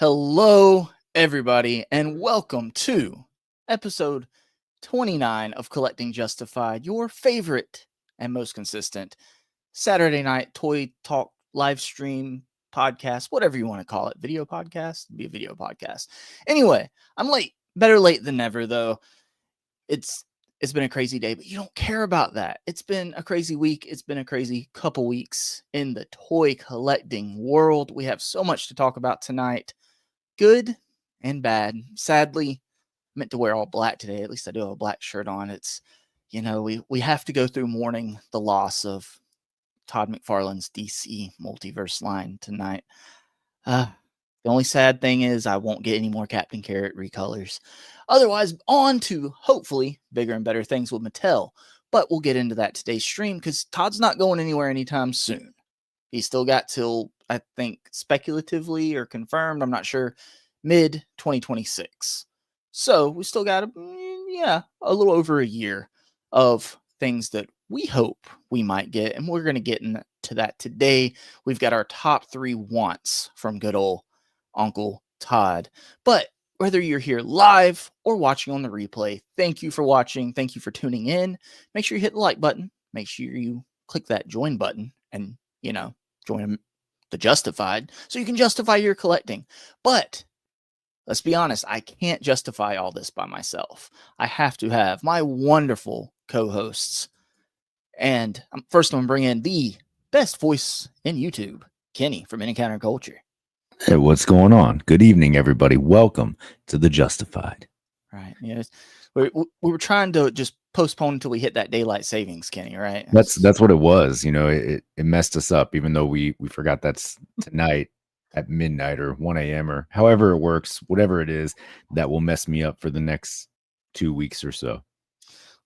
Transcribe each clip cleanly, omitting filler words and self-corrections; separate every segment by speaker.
Speaker 1: Hello, everybody, and welcome to episode 29 of Collecting Justified, your favorite and most consistent Saturday night toy talk live stream podcast, whatever you want to call it. Video podcast? It'd be a video podcast. Anyway, I'm late. Better late than never, though. It's been a crazy day, but you don't care about that. It's been a crazy week. It's been a crazy couple weeks in the toy collecting world. We have so much to talk about tonight. Good and bad. Sadly, I meant to wear all black today. At least I do have a black shirt on. It's, we have to go through mourning the loss of Todd Mcfarlane's DC multiverse line tonight. The only sad thing is I won't get any more Captain Carrot recolors. Otherwise, on to hopefully bigger and better things with Mattel. But we'll get into that today's stream because Todd's not going anywhere anytime soon. He's still got till, I think, speculatively or confirmed, I'm not sure, mid-2026. So we still got, a little over a year of things that we hope we might get. And we're going to get into that today. We've got our top 3 wants from good old Uncle Todd. But whether you're here live or watching on the replay, thank you for watching. Thank you for tuning in. Make sure you hit the like button. Make sure you click that join button and, join the Justified so you can justify your collecting. But let's be honest, I can't justify all this by myself. I have to have my wonderful co-hosts. And first I'm going to bring in the best voice in YouTube, Kenny from Any Counterculture.
Speaker 2: Hey, what's going on? Good evening, everybody. Welcome to the Justified.
Speaker 1: Right. Yes. We were trying to just postpone until we hit that daylight savings, Kenny, right?
Speaker 2: That's what it was. It messed us up, even though we forgot that's tonight at midnight or 1 a.m. or however it works, whatever it is, that will mess me up for the next 2 weeks or so.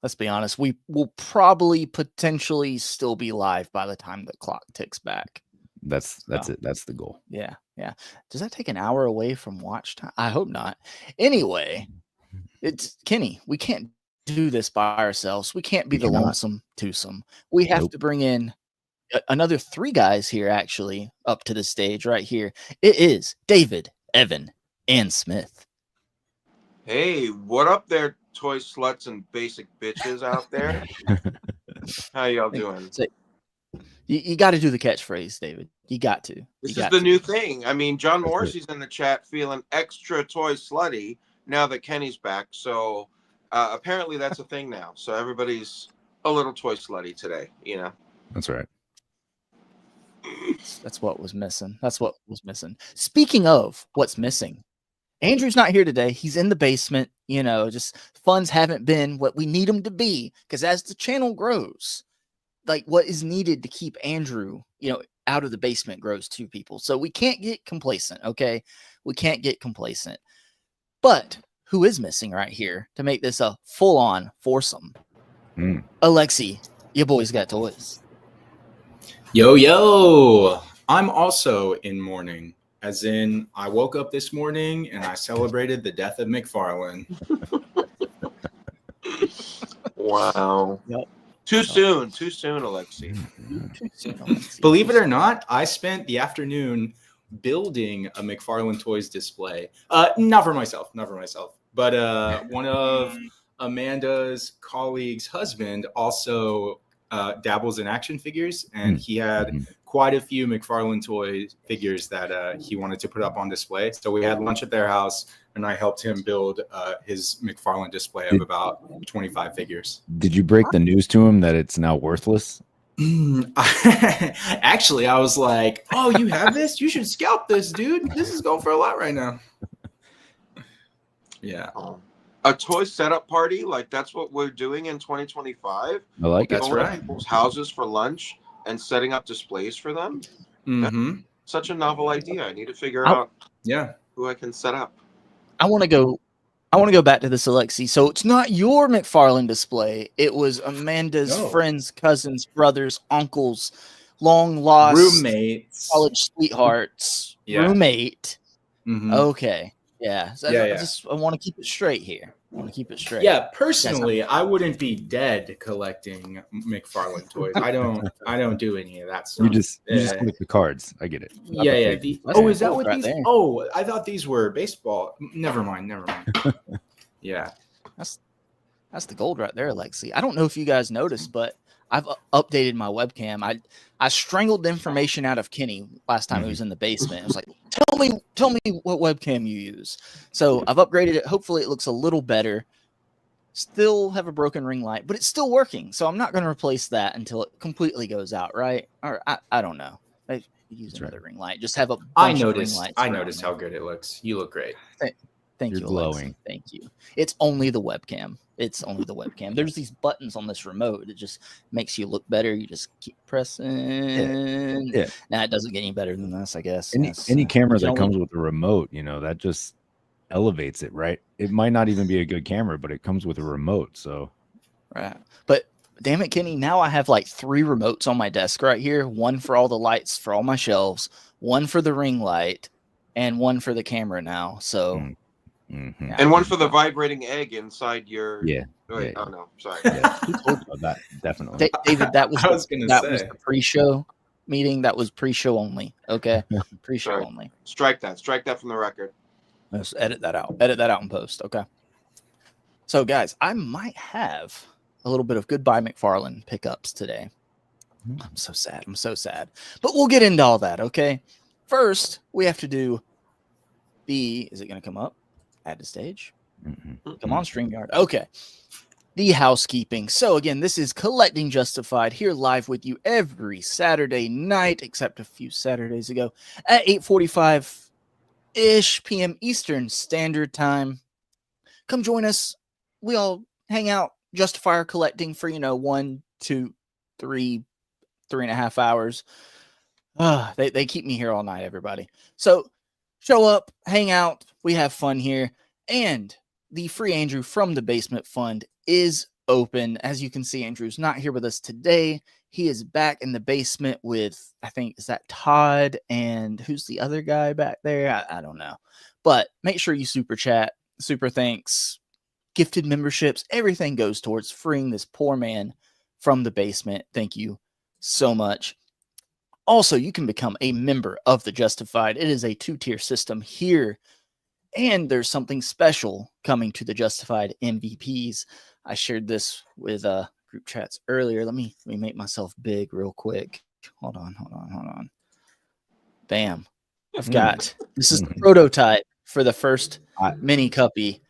Speaker 1: Let's be honest. We will probably potentially still be live by the time the clock ticks back.
Speaker 2: That's it. That's the goal.
Speaker 1: Yeah. Does that take an hour away from watch time? I hope not. Anyway, it's Kenny. We can't do this by ourselves. We can't be the lonesome twosome. We have to bring in another 3 guys here, actually, up to the stage right here. It is David, Evan, and Smith.
Speaker 3: Hey, what up there, toy sluts and basic bitches out there? How y'all doing?
Speaker 1: So, you got to do the catchphrase, David. You got to.
Speaker 3: This is the new thing. I mean, John Morrissey's in the chat feeling extra toy slutty now that Kenny's back. So apparently that's a thing now. So everybody's a little toy slutty today,
Speaker 2: That's right.
Speaker 1: That's what was missing. Speaking of what's missing, Andrew's not here today. He's in the basement. Just funds haven't been what we need them to be. Because as the channel grows, like what is needed to keep Andrew, out of the basement grows too, people. So we can't get complacent, okay? We can't get complacent. But who is missing right here to make this a full-on foursome? Alexi, your boy's got toys.
Speaker 4: Yo, I'm also in mourning, as in I woke up this morning and I celebrated the death of McFarlane.
Speaker 3: Wow.
Speaker 1: Yep.
Speaker 3: Too soon, Alexi.
Speaker 4: Believe it or not, I spent the afternoon building a McFarlane Toys display. Not for myself, but one of Amanda's colleagues' husband also dabbles in action figures, and he had quite a few McFarlane Toys figures that he wanted to put up on display. So we had lunch at their house, and I helped him build his McFarlane display of about 25 figures.
Speaker 2: Did you break the news to him that it's now worthless?
Speaker 4: Actually, I was like, "Oh, you have this? You should scalp this, dude. This is going for a lot right now." Yeah.
Speaker 3: A toy setup party, like that's what we're doing in 2025.
Speaker 2: I like it.
Speaker 4: That's right.
Speaker 3: People's houses for lunch and setting up displays for them.
Speaker 4: Mm-hmm.
Speaker 3: Such a novel idea. I need to figure out who I can set up.
Speaker 1: I want to go back to this, Alexi. So it's not your McFarlane display. It was Amanda's friends, cousins, brothers, uncles, long lost
Speaker 4: roommates,
Speaker 1: college sweethearts, roommate.
Speaker 4: Mm-hmm.
Speaker 1: Okay. Yeah. So
Speaker 4: I
Speaker 1: I want to keep it straight here. I want to keep it straight.
Speaker 4: Yeah, personally, I wouldn't be dead collecting McFarlane toys. I don't do any of that stuff.
Speaker 2: You just collect the cards. I get it.
Speaker 4: Yeah.
Speaker 2: Is
Speaker 4: that what
Speaker 1: right
Speaker 4: these?
Speaker 1: there.
Speaker 4: Oh, I thought these were baseball. Never mind. Yeah,
Speaker 1: That's the gold right there, Alexi. I don't know if you guys noticed, but I've updated my webcam. I strangled the information out of Kenny last time he was in the basement. It was like, tell me what webcam you use. So I've upgraded it. Hopefully it looks a little better. Still have a broken ring light, but it's still working. So I'm not going to replace that until it completely goes out, right? Or I don't know. I use another ring light. Just have a bunch of ring lights.
Speaker 4: I noticed how good it looks. You look great.
Speaker 1: Thank you, glowing. Alexi. Thank you. It's only the webcam. There's these buttons on this remote. It just makes you look better. You just keep pressing.
Speaker 2: Yeah.
Speaker 1: Nah, it doesn't get any better than this, I guess.
Speaker 2: Any camera that comes with a remote, that just elevates it, right? It might not even be a good camera, but it comes with a remote. So,
Speaker 1: right. But damn it, Kenny, now I have like 3 remotes on my desk right here. One for all the lights for all my shelves, one for the ring light, and one for the camera now. So.
Speaker 2: Mm-hmm.
Speaker 3: And one for the vibrating egg inside your.
Speaker 2: Wait,
Speaker 3: oh no, sorry.
Speaker 2: Who told you about that? Definitely,
Speaker 1: David. That was
Speaker 4: was
Speaker 1: was the pre-show meeting. That was pre-show only. Okay, pre-show only.
Speaker 3: Strike that from the record.
Speaker 1: Let's edit that out. Edit that out in post. Okay. So, guys, I might have a little bit of goodbye McFarlane pickups today. I'm so sad. But we'll get into all that. Okay. First, we have to do the. Is it going to come up? Add to stage. Come on, StreamYard. Okay. The housekeeping. So again, this is Collecting Justified here live with you every Saturday night, except a few Saturdays ago at 8:45-ish p.m. Eastern Standard Time. Come join us. We all hang out, justify our collecting for 1, 2, 3, 3.5 hours. They keep me here all night, everybody. So show up, hang out. We have fun here. And the Free Andrew from the Basement Fund is open. As you can see, Andrew's not here with us today. He is back in the basement with, I think, is that Todd? And who's the other guy back there? I don't know. But make sure you super chat, super thanks, gifted memberships. Everything goes towards freeing this poor man from the basement. Thank you so much. Also, you can become a member of the Justified. It is a 2-tier system here. And there's something special coming to the Justified MVPs. I shared this with group chats earlier. Let me make myself big real quick. Hold on. Bam. I've got, this is the prototype for the first mini cuppy.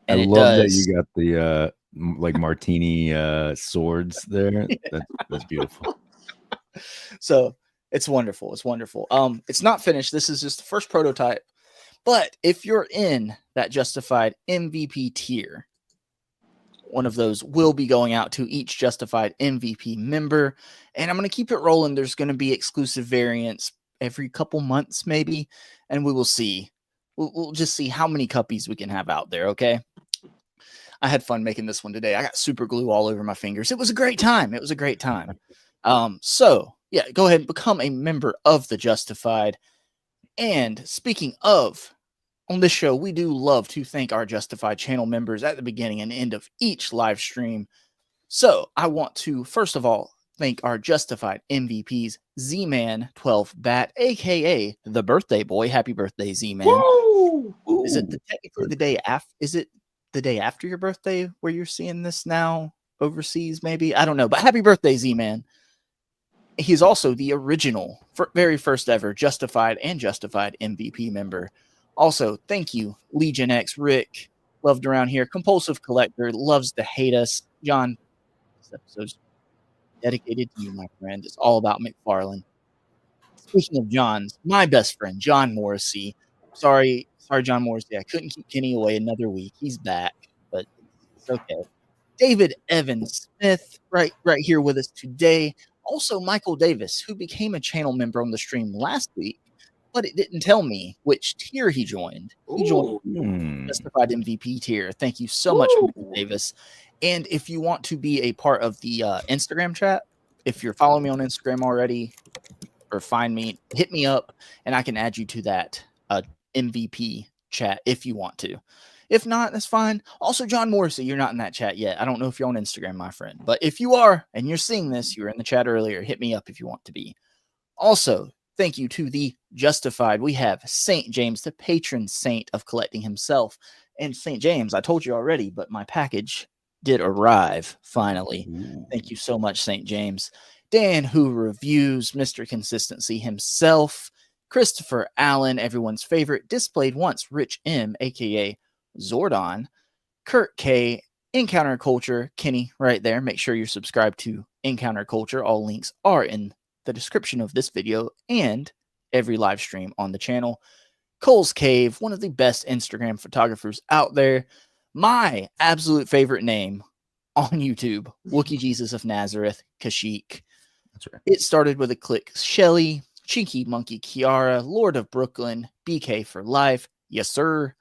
Speaker 1: And
Speaker 2: I love that you got the martini swords there. That's beautiful.
Speaker 1: So it's wonderful. It's not finished. This is just the first prototype. But if you're in that Justified MVP tier, one of those will be going out to each Justified MVP member. And I'm going to keep it rolling. There's going to be exclusive variants every couple months, maybe. And we will see. We'll just see how many cuppies we can have out there, okay? I had fun making this one today. I got super glue all over my fingers. It was a great time. So, yeah, go ahead and become a member of the Justified. And speaking of, on this show, we do love to thank our Justified channel members at the beginning and end of each live stream. So I want to, first of all, thank our Justified MVPs, Z-Man12 Bat, a.k.a. the birthday boy. Happy birthday, Z-Man. Is it technically the day after? Is it the day after your birthday where you're seeing this now overseas, maybe? I don't know, but happy birthday, Z-Man. He's also the original, very first ever Justified and Justified MVP member. Also, thank you, Legion X Rick, loved around here, compulsive collector, loves to hate us. John, this episode's dedicated to you, my friend. It's all about McFarlane. Speaking of John's, my best friend, John Morrissey. Sorry, John Morrissey. I couldn't keep Kenny away another week. He's back, but it's okay. David Evans Smith, right here with us today. Also, Michael Davis, who became a channel member on the stream last week, but it didn't tell me which tier he joined. He joined the Justified MVP tier. Thank you so much, Michael Davis. And if you want to be a part of the Instagram chat, if you're following me on Instagram already or find me, hit me up and I can add you to that MVP chat if you want to. If not, that's fine. Also, John Morrissey, you're not in that chat yet. I don't know if you're on Instagram, my friend. But if you are and you're seeing this, you were in the chat earlier. Hit me up if you want to be. Also, thank you to the Justified. We have St. James, the patron saint of collecting himself. And St. James, I told you already, but my package did arrive finally. Thank you so much, St. James. Dan, who reviews Mr. Consistency himself. Christopher Allen, everyone's favorite. Displayed once, Rich M, aka Zordon. Kurt K, Encounter Culture. Kenny, right there. Make sure you're subscribed to Encounter Culture. All links are in the description of this video and every live stream on the channel. Cole's Cave, one of the best Instagram photographers out there. My absolute favorite name on YouTube, Wookie Jesus of Nazareth, Kashyyyk.
Speaker 2: That's right.
Speaker 1: It started with a click. Shelly, Cheeky Monkey Kiara, Lord of Brooklyn, BK for life, yes sir.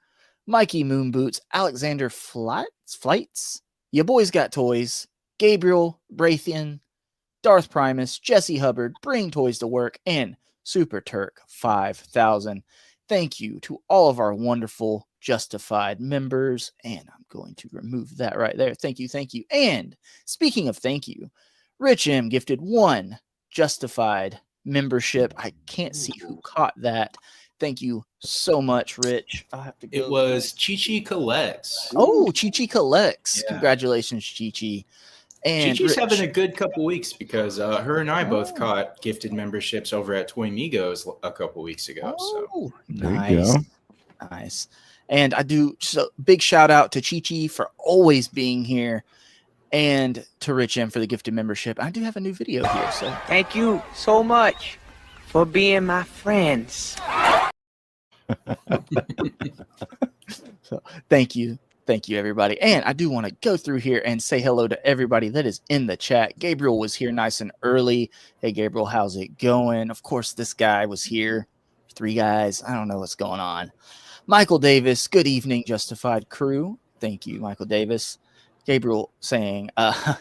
Speaker 1: Mikey Moonboots, Alexander Flights, Ya Boys Got Toys, Gabriel Brathian, Darth Primus, Jesse Hubbard, Bring Toys to Work, and Super Turk 5000. Thank you to all of our wonderful Justified members. And I'm going to remove that right there. Thank you, thank you. And speaking of thank you, Rich M gifted 1 Justified membership. I can't see who caught that. Thank you so much, Rich. I have to go.
Speaker 4: It was Chi Collects.
Speaker 1: Oh, Chi Collects.
Speaker 4: Yeah.
Speaker 1: Congratulations, Chi. And
Speaker 4: Chi-Chi's
Speaker 1: Rich,
Speaker 4: having a good couple weeks because her and I both caught gifted memberships over at Toy Migos a couple weeks ago. So
Speaker 2: There you
Speaker 1: nice.
Speaker 2: go.
Speaker 1: Nice. And I do so big shout out to Chi for always being here, and to Rich M for the gifted membership. I do have a new video here, so
Speaker 5: Thank you so much for being my friends.
Speaker 1: so thank you everybody. And I do want to go through here and say hello to everybody that is in the chat. Gabriel was here nice and early. Hey Gabriel, how's it going? Of course, this guy was here. 3 guys. I don't know what's going on. Michael Davis, good evening, Justified crew. Thank you, Michael Davis. Gabriel saying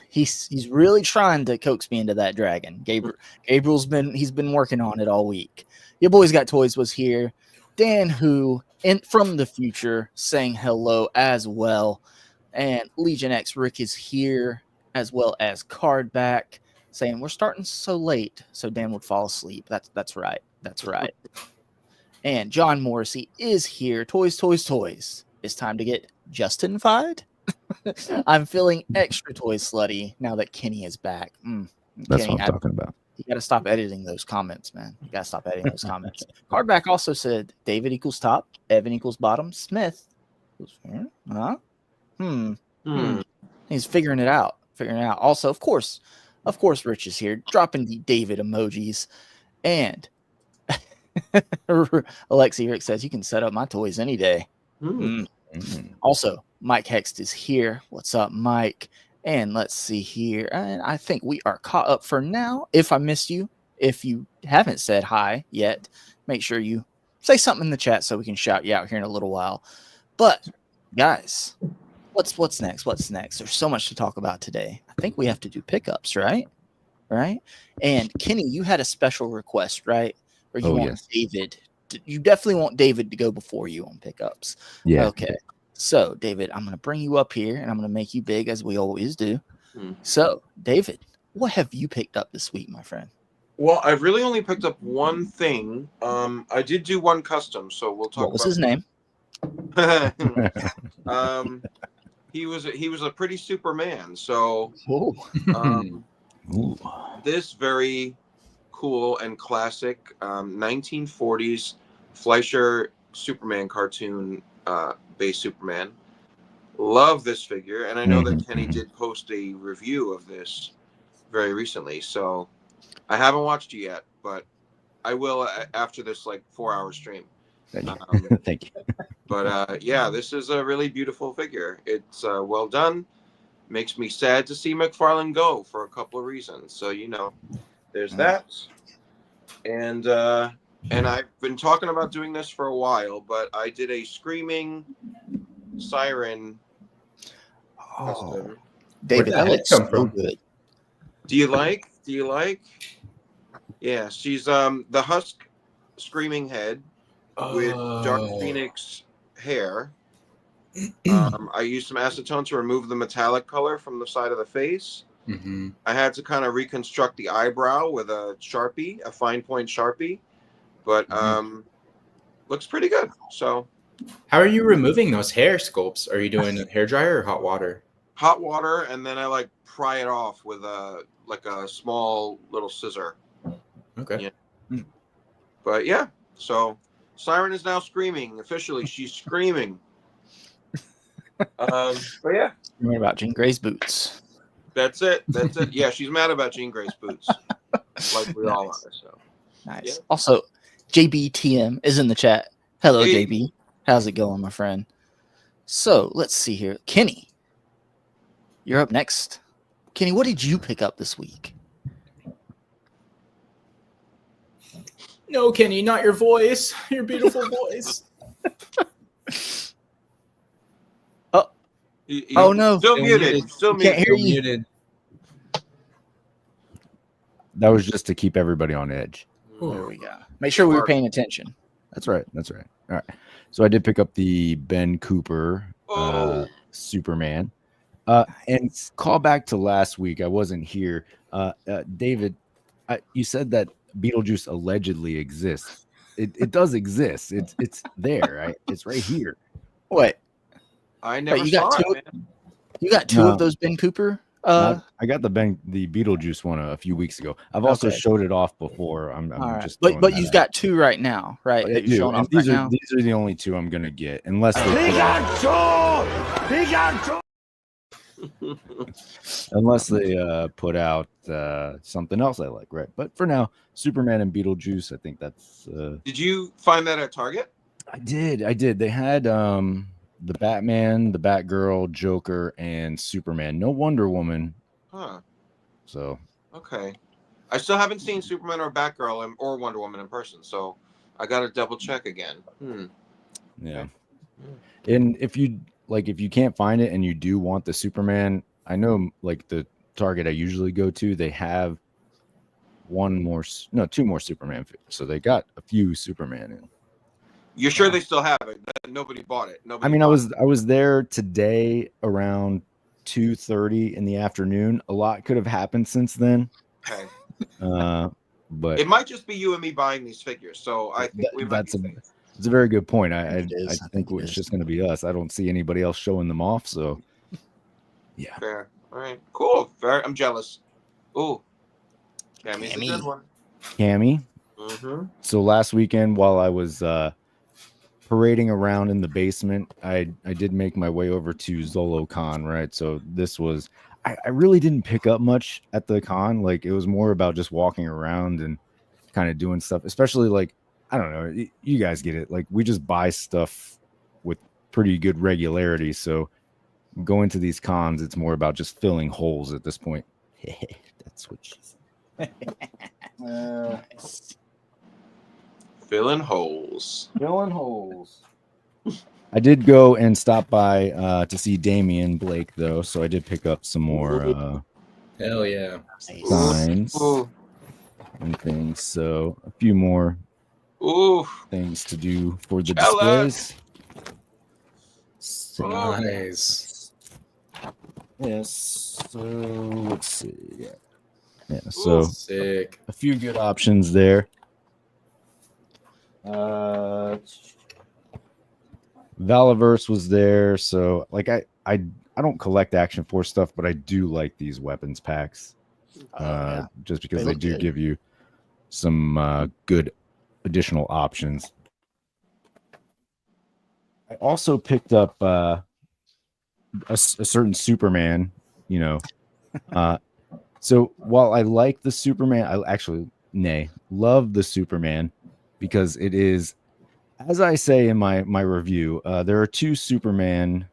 Speaker 1: he's really trying to coax me into that dragon. Gabriel's been working on it all week. Your Boys Got Toys was here. Dan, who from the future, saying hello as well. And Legion X Rick is here, as well as Cardback, saying we're starting so late, so Dan would fall asleep. That's right. That's right. And John Morrissey is here. Toys. It's time to get Justified. I'm feeling extra toy slutty now that Kenny is back.
Speaker 2: That's
Speaker 1: Kenny,
Speaker 2: what I'm talking about.
Speaker 1: You got to stop editing those comments, man. You got to stop editing those comments. Cardback also said David equals top, Evan equals bottom, Smith equals He's figuring it out. Also, of course, Rich is here, dropping the David emojis. And Alexi Rick says you can set up my toys any day. Also, Mike Hext is here. What's up, Mike? And let's see here. And I think we are caught up for now. If I missed you, if you haven't said hi yet, make sure you say something in the chat so we can shout you out here in a little while. But guys, what's next? What's next? There's so much to talk about today. I think we have to do pickups, right? And Kenny, you had a special request, right? Or you want David? You definitely want David to go before you on pickups.
Speaker 2: Yeah.
Speaker 1: Okay. So, David, I'm going to bring you up here, and I'm going to make you big, as we always do. So, David, what have you picked up this week, my friend?
Speaker 3: Well, I've really only picked up one thing. I did do one custom, so we'll talk.
Speaker 1: What was his name?
Speaker 3: He was a pretty Superman. So, this very cool and classic 1940s Fleischer Superman cartoon. Base Superman. Love this figure, and I know that Kenny did post a review of this very recently, so I haven't watched it yet, but I will after this 4-hour stream.
Speaker 2: Thank you.
Speaker 3: But yeah, this is a really beautiful figure. It's well done. Makes me sad to see McFarlane go for a couple of reasons. So there's that, and I've been talking about doing this for a while, but I did a Screaming Siren custom.
Speaker 1: David, that looks so good.
Speaker 3: Do you like? Yeah, she's the Husk Screaming head with Dark Phoenix hair. I used some acetone to remove the metallic color from the side of the face.
Speaker 4: Mm-hmm.
Speaker 3: I had to kind of reconstruct the eyebrow with a Sharpie, a fine point Sharpie, but looks pretty good. So,
Speaker 4: How are you removing those hair sculpts? Are you doing a hair dryer or hot water?
Speaker 3: hot water, and then I like pry it off with a small little scissor.
Speaker 4: Okay.
Speaker 3: Yeah. But yeah, so Siren is now screaming officially. She's screaming. But yeah,
Speaker 1: What about Jean Grey's boots?
Speaker 3: that's it. That's it. Yeah, she's mad about Jean Grey's boots, like we all are. So
Speaker 1: Nice.
Speaker 3: Yeah.
Speaker 1: Also, JBTM is in the chat. Hello,
Speaker 3: Hey.
Speaker 1: JB. How's it going, my friend? So let's see here. Kenny, you're up next. Kenny, what did you pick up this week?
Speaker 4: No, Kenny, not your voice. Your beautiful voice.
Speaker 1: Oh, no.
Speaker 3: still muted. Still
Speaker 1: Can't
Speaker 3: muted.
Speaker 1: hear you.
Speaker 6: Muted.
Speaker 2: That was just to keep everybody on edge.
Speaker 1: There we go. Make sure we were paying attention.
Speaker 2: That's right. That's right. All right. So I did pick up the Ben Cooper Superman. And call back to last week. I wasn't here. David, you said that Beetlejuice allegedly exists. It does exist. It's there, right? It's right here.
Speaker 1: What?
Speaker 3: I never
Speaker 1: you
Speaker 3: saw
Speaker 1: got
Speaker 3: it. Man.
Speaker 1: You got two
Speaker 2: No.
Speaker 1: of those Ben Cooper?
Speaker 2: I got the Beetlejuice one a few weeks ago. I've also
Speaker 1: Okay.
Speaker 2: showed it off before. I'm
Speaker 1: All right.
Speaker 2: just
Speaker 1: But
Speaker 2: throwing that
Speaker 1: you've
Speaker 2: out.
Speaker 1: got two right now, right?
Speaker 2: I
Speaker 1: That
Speaker 2: do,
Speaker 1: you're showing
Speaker 2: and
Speaker 1: off right
Speaker 2: these are
Speaker 1: now.
Speaker 2: these are the only two I'm gonna get, unless they put put out something else I like, right? But for now, Superman and Beetlejuice, I think that's.
Speaker 3: Did you find that at Target?
Speaker 2: I did. They had the Batman, the Batgirl, Joker, and Superman. No Wonder Woman.
Speaker 3: Huh.
Speaker 2: So
Speaker 3: Okay. I still haven't seen Superman or Batgirl or Wonder Woman in person, so I got to double check again.
Speaker 2: yeah. And if you can't find it and you do want the Superman, I know like the Target I usually go to, they have two more Superman figures. So they got a few Superman in.
Speaker 3: You're sure they still have it? That nobody bought it. Nobody.
Speaker 2: I mean, I
Speaker 3: bought
Speaker 2: was there today around 2:30 in the afternoon. A lot could have happened since then.
Speaker 3: it.
Speaker 2: But
Speaker 3: It might just be you and me buying these figures. So I think we might.
Speaker 2: it's a very good point. I
Speaker 1: It is. I
Speaker 2: think
Speaker 1: think it
Speaker 2: it's
Speaker 1: is.
Speaker 2: just going to be us. I don't see anybody else showing them off. So yeah.
Speaker 3: Fair. All right. Cool. Fair. I'm jealous. Ooh. Cammy's a
Speaker 1: Cammy.
Speaker 3: good one.
Speaker 2: Cammy.
Speaker 3: Mm-hmm.
Speaker 2: So last weekend, while I was parading around in the basement, I did make my way over to Zolo Con, right? So this was, I really didn't pick up much at the con. Like it was more about just walking around and kind of doing stuff, especially like, I don't know, you guys get it. Like we just buy stuff with pretty good regularity. So going to these cons, it's more about just filling holes at this point. That's what she said.
Speaker 3: Filling holes.
Speaker 2: Filling holes. I did go and stop by to see Damian Blake though, so I did pick up some more
Speaker 6: Hell yeah.
Speaker 2: signs
Speaker 3: Ooh.
Speaker 2: and things. So a few more
Speaker 3: Ooh.
Speaker 2: things to do for the
Speaker 3: Jealous.
Speaker 2: displays. So,
Speaker 6: Nice.
Speaker 2: yes. So let's see. Yeah. So
Speaker 6: Sick.
Speaker 2: a few good options there. Valaverse was there, so like I don't collect Action Force stuff, but I do like these weapons packs.
Speaker 1: Yeah.
Speaker 2: Just because
Speaker 1: They
Speaker 2: they
Speaker 1: look
Speaker 2: do
Speaker 1: good.
Speaker 2: give you some good additional options. I also picked up a certain Superman, you know. So while I like the Superman, I actually love the Superman because it is, as I say in my review, there are two Superman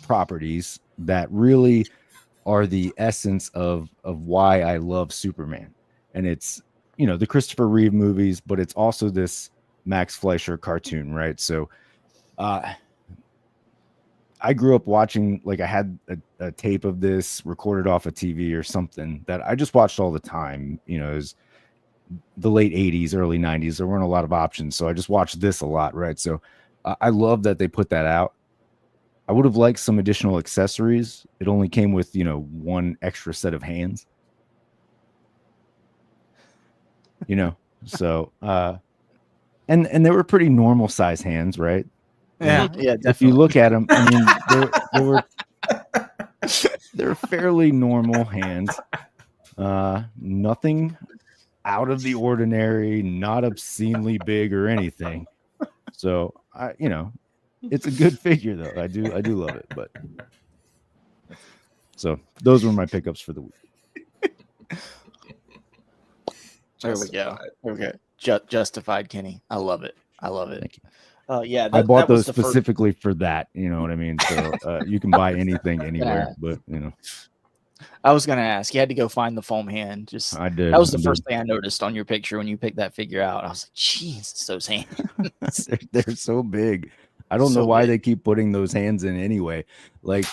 Speaker 2: properties that really are the essence of why I love Superman. And it's, you know, the Christopher Reeve movies, but it's also this Max Fleischer cartoon, right? So I grew up watching, like I had a tape of this recorded off a TV or something that I just watched all the time. You know, it was the late 80s, early 90s. There weren't a lot of options. So I just watched this a lot, right? So I love that they put that out. I would have liked some additional accessories. It only came with, one extra set of hands. So and they were pretty normal size hands, right?
Speaker 1: Yeah, yeah, definitely.
Speaker 2: If you look at them, I mean, they're fairly normal hands. Nothing out of the ordinary, not obscenely big or anything. So it's a good figure though. I do love it. But so those were my pickups for the week.
Speaker 1: There we go. Okay, justified, Kenny. I love it.
Speaker 2: Thank you.
Speaker 1: Yeah,
Speaker 2: I bought
Speaker 1: that was
Speaker 2: those
Speaker 1: the
Speaker 2: specifically for that. You know what I mean? So you can buy anything anywhere, but
Speaker 1: I was gonna ask. You had to go find the foam hand.
Speaker 2: I did.
Speaker 1: That was the first thing I noticed on your picture when you picked that figure out. I was like, "Jeez, it's those hands.
Speaker 2: they're so big." I don't know why they keep putting those hands in anyway. Like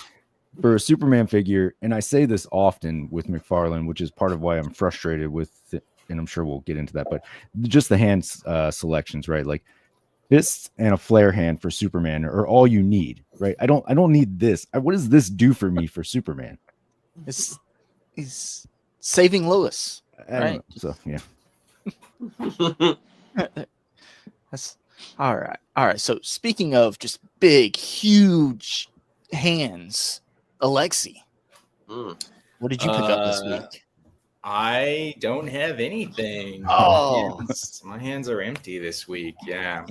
Speaker 2: for a Superman figure, and I say this often with McFarlane, which is part of why I'm frustrated with it, and I'm sure we'll get into that, but just the hand selections, right? Like fists and a flare hand for Superman are all you need, right? I don't need this. What does this do for me for Superman?
Speaker 1: He's saving Lois, right?
Speaker 2: So yeah.
Speaker 1: That's all right. All right. So speaking of just big, huge hands, Alexi, what did you pick up this week?
Speaker 4: I don't have anything.
Speaker 1: Oh,
Speaker 4: my hands are empty this week. Yeah.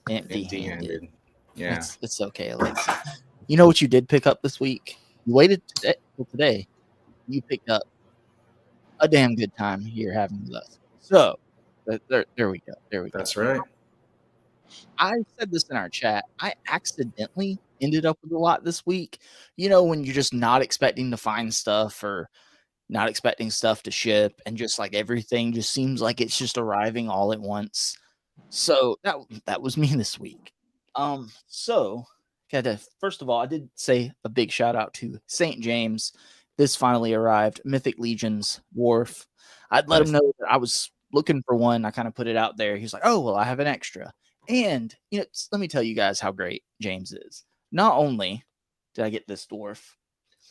Speaker 1: Empty-handed.
Speaker 4: Yeah.
Speaker 1: It's okay, Alexi. You know what you did pick up this week? You waited till today. You picked up a damn good time you're having with us. So there we go. There we go.
Speaker 4: That's right.
Speaker 1: I said this in our chat. I accidentally ended up with a lot this week. When you're just not expecting to find stuff or not expecting stuff to ship, and just like everything just seems like it's just arriving all at once. So that was me this week. So first of all, I did say a big shout out to St. James. This finally arrived. Mythic Legion's Dwarf. I'd let him know that I was looking for one. I kind of put it out there. He's like, "Oh, well, I have an extra." And let me tell you guys how great James is. Not only did I get this dwarf,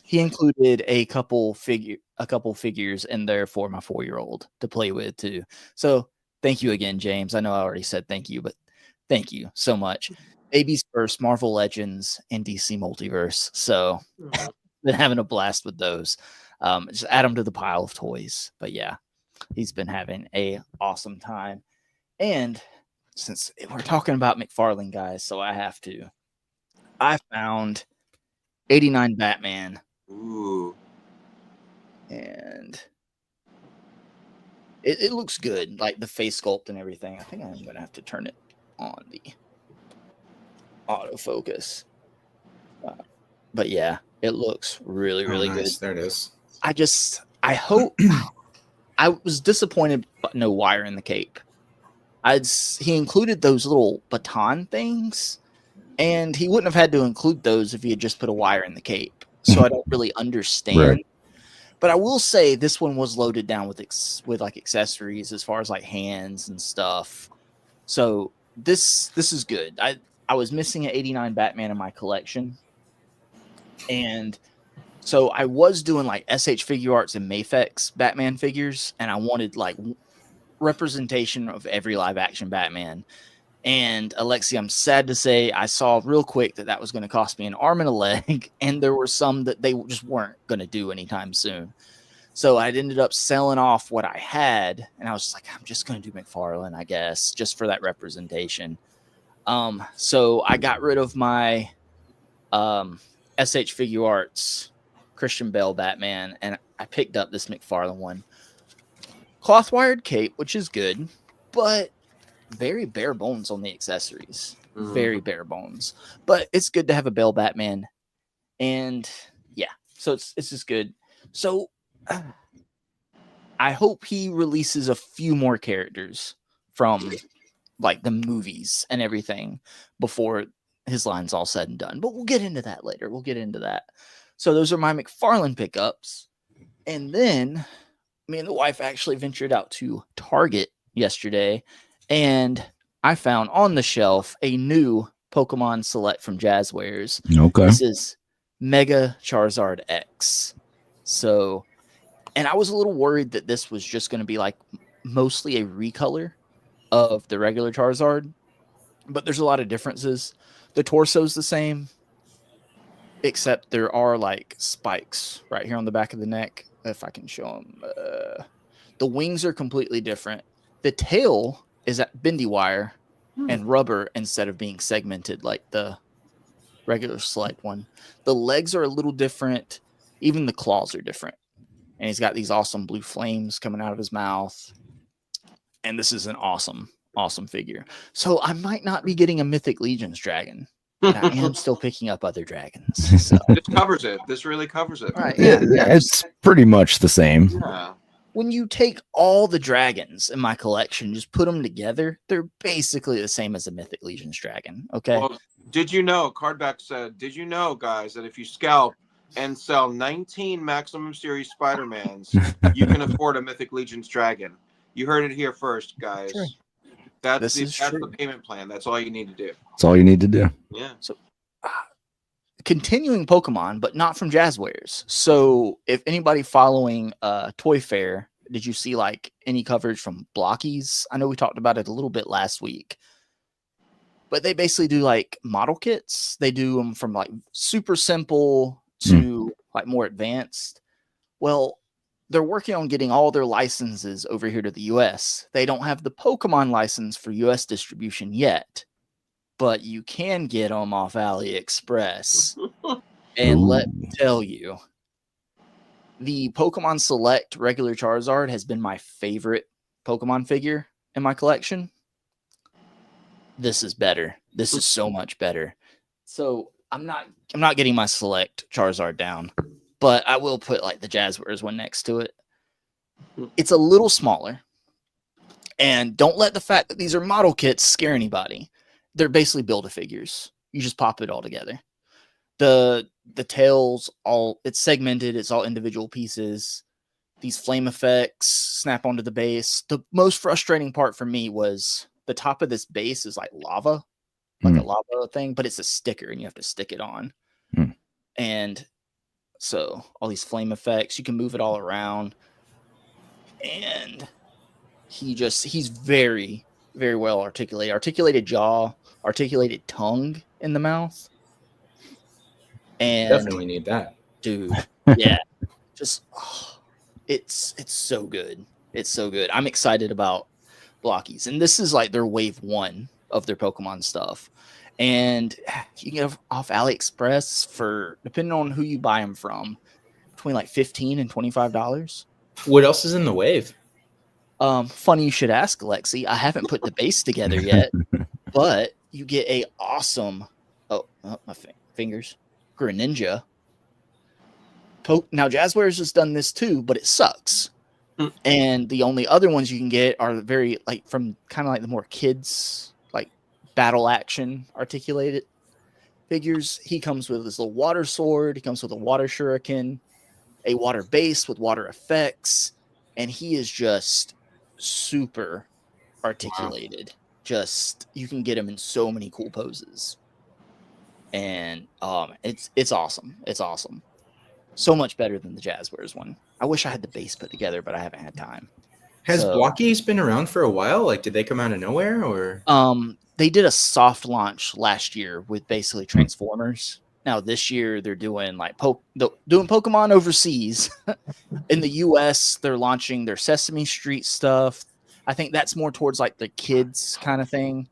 Speaker 1: he included a couple figures in there for my 4-year-old to play with too. So thank you again, James. I know I already said thank you, but thank you so much. Baby's first Marvel Legends and DC Multiverse. So been having a blast with those. Just add them to the pile of toys. But yeah, he's been having a awesome time. And since we're talking about McFarlane, guys, so I found 89 Batman.
Speaker 3: Ooh.
Speaker 1: And it looks good, like the face sculpt and everything. I think I'm going to have to turn it on the autofocus. But yeah, it looks really, really
Speaker 4: nice.
Speaker 1: good.
Speaker 4: There it is.
Speaker 1: I hope I was disappointed, but no wire in the cape. He included those little baton things, and he wouldn't have had to include those if he had just put a wire in the cape. So I don't really understand.
Speaker 2: Right.
Speaker 1: But I will say this one was loaded down with like accessories as far as like hands and stuff. So this is good. I was missing an 89 Batman in my collection, and so I was doing like SH Figure Arts and Mafex Batman figures, and I wanted like representation of every live action Batman. And Alexi, I'm sad to say I saw real quick that was going to cost me an arm and a leg, and there were some that they just weren't going to do anytime soon. So I ended up selling off what I had, and I was just like, I'm just going to do McFarlane, I guess, just for that representation. So I got rid of my SH Figure Arts Christian Bale Batman, and I picked up this McFarlane one. Cloth wired cape, which is good, but very bare bones on the accessories. Very bare bones. But it's good to have a Bale Batman. And yeah, so it's just good. So I hope he releases a few more characters from like the movies and everything before his line's all said and done. But we'll get into that later. We'll get into that. So those are my McFarlane pickups. And then me and the wife actually ventured out to Target yesterday, and I found on the shelf a new Pokemon Select from Jazzwares.
Speaker 2: Okay.
Speaker 1: This is Mega Charizard X. So, and I was a little worried that this was just going to be like mostly a recolor of the regular Charizard, but there's a lot of differences. The torso's the same, except there are like spikes right here on the back of the neck. If I can show them, the wings are completely different. The tail is at bendy wire and rubber instead of being segmented like the regular Select one. The legs are a little different. Even the claws are different. And he's got these awesome blue flames coming out of his mouth. And this is an awesome, awesome figure. So I might not be getting a Mythic Legions dragon. But I am still picking up other dragons. So.
Speaker 3: This covers it. This really covers it.
Speaker 1: Right,
Speaker 2: Yeah, it's pretty much the same.
Speaker 3: Yeah.
Speaker 1: When you take all the dragons in my collection, just put them together, they're basically the same as a Mythic Legions dragon. Okay.
Speaker 3: Well, did you know, Cardback said, did you know, guys, that if you scalp and sell 19 Maximum Series Spider-Mans, you can afford a Mythic Legions dragon? You heard it here first, guys.
Speaker 1: True.
Speaker 3: That's
Speaker 1: This is
Speaker 3: the
Speaker 1: true.
Speaker 3: payment plan. That's all you need to do.
Speaker 2: That's all you need to do.
Speaker 3: Yeah.
Speaker 1: So, continuing Pokemon, but not from Jazzwares. So, if anybody following Toy Fair, did you see like any coverage from Blockies? I know we talked about it a little bit last week, but they basically do like model kits. They do them from like super simple to like more advanced. Well, they're working on getting all their licenses over here to the US. They don't have the Pokemon license for US distribution yet, but you can get them off AliExpress. And let me tell you, the Pokemon Select regular Charizard has been my favorite Pokemon figure in my collection. This is better. This is so much better. So I'm not getting my Select Charizard down, but I will put like the Jazzwares one next to it. It's a little smaller. And don't let the fact that these are model kits scare anybody. They're basically Build-A-Figures. You just pop it all together. The tails, it's segmented. It's all individual pieces. These flame effects snap onto the base. The most frustrating part for me was the top of this base is like lava, like a lava thing, but it's a sticker and you have to stick it on. And so all these flame effects, you can move it all around. And he's very, very well articulated. Articulated jaw, articulated tongue in the mouth. And
Speaker 4: Definitely need that.
Speaker 1: dude, yeah. Just it's so good. It's so good. I'm excited about Blockies. And this is like their wave 1 of their Pokemon stuff. And you can get off AliExpress for, depending on who you buy them from, between like $15 and $25.
Speaker 4: What else is in the wave?
Speaker 1: Funny you should ask, Alexi. I haven't put the base together yet, but you get a awesome, my fingers, Greninja. Now Jazzwares has done this too, but it sucks. And the only other ones you can get are very like from kind of like the more kids, like battle action articulated figures. He comes with this little water sword. He comes with a water shuriken, a water base with water effects, and he is just super articulated. Just you can get him in so many cool poses, and it's awesome. It's awesome. So much better than the Jazzwares one. I wish I had the base put together, but I haven't had time.
Speaker 4: Has Blockies been around for a while? Like, did they come out of nowhere, or?
Speaker 1: They did a soft launch last year with basically Transformers. Now this year they're doing like doing Pokemon overseas. In the US, they're launching their Sesame Street stuff. I think that's more towards like the kids kind of thing.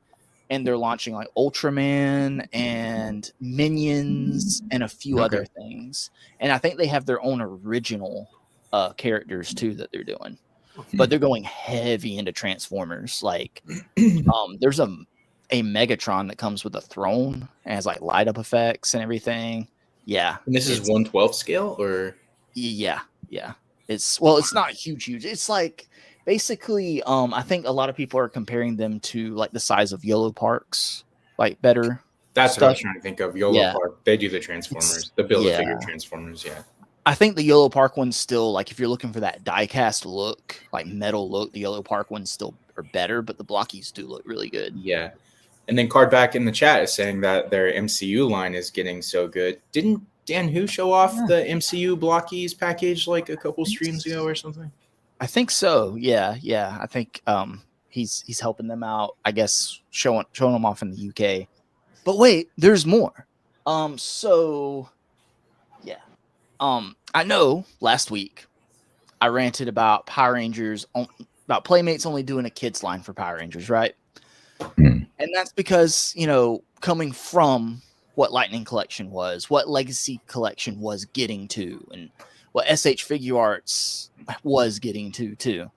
Speaker 1: And they're launching like Ultraman and Minions and a few other things. And I think they have their own original characters too that they're doing. But they're going heavy into Transformers. Like there's a Megatron that comes with a throne and has like light up effects and everything. Yeah.
Speaker 4: And this is 1/12 scale, or?
Speaker 1: Yeah. It's not huge. It's like basically, I think a lot of people are comparing them to like the size of YOLO Parks, like better.
Speaker 4: That's
Speaker 1: stuff.
Speaker 4: what I was trying to think of. YOLO Park. They do the Transformers, the Build-A-Figure Transformers. Yeah.
Speaker 1: I think the YOLO Park one's still like, if you're looking for that die-cast look, like metal look, the YOLO Park one's still, are better, but the blockies do look really good.
Speaker 4: Yeah. And then Cardback in the chat is saying that their MCU line is getting so good. Didn't Dan Who show off the MCU blockies package like a couple streams ago or something?
Speaker 1: I think so. Yeah. I think he's helping them out. I guess showing them off in the UK. But wait, there's more. So yeah. I know last week I ranted about Power Rangers, about Playmates only doing a kids line for Power Rangers, right? And that's because, coming from what Lightning Collection was, what Legacy Collection was getting to, and what SH Figure Arts was getting to too.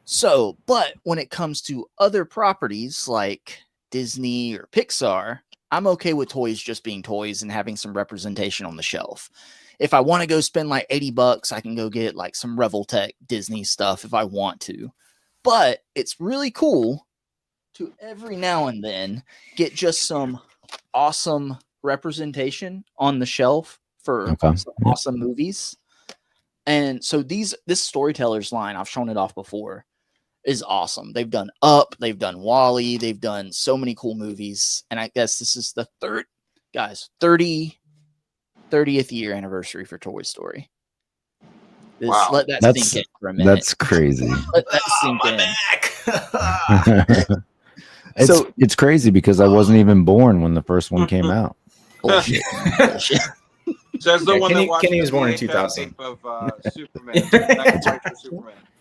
Speaker 1: So, but when it comes to other properties like Disney or Pixar, I'm okay with toys just being toys and having some representation on the shelf. If I want to go spend like $80, I can go get like some Revoltech Disney stuff if I want to. But it's really cool to every now and then get just some awesome representation on the shelf for some awesome movies. And so this Storytellers line, I've shown it off before, is awesome. They've done Up, they've done Wall-E, they've done so many cool movies. And I guess this is the 30th year anniversary for Toy Story.
Speaker 3: Wow.
Speaker 1: Let that sink in for a minute.
Speaker 2: That's crazy.
Speaker 1: Let that sink in.
Speaker 2: It's crazy because I wasn't even born when the first one came out.
Speaker 1: Bullshit.
Speaker 3: Says the one that watched
Speaker 4: Kenny was born in
Speaker 3: VHS
Speaker 4: 2000.
Speaker 3: tape of Superman.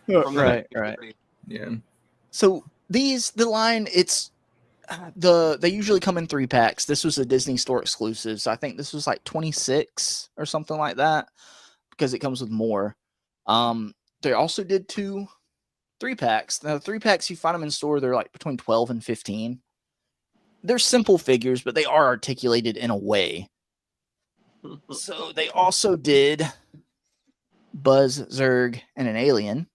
Speaker 3: Superman.
Speaker 1: Right.
Speaker 4: Yeah.
Speaker 1: So the line, it's they usually come in 3-packs. This was a Disney Store exclusive, so I think this was like 26 or something like that because it comes with more. They also did 2 3-packs. Now, the 3-packs, you find them in store, they're like between 12 and 15. They're simple figures, but they are articulated in a way. So they also did Buzz, Zurg, and an alien.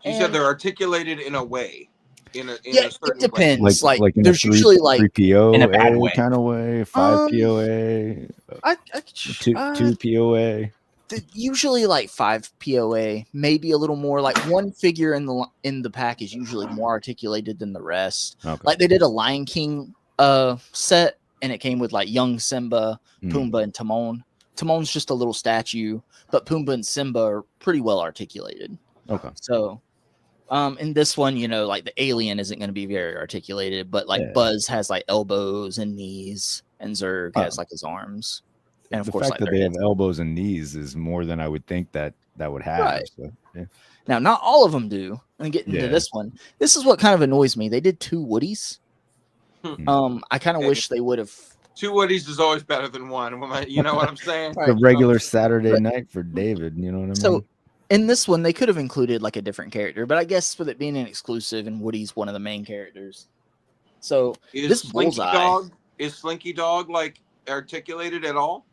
Speaker 3: You said they're articulated in a way. In a
Speaker 1: It
Speaker 3: certain
Speaker 1: depends.
Speaker 2: Like in
Speaker 1: there's
Speaker 2: a
Speaker 1: usually like
Speaker 2: 3PO
Speaker 4: in a bad way.
Speaker 2: kind of way, 5 POA, 2 POA.
Speaker 1: Usually like 5 POA, maybe a little more. Like one figure in the pack is usually more articulated than the rest.
Speaker 2: Okay.
Speaker 1: Like they did a Lion King set, and it came with like young Simba, Pumbaa, and Timon. Timon's just a little statue, but Pumbaa and Simba are pretty well articulated.
Speaker 2: Okay.
Speaker 1: So, in this one, like the alien isn't going to be very articulated, but like Buzz has like elbows and knees, and Zurg has like his arms. And of course,
Speaker 2: fact that they have elbows and knees is more than I would think that would have.
Speaker 1: Right.
Speaker 2: So, yeah.
Speaker 1: Now, not all of them do. And getting into this one, this is what kind of annoys me. They did 2 Woodies. I kind of wish they would have.
Speaker 3: 2 Woodies is always better than 1. You know what I'm saying?
Speaker 2: The regular Saturday night for David. You know what I mean?
Speaker 1: So in this one, they could have included like a different character, but I guess with it being an exclusive and Woody's one of the main characters. So this Bullseye.
Speaker 3: Is Slinky Dog like articulated at all?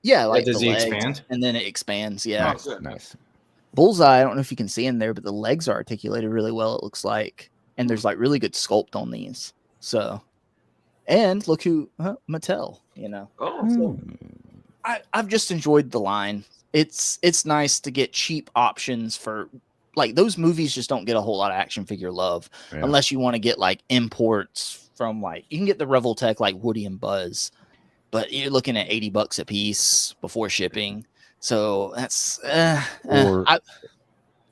Speaker 1: Yeah, like
Speaker 4: does
Speaker 1: the
Speaker 4: he
Speaker 1: legs,
Speaker 4: expand?
Speaker 1: And then it expands. Yeah.
Speaker 2: Nice.
Speaker 1: Bullseye, I don't know if you can see in there, but the legs are articulated really well, it looks like. And there's like really good sculpt on these. So, and look who Mattel, So I've just enjoyed the line. It's nice to get cheap options for like those movies just don't get a whole lot of action figure love unless you want to get like imports from like you can get the Revoltech like Woody and Buzz, but you're looking at $80 a piece before shipping. So that's
Speaker 2: or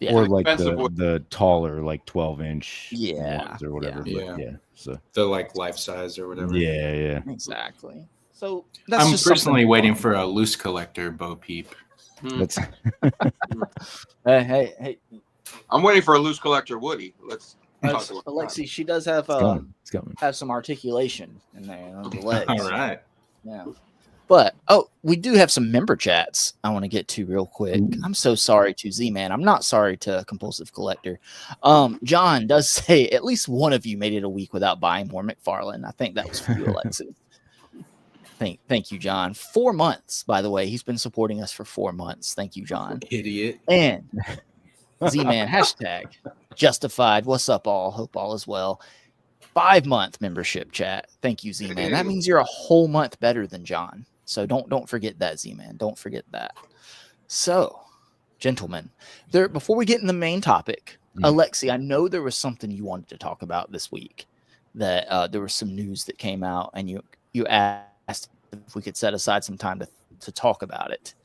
Speaker 2: like the taller like 12-inch ones or whatever.
Speaker 4: Yeah.
Speaker 2: So
Speaker 4: the like life size or whatever.
Speaker 2: Yeah.
Speaker 1: Exactly. So that's
Speaker 4: I'm
Speaker 1: just
Speaker 4: personally waiting for a loose collector Bo Peep.
Speaker 2: That's
Speaker 1: hey.
Speaker 3: I'm waiting for a loose collector Woody. Let's talk about
Speaker 1: Alexi, she does have
Speaker 2: it's coming.
Speaker 1: have some articulation in there on the legs.
Speaker 4: All right.
Speaker 1: Yeah. But we do have some member chats I want to get to real quick. I'm so sorry to Z-Man. I'm not sorry to Compulsive Collector. John does say at least one of you made it a week without buying more McFarlane. I think that was for you, Alexi. Thank you, John. 4 months, by the way. He's been supporting us for 4 months. Thank you, John.
Speaker 4: Idiot.
Speaker 1: And Z-Man hashtag justified. What's up, all? Hope all is well. 5-month membership chat. Thank you, Z-Man. That means you're a whole month better than John. So don't forget that, Z-Man. Don't forget that. So, gentlemen, before we get in the main topic, Alexi, I know there was something you wanted to talk about this week. That there was some news that came out, and you asked if we could set aside some time to talk about it.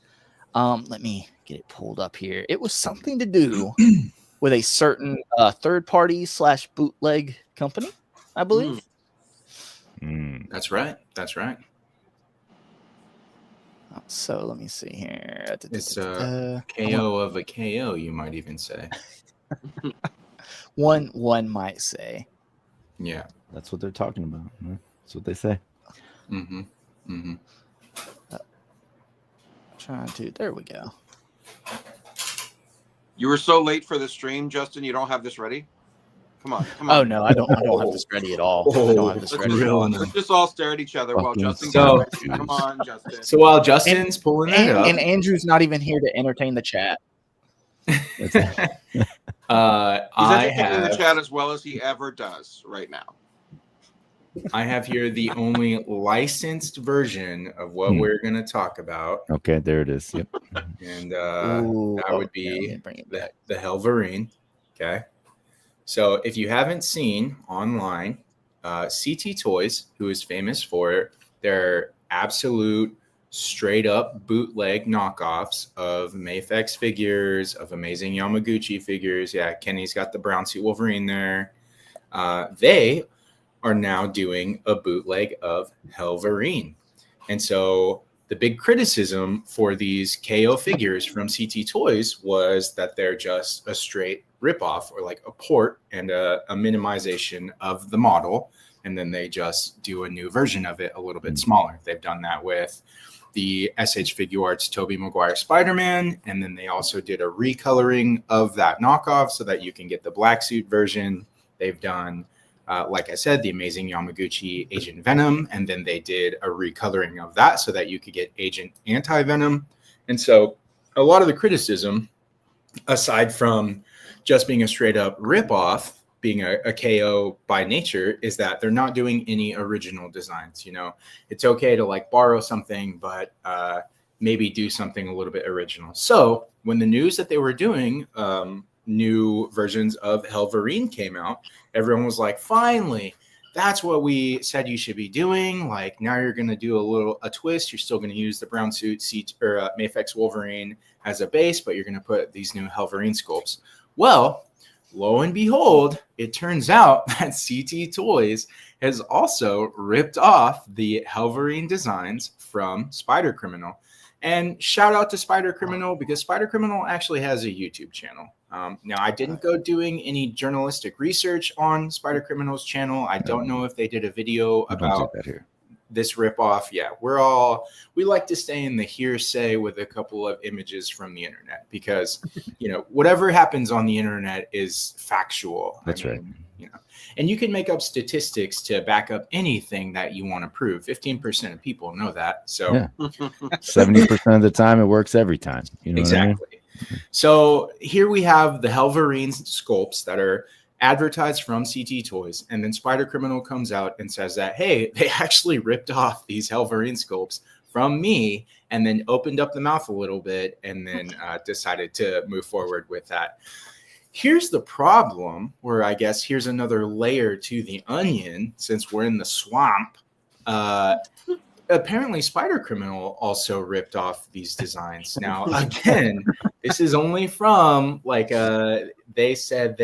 Speaker 1: Let me get it pulled up here. It was something to do with a certain third party / bootleg company, I believe.
Speaker 4: That's right. That's right.
Speaker 1: So let me see here.
Speaker 4: It's a KO of a KO, you might even say.
Speaker 1: One might say.
Speaker 4: Yeah.
Speaker 2: That's what they're talking about. That's what they say.
Speaker 4: Mm-hmm. Mm-hmm.
Speaker 1: Trying to. There we go.
Speaker 3: You were so late for the stream, Justin. You don't have this ready? Come on.
Speaker 1: Oh no, I don't have this ready at all. I don't have this ready at all.
Speaker 3: Let's just all stare at each other while Justin.
Speaker 4: So-
Speaker 3: Come on, Justin.
Speaker 4: So while Justin's pulling that up,
Speaker 1: And Andrew's not even here to entertain the chat.
Speaker 3: He's
Speaker 4: I
Speaker 3: entertaining the
Speaker 4: have
Speaker 3: chat as well as he ever does right now.
Speaker 4: I have here the only licensed version of what we're going to talk about,
Speaker 2: Okay, there it is. Yep.
Speaker 4: and
Speaker 1: Ooh,
Speaker 4: that would
Speaker 1: yeah, let me
Speaker 4: be
Speaker 1: bring it back.
Speaker 4: the Helverine. Okay, so if you haven't seen online, CT Toys, who is famous for their absolute straight up bootleg knockoffs of Mafex figures, of amazing Yamaguchi figures. Yeah, Kenny's got the brown suit Wolverine there. They are now doing a bootleg of Helverine. And so the big criticism for these KO figures from CT Toys was that they're just a straight ripoff, or like a port and a minimization of the model. And then they just do a new version of it a little bit smaller. They've done that with the SH Figure Arts Tobey Maguire Spider-Man. And then they also did a recoloring of that knockoff so that you can get the black suit version. They've done, like I said, the amazing Yamaguchi Agent Venom. And then they did a recoloring of that so that you could get Agent Anti-Venom. And so a lot of the criticism, aside from just being a straight up ripoff, being a KO by nature, is that they're not doing any original designs. You know, it's okay to like borrow something, but maybe do something a little bit original. So when the news that they were doing new versions of Helverine came out, everyone was like, finally, that's what we said you should be doing. Like, now you're going to do a twist. You're still going to use the brown suit Mafex Wolverine as a base, but you're going to put these new Helverine sculpts. Well, lo and behold, it turns out that CT Toys has also ripped off the Helverine designs from Spider Criminal. And shout out to Spider Criminal, because Spider Criminal actually has a YouTube channel. Now, I didn't go doing any journalistic research on Spider Criminal's channel. I don't know if they did a video about this ripoff. Yeah, we like to stay in the hearsay with a couple of images from the internet, because, you know, whatever happens on the internet is factual.
Speaker 2: That's right.
Speaker 4: You know, and you can make up statistics to back up anything that you want to prove. 15% of people know that. So
Speaker 2: yeah. 70% of the time, it works every time. You know
Speaker 4: exactly.
Speaker 2: What I mean?
Speaker 4: So here we have the Helverine sculpts that are advertised from CT Toys, and then Spider Criminal comes out and says that, hey, they actually ripped off these Helverine sculpts from me, and then opened up the mouth a little bit, and then decided to move forward with that. Here's the problem, where I guess here's another layer to the onion, since we're in the swamp. Apparently Spider Criminal also ripped off these designs. Now, again, this is only from like they said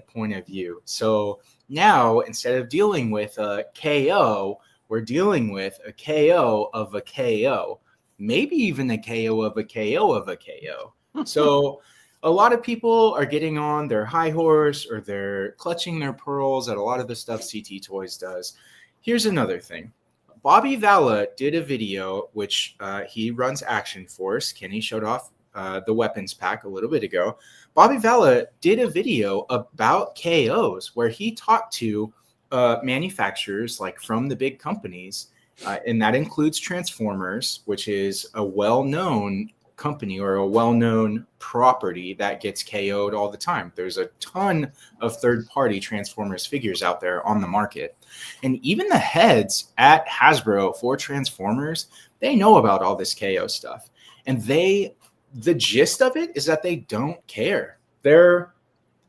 Speaker 4: point of view. So now, instead of dealing with a KO, we're dealing with a KO of a KO, maybe even a KO of a KO of a KO. So a lot of people are getting on their high horse, or they're clutching their pearls at a lot of the stuff CT Toys does. Here's another thing. Bobby Valla did a video, which he runs Action Force. Kenny showed off the weapons pack a little bit ago. Bobby Valla did a video about KOs where he talked to manufacturers like from the big companies, and that includes Transformers, which is a well-known company or a well-known property that gets KO'd all the time. There's a ton of third-party Transformers figures out there on the market. And even the heads at Hasbro for Transformers, they know about all this KO stuff. And the gist of it is that they don't care. They're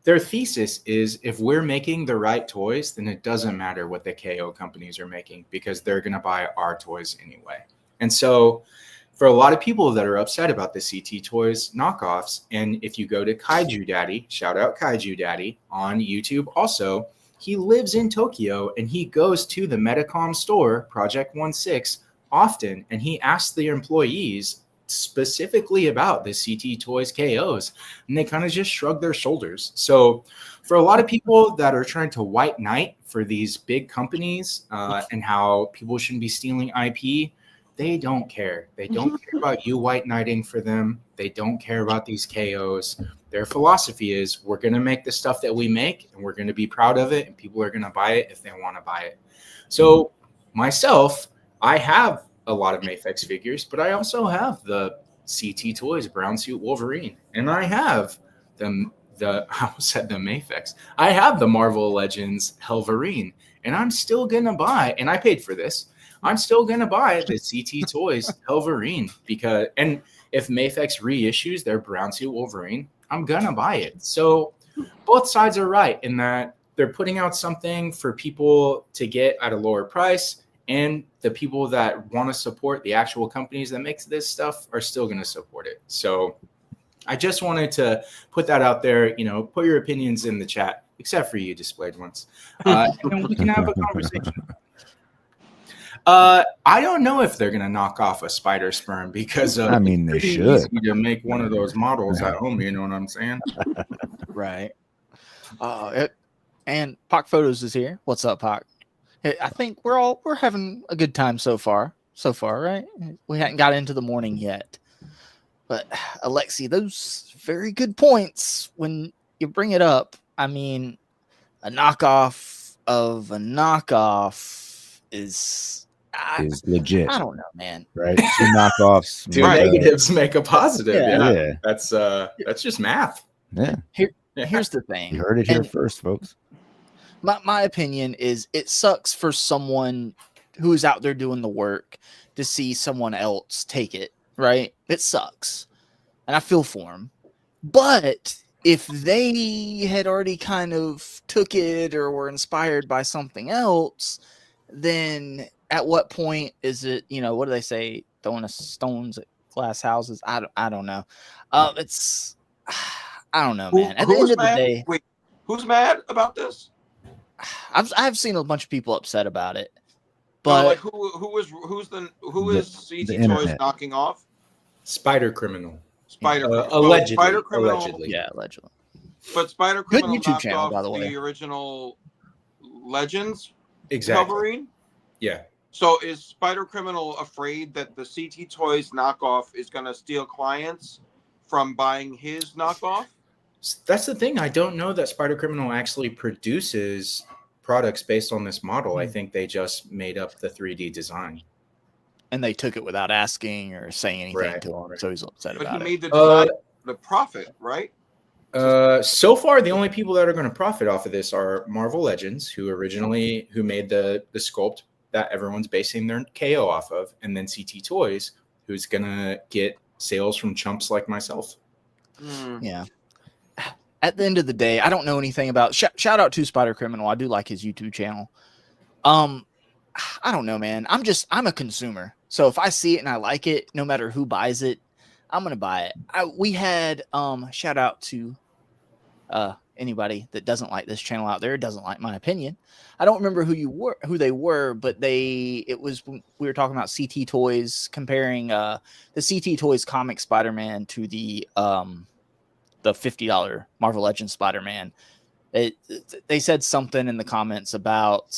Speaker 4: their thesis is if we're making the right toys, then it doesn't matter what the KO companies are making because they're going to buy our toys anyway. And so for a lot of people that are upset about the CT Toys knockoffs, and if you go to Kaiju Daddy, shout out Kaiju Daddy on YouTube also, he lives in Tokyo and he goes to the Medicom store, Project 16, often, and he asks the employees specifically about the CT Toys KOs, and they kind of just shrug their shoulders. So for a lot of people that are trying to white knight for these big companies and how people shouldn't be stealing IP, they don't care. They don't care about you white knighting for them. They don't care about these KOs. Their philosophy is we're going to make the stuff that we make and we're going to be proud of it and people are going to buy it if they want to buy it. So myself, I have a lot of Mafex figures, but I also have the CT Toys Brown Suit Wolverine, and I have I almost said the Mafex. I have the Marvel Legends Helverine, and I'm still going to buy, and I paid for this, I'm still going to buy the CT Toys Helverine because, and if Mafex reissues their Brown Suit Wolverine, I'm going to buy it. So both sides are right in that they're putting out something for people to get at a lower price, and the people that want to support the actual companies that makes this stuff are still going to support it. So I just wanted to put that out there, you know, put your opinions in the chat, except for you displayed ones, and we can have a conversation. I don't know if they're going to knock off a spider sperm because
Speaker 2: I mean, they
Speaker 4: it's
Speaker 2: should.
Speaker 4: easy to make one of those models at home. You know what I'm saying?
Speaker 1: Right. And Pac Photos is here. What's up, Pac? Hey, I think we're having a good time so far. So far, right? We hadn't got into the morning yet. But Alexi, those very good points when you bring it up. I mean, a knockoff of a knockoff is
Speaker 2: legit.
Speaker 1: I don't know, man.
Speaker 2: Right? Two knockoffs.
Speaker 4: Two negatives make a positive.
Speaker 2: Yeah.
Speaker 4: That's just math.
Speaker 2: Yeah.
Speaker 1: Here's the thing.
Speaker 2: You heard it here first, folks.
Speaker 1: My opinion is it sucks for someone who is out there doing the work to see someone else take it, right? It sucks. And I feel for them. But if they had already kind of took it or were inspired by something else, then at what point is it, you know, what do they say? Throwing stones at glass houses? I don't know. I don't know, man. At the end of the day,
Speaker 3: wait, who's mad about this?
Speaker 1: I've seen a bunch of people upset about it,
Speaker 3: But
Speaker 1: but
Speaker 3: who is CT Toys knocking off?
Speaker 4: Spider Criminal.
Speaker 3: Allegedly. Spider Criminal.
Speaker 4: Allegedly.
Speaker 1: yeah, allegedly.
Speaker 3: But Spider
Speaker 1: Good
Speaker 3: Criminal
Speaker 1: YouTube
Speaker 3: knocked
Speaker 1: channel,
Speaker 3: off
Speaker 1: by the way.
Speaker 3: the original Legends
Speaker 4: Exactly.
Speaker 3: Wolverine.
Speaker 4: Yeah.
Speaker 3: So is Spider Criminal afraid that the CT Toys knockoff is going to steal clients from buying his knockoff?
Speaker 4: That's the thing. I don't know that Spider Criminal actually produces products based on this model. I think they just made up the 3D design.
Speaker 1: And they took it without asking or saying anything
Speaker 4: Right,
Speaker 1: to him,
Speaker 4: right.
Speaker 1: so he's upset
Speaker 3: But
Speaker 1: about
Speaker 3: he
Speaker 1: it.
Speaker 3: made the design the profit, right?
Speaker 4: So far, the only people that are going to profit off of this are Marvel Legends, who made the sculpt that everyone's basing their KO off of, and then CT Toys, who's going to get sales from chumps like myself.
Speaker 1: Yeah. At the end of the day, I don't know anything about. Shout out to Spider Criminal. I do like his YouTube channel. I don't know, man. I'm a consumer. So if I see it and I like it, no matter who buys it, I'm gonna buy it. We had shout out to anybody that doesn't like this channel out there, doesn't like my opinion. I don't remember who they were, but we were talking about CT Toys, comparing the CT Toys comic Spider-Man to the $50 Marvel Legends Spider-Man. They said something in the comments about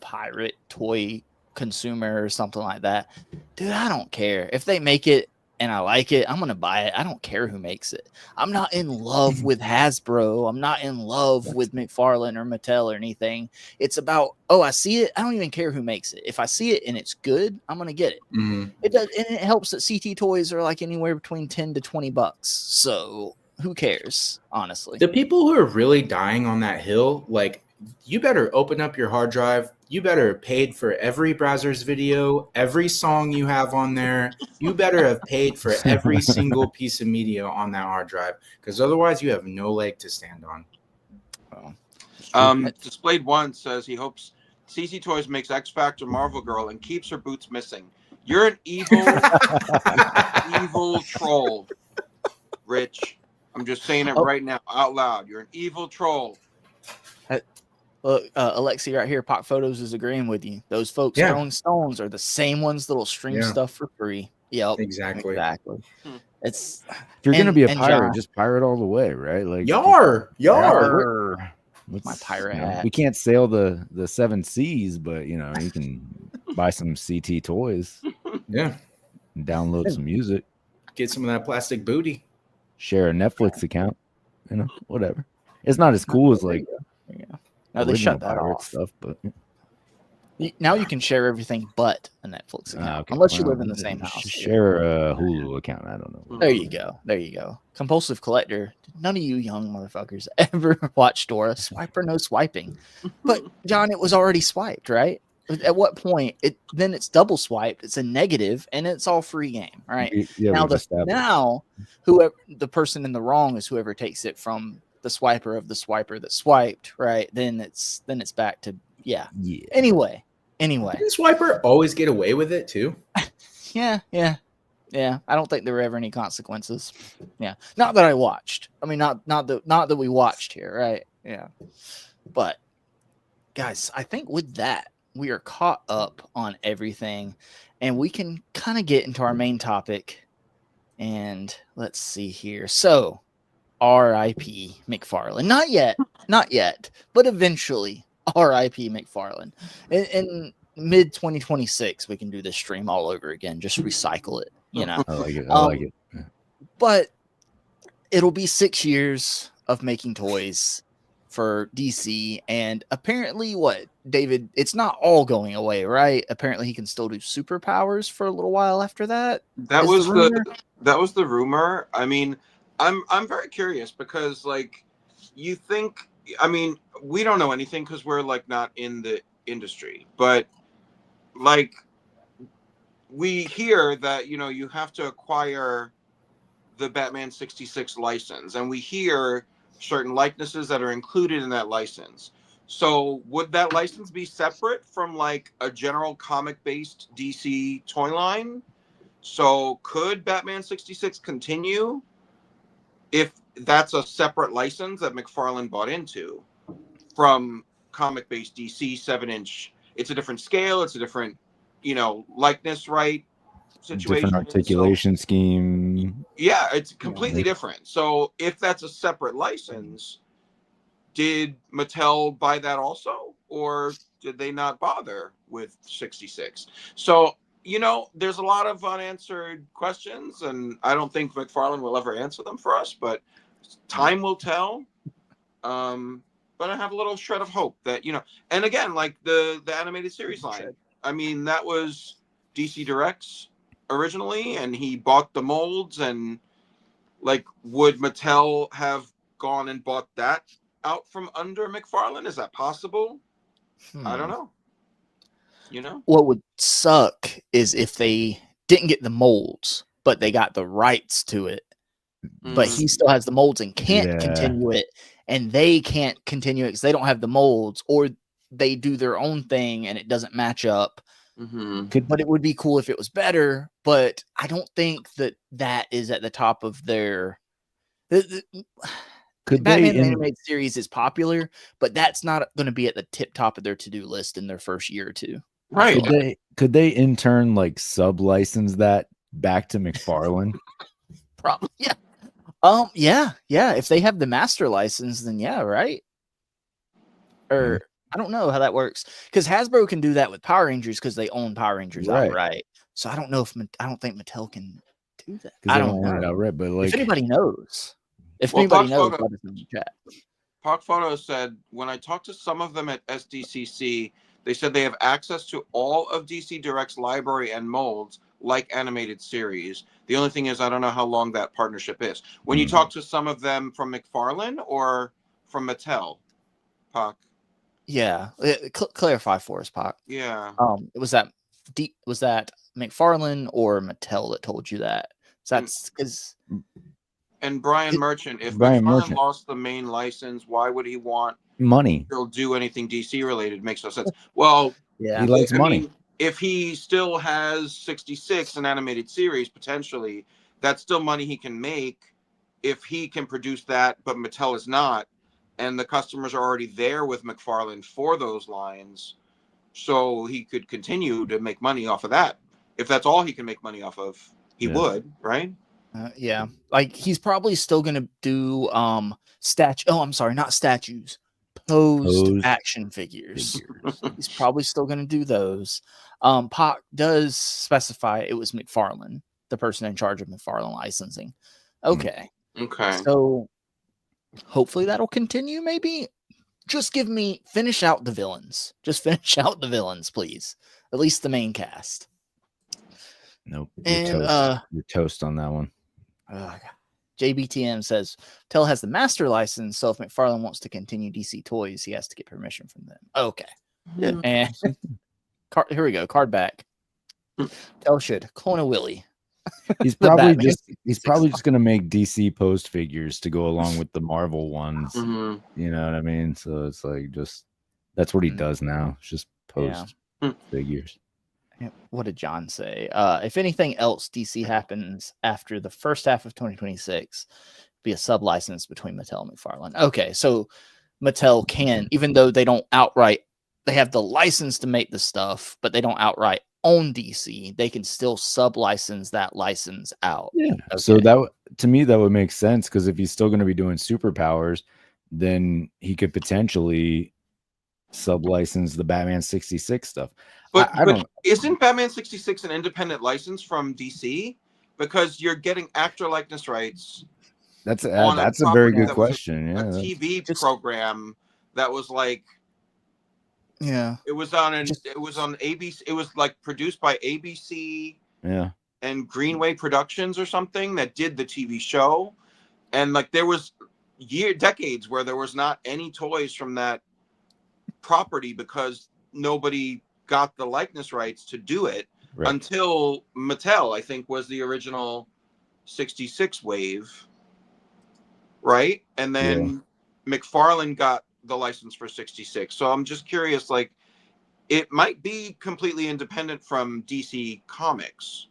Speaker 1: pirate toy consumer or something like that. Dude, I don't care. If they make it and I like it, I'm going to buy it. I don't care who makes it. I'm not in love with Hasbro. I'm not in love with McFarlane or Mattel or anything. It's about, I see it. I don't even care who makes it. If I see it and it's good, I'm going to get it.
Speaker 4: Mm-hmm.
Speaker 1: It does, and it helps that CT Toys are like anywhere between 10 to 20 bucks. So who cares, honestly?
Speaker 4: The people who are really dying on that hill, like you better open up your hard drive. You better have paid for every Brazzers video, every song you have on there. You better have paid for every single piece of media on that hard drive, because otherwise you have no leg to stand on.
Speaker 3: Displayed One says he hopes CC Toys makes X Factor Marvel Girl and keeps her boots missing. You're an evil, evil troll, Rich. I'm just saying it right now, out loud. You're an evil troll.
Speaker 1: Look, Alexi right here, Pock Photos is agreeing with you. Those folks throwing stones are the same ones that'll stream stuff for free. Yep,
Speaker 4: exactly.
Speaker 1: It's
Speaker 2: if you're gonna be a pirate, just pirate all the way, right? Like
Speaker 4: yar.
Speaker 1: With my pirate hat.
Speaker 2: We can't sail the 7 seas, but you know, you can buy some CT toys.
Speaker 4: Yeah.
Speaker 2: And download some music.
Speaker 4: Get some of that plastic booty.
Speaker 2: Share a Netflix account. You know, whatever. It's not as cool as like
Speaker 1: no, they shut that off
Speaker 2: stuff, but
Speaker 1: now you can share everything but a Netflix account, unless you live in the same house.
Speaker 2: Share a Hulu account. I don't know.
Speaker 1: There you go. Compulsive collector. None of you young motherfuckers ever watched Dora. Swipe or no swiping. But John, it was already swiped, right? At what point then it's double swiped, it's a negative, and it's all free game, right? Now whoever the person in the wrong is whoever takes it from the swiper of the swiper that swiped, right? Then it's back to Anyway.
Speaker 4: Didn't Swiper always get away with it too?
Speaker 1: Yeah. I don't think there were ever any consequences. Yeah, not that I watched. I mean, not that we watched here, right? Yeah, but guys, I think with that we are caught up on everything, and we can kind of get into our main topic. And let's see here. So, R.I.P. McFarlane. Not yet, but eventually. R.I.P. McFarlane. In mid 2026, we can do this stream all over again. Just recycle it, you know.
Speaker 2: I like it.
Speaker 1: But it'll be 6 years of making toys for DC, and apparently, David? It's not all going away, right? Apparently, he can still do superpowers for a little while after that.
Speaker 3: That was the rumor. I mean, I'm very curious because, like, you think. I mean, we don't know anything because we're like not in the industry, but like we hear that, you know, you have to acquire the Batman 66 license, and we hear certain likenesses that are included in that license. So would that license be separate from like a general comic based DC toy line? So could Batman 66 continue if that's a separate license that McFarlane bought into from comic-based DC 7-inch? It's a different scale. It's a different, you know, likeness, right? Situation.
Speaker 2: Different articulation scheme.
Speaker 3: Yeah, it's completely different. So if that's a separate license, did Mattel buy that also? Or did they not bother with 66? So, you know, there's a lot of unanswered questions, and I don't think McFarlane will ever answer them for us, but time will tell. But I have a little shred of hope that, you know, and again, like the animated series line, I mean, that was DC Direct's originally, and he bought the molds, and like, would Mattel have gone and bought that out from under McFarlane? Is that possible? I don't know. You know,
Speaker 1: what would suck is if they didn't get the molds, but they got the rights to it, but he still has the molds and can't continue it, and they can't continue it because they don't have the molds, or they do their own thing and it doesn't match up. But it would be cool if it was better, but I don't think that is at the top of their Batman the Animated Series is popular, but that's not going to be at the tip top of their to-do list in their first year or two.
Speaker 3: Right.
Speaker 2: Could they in turn like sub-license that back to McFarlane?
Speaker 1: Probably, yeah. Yeah. If they have the master license, then yeah, right? Or I don't know how that works, because Hasbro can do that with Power Rangers because they own Power Rangers outright. So I don't know I don't think Mattel can do that. I don't know.
Speaker 2: Outright, but like,
Speaker 1: if anybody knows, let us know in the chat.
Speaker 3: Park Photo said, when I talked to some of them at SDCC, they said they have access to all of DC Direct's library and molds, like animated series. The only thing is, I don't know how long that partnership is. When you talk to some of them from McFarlane or from Mattel, Park?
Speaker 1: Yeah, clarify for us, Pac.
Speaker 3: Yeah.
Speaker 1: Was that McFarlane or Mattel that told you that? So that's because.
Speaker 3: And Brian Merchant, if
Speaker 2: Brian
Speaker 3: McFarlane
Speaker 2: Merchant.
Speaker 3: lost the main license, why would he want
Speaker 2: Money.
Speaker 3: to do anything DC related? Makes no sense. Well,
Speaker 1: Yeah,
Speaker 2: He likes money.
Speaker 3: mean, if he still has 66, an animated series, potentially, that's still money he can make if he can produce that, but Mattel is not. And the customers are already there with McFarlane for those lines. So he could continue to make money off of that. If that's all he can make money off of, he would, right?
Speaker 1: yeah. Like he's probably still gonna do not statues, posed action figures. He's probably still gonna do those. Pac does specify it was McFarlane, the person in charge of McFarlane licensing. Okay.
Speaker 3: Okay.
Speaker 1: So hopefully that'll continue. Maybe just finish out the villains. Just finish out the villains, please. At least the main cast.
Speaker 2: Nope.
Speaker 1: And
Speaker 2: you're toast on that one.
Speaker 1: JBTM says Mattel has the master license, so if McFarlane wants to continue DC Toys, he has to get permission from them. Okay.
Speaker 3: Yeah.
Speaker 1: And here we go. Card back. Mattel should clone a Willy.
Speaker 2: He's probably just gonna make DC post figures to go along with the Marvel ones.
Speaker 3: Mhm.
Speaker 2: You know what I mean? So it's like that's what he does now. It's just post figures.
Speaker 1: What did John say? If anything else DC happens after the first half of 2026, be a sub license between Mattel and McFarlane. Okay, so Mattel can, even though they don't outright, they have the license to make the stuff, but they don't outright own DC. They can still sub license that license out.
Speaker 2: Yeah.
Speaker 1: Okay.
Speaker 2: So to me that would make sense because if he's still going to be doing superpowers, then he could potentially sub license the Batman 66 stuff.
Speaker 3: But
Speaker 2: I don't.
Speaker 3: Isn't Batman 66 an independent license from DC? Because you're getting actor likeness rights.
Speaker 2: That's a very good question.
Speaker 3: A TV program that was like, it was on ABC. It was like produced by ABC.
Speaker 2: Yeah.
Speaker 3: And Greenway Productions or something that did the TV show, and like there was decades where there was not any toys from that property because nobody got the likeness rights to do it until Mattel, I think, was the original 66 wave, right? And then McFarlane got the license for 66. So I'm just curious, like, it might be completely independent from DC Comics.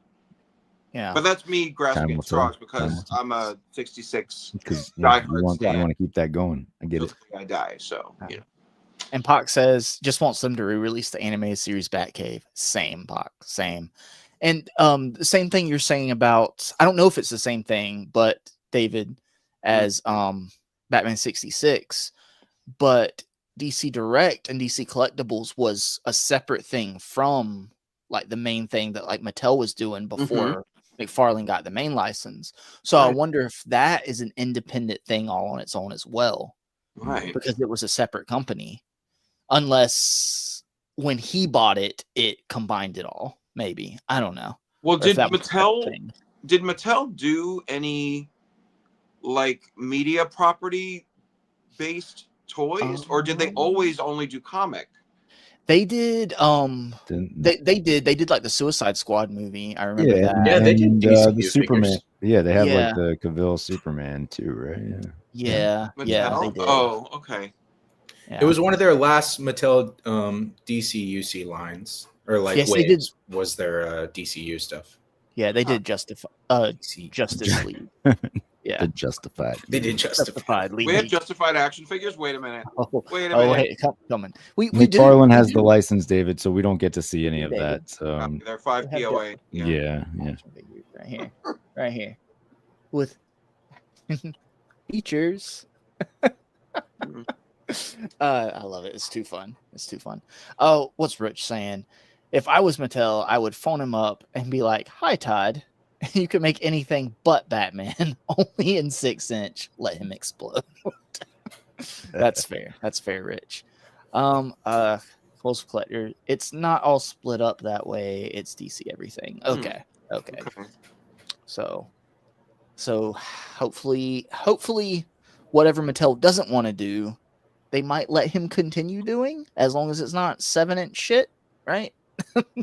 Speaker 1: Yeah.
Speaker 3: But that's me grasping at straws because I'm a 66
Speaker 2: because you
Speaker 3: diehard
Speaker 2: want to keep that going. I get it.
Speaker 3: I die, so you know.
Speaker 1: And Pac says just wants them to re-release the animated series Batcave. Same, Pac, same. And the same thing you're saying about, I don't know if it's the same thing, but David, as Batman 66, but DC Direct and DC Collectibles was a separate thing from like the main thing that like Mattel was doing before McFarlane got the main license. So I wonder if that is an independent thing all on its own as well.
Speaker 3: Right.
Speaker 1: Because it was a separate company. Unless when he bought it, it combined it all. Maybe. I don't know.
Speaker 3: Well, did Mattel do any like media property based toys, or did they always only do comic?
Speaker 1: They did. They did like the Suicide Squad movie. I remember that.
Speaker 4: Yeah, they did
Speaker 2: the Superman.
Speaker 4: figures.
Speaker 2: Yeah, they have like the Cavill Superman too, right?
Speaker 1: Yeah.
Speaker 3: Mattel?
Speaker 1: They did.
Speaker 3: Oh, okay.
Speaker 1: Yeah.
Speaker 4: It was one of their last Mattel DCUC lines, or like waves was their DCU stuff.
Speaker 1: Yeah, they did Justice League. Yeah,
Speaker 2: Justified.
Speaker 4: They did Justified.
Speaker 3: We had Justified action figures. Wait a minute. Wait a minute.
Speaker 1: Oh, hey, coming.
Speaker 2: McFarlane has the license, David, so we don't get to see any of that. So
Speaker 3: they're 5 POA.
Speaker 2: Yeah.
Speaker 1: Right here, with features. I love it. It's too fun. Oh, what's Rich saying? If I was Mattel, I would phone him up and be like, "Hi, Todd. You can make anything but Batman, only in 6-inch. Let him explode." That's fair. That's fair, Rich. Close collector. It's not all split up that way. It's DC everything. Okay. So hopefully, whatever Mattel doesn't want to do, they might let him continue doing as long as it's not 7-inch shit, right?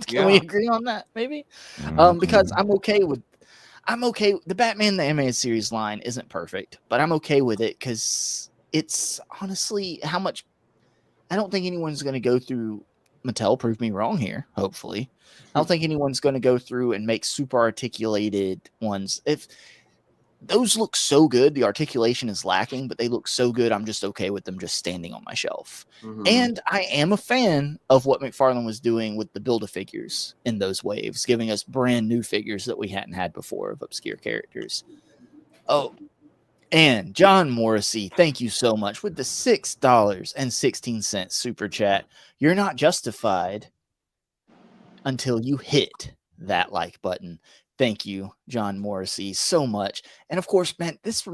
Speaker 1: Can we
Speaker 3: Yeah.
Speaker 1: agree on that? Maybe
Speaker 2: Mhm.
Speaker 1: because I'm okay with the Batman the Animated Series line isn't perfect, but I'm okay with it because it's honestly how much. I don't think anyone's going to go through. Mattel, prove me wrong here. Hopefully, I don't think anyone's going to go through and make super articulated ones. If those look so good, the articulation is lacking, but they look so good. I'm just okay with them just standing on my shelf.
Speaker 3: Mhm.
Speaker 1: And I am a fan of what McFarlane was doing with the Build-A-Figures in those waves, giving us brand new figures that we hadn't had before of obscure characters. Oh, and John Morrissey, thank you so much with the $6.16 super chat. You're not justified until you hit that like button. Thank you, John Morrissey, so much. And of course, man, this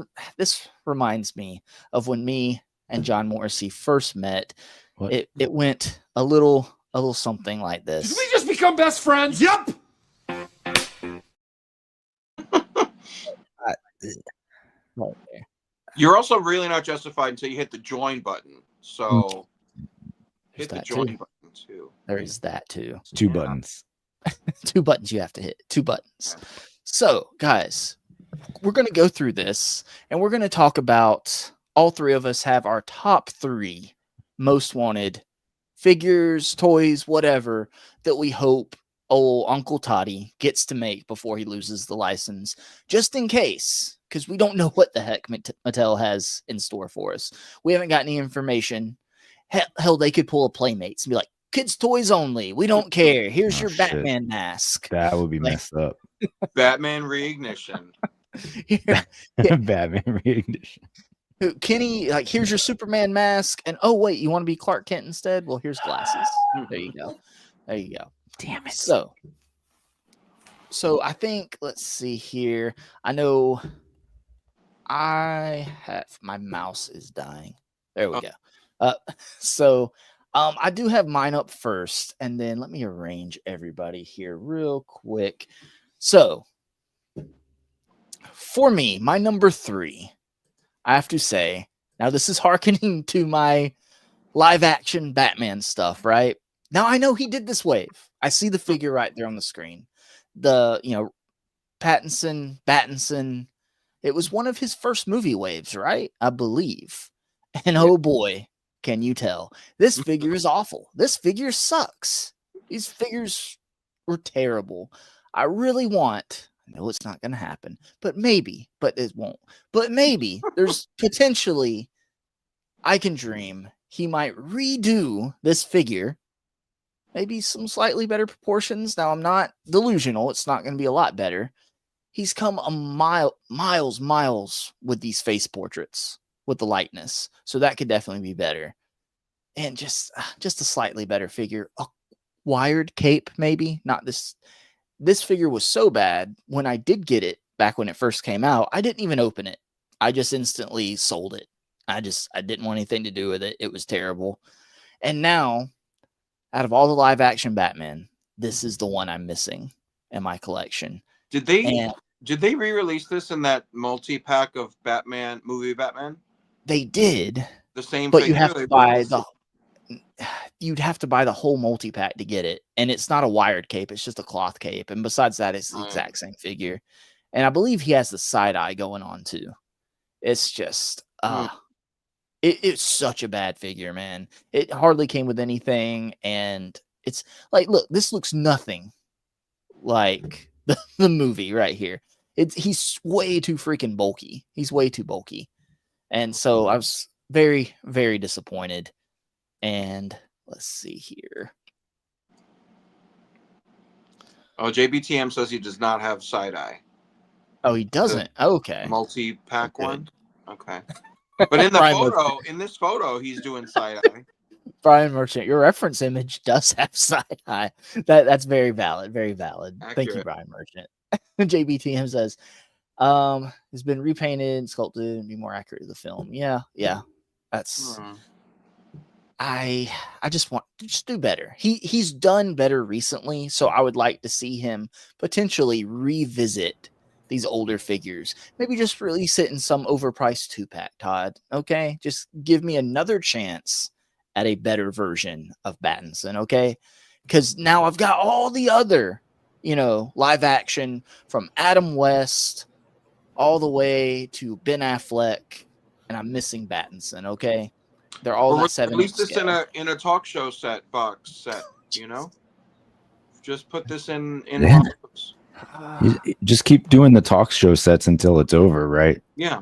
Speaker 1: reminds me of when me and John Morrissey first met.
Speaker 2: What?
Speaker 1: It went a little something like this.
Speaker 7: Did we just become best friends? Yep.
Speaker 1: Right there.
Speaker 3: You're also really not justified until you hit the join button. So hit the
Speaker 1: that
Speaker 3: join
Speaker 1: too.
Speaker 3: button too.
Speaker 1: There is that too.
Speaker 2: It's 2
Speaker 3: Yeah.
Speaker 2: buttons.
Speaker 1: 2 buttons you have to hit. 2 buttons.
Speaker 3: Yeah.
Speaker 1: So, guys, we're going to go through this and we're going to talk about all three of us have our top 3 most wanted figures, toys, whatever that we hope old Uncle Toddy gets to make before he loses the license, just in case, because we don't know what the heck Mattel has in store for us. We haven't got any information. Hell, they could pull a Playmates and be like, kids' toys only. We don't care. Here's
Speaker 2: Oh,
Speaker 1: your
Speaker 2: shit.
Speaker 1: Batman mask.
Speaker 2: That would be
Speaker 1: Like-
Speaker 2: messed up.
Speaker 3: Batman reignition.
Speaker 1: Here,
Speaker 2: Batman reignition.
Speaker 1: Kenny, like, here's your Superman mask. And oh, wait, you want to be Clark Kent instead? Well, here's glasses. There you go. There you go.
Speaker 2: Damn it.
Speaker 1: So I think, let's see here. I know I have, my mouse is dying. There we go. I do have mine up first, and then let me arrange everybody here real quick. So, for me, my number 3, I have to say, now this is hearkening to my live action Batman stuff, right? Now I know he did this wave. I see the figure right there on the screen. Pattinson. It was one of his first movie waves, right? I believe. And oh boy, can you tell? This figure is awful. This figure sucks. These figures were terrible. I really want, I know it's not going to happen, but it won't. But maybe there's potentially, I can dream, he might redo this figure. Maybe some slightly better proportions. Now, I'm not delusional. It's not going to be a lot better. He's come a miles with these face portraits, with the likeness. So that could definitely be better. And just a slightly better figure. A wired cape, maybe. Not this. This figure was so bad. When I did get it, back when it first came out, I didn't even open it. I just instantly sold it. I didn't want anything to do with it. It was terrible. And now, out of all the live action Batman, this is the one I'm missing in my collection.
Speaker 3: Did they re-release this in that multi-pack of Batman movie Batman?
Speaker 1: They did,
Speaker 3: The same
Speaker 1: but
Speaker 3: figure?
Speaker 1: you have
Speaker 3: They
Speaker 1: to buy
Speaker 3: put
Speaker 1: you'd have to buy the whole multi-pack to get it. And it's not a wired cape, it's just a cloth cape. And besides that, it's the exact same figure. And I believe he has the side eye going on too. It's just it's such a bad figure, man. It hardly came with anything, and it's like, look, this looks nothing like the movie right here. He's way too freaking bulky. He's way too bulky. And so I was very, very disappointed. And let's see here.
Speaker 3: Oh, JBTM says he does not have side eye.
Speaker 1: Oh, he doesn't. Okay.
Speaker 3: Multi-pack
Speaker 1: Good.
Speaker 3: one? Okay. But in the
Speaker 1: Brian
Speaker 3: photo, in this photo, he's doing side eye.
Speaker 1: Brian Merchant, your reference image does have side eye. That's very valid. Very valid. Thank you,
Speaker 3: Accurate.
Speaker 1: Brian Merchant. JBTM says, has been repainted, sculpted, and be more accurate to the film. Yeah. That's I just want to just do better. He's done better recently, so I would like to see him potentially revisit these older figures. Maybe just release it in some overpriced 2-pack, Todd. Okay, just give me another chance at a better version of Battinson. Okay, because now I've got all the other, live action from Adam West all the way to Ben Affleck, and I'm missing Battinson. Okay, they're all that 7-inch
Speaker 3: release this
Speaker 1: scale.
Speaker 3: in a talk show box set. Just put this in
Speaker 2: Yeah.
Speaker 3: one of those.
Speaker 2: You just keep doing the talk show sets until it's over, right?
Speaker 3: Yeah.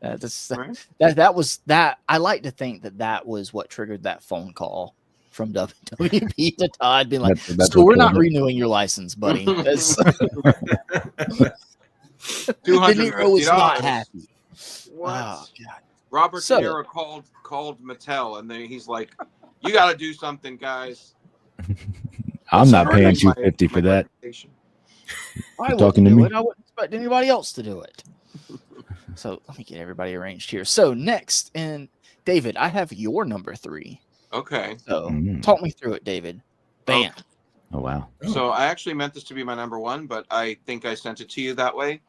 Speaker 1: That was that. I like to think that was what triggered that phone call from WWP to Todd, being like,
Speaker 2: That's
Speaker 1: "So
Speaker 2: what
Speaker 1: we're not
Speaker 2: killed it.
Speaker 1: renewing your license, buddy." De
Speaker 3: $250.
Speaker 1: Niro was not happy.
Speaker 3: What?
Speaker 1: Oh God.
Speaker 3: Robert
Speaker 1: So-
Speaker 3: De Niro called Mattel, and then he's like, "You got to do something, guys."
Speaker 2: I'm not
Speaker 3: Sorry,
Speaker 2: paying
Speaker 3: my-
Speaker 2: $250 for
Speaker 3: my
Speaker 2: that.
Speaker 3: reputation.
Speaker 1: I
Speaker 2: You
Speaker 1: wouldn't
Speaker 2: talking to
Speaker 1: do
Speaker 2: me?
Speaker 1: it. I wouldn't expect anybody else to do it. So let me get everybody arranged here. So next, and David, I have your number 3.
Speaker 3: Okay.
Speaker 1: So
Speaker 2: Mm.
Speaker 1: talk me through it, David. Bam.
Speaker 2: Oh wow.
Speaker 3: So I actually meant this to be my number 1, but I think I sent it to you that way.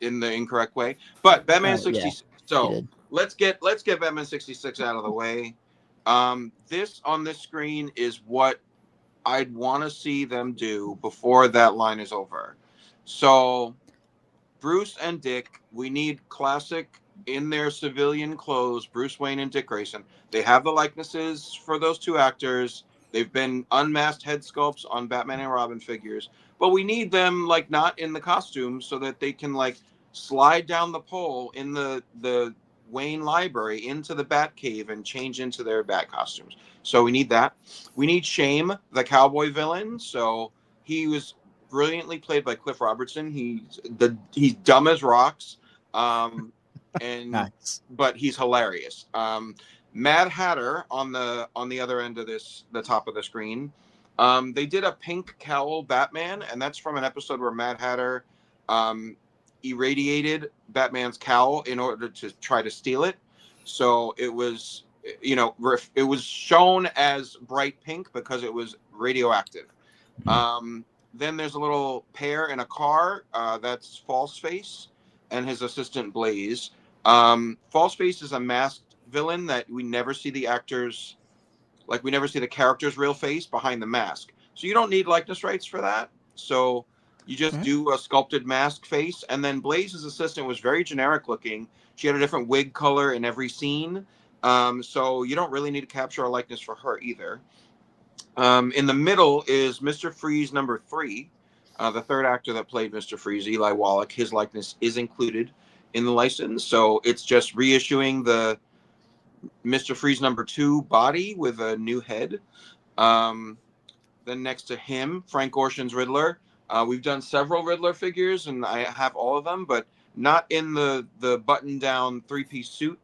Speaker 3: In the incorrect way. But Batman
Speaker 1: Oh,
Speaker 3: 66.
Speaker 1: You
Speaker 3: So
Speaker 1: did.
Speaker 3: let's get Batman 66 out of the way. This on this screen is what I'd want to see them do before that line is over. So Bruce and Dick, we need classic in their civilian clothes, Bruce Wayne and Dick Grayson. They have the likenesses for those two actors. They've been unmasked head sculpts on Batman and Robin figures, but we need them like not in the costumes so that they can like slide down the pole in the Wayne library into the Batcave and change into their Bat costumes. So we need that. We need Shame, the cowboy villain. So he was brilliantly played by Cliff Robertson. He's dumb as rocks, and
Speaker 1: Nice.
Speaker 3: but he's hilarious. Mad Hatter on the other end of the top of the screen. They did a pink cowl Batman, and that's from an episode where Mad Hatter irradiated Batman's cowl in order to try to steal it. So it was, it was shown as bright pink because it was radioactive. Then there's a little pair in a car. That's Falseface and his assistant Blaze. Falseface is a masked villain that we never see the actors, like we never see the character's real face behind the mask. So you don't need likeness rights for that. So you just do a sculpted mask face. And then Blaze's assistant was very generic looking. She had a different wig color in every scene. So you don't really need to capture a likeness for her either. In the middle is Mr. Freeze number 3, the third actor that played Mr. Freeze, Eli Wallach. His likeness is included in the license, so it's just reissuing the Mr. Freeze number 2 body with a new head. Then next to him, Frank Gorshin's Riddler. We've done several Riddler figures, and I have all of them, but not in the button-down 3-piece suit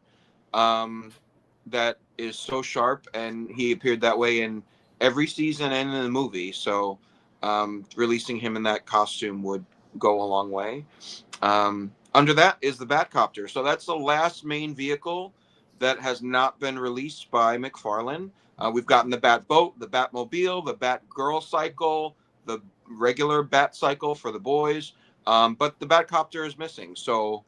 Speaker 3: that is so sharp, and he appeared that way in every season and in the movie. So releasing him in that costume would go a long way. Under that is the Batcopter. So that's the last main vehicle that has not been released by McFarlane. We've gotten the Batboat, the Batmobile, the Batgirl cycle, the regular Bat cycle for the boys, but the Batcopter is missing. So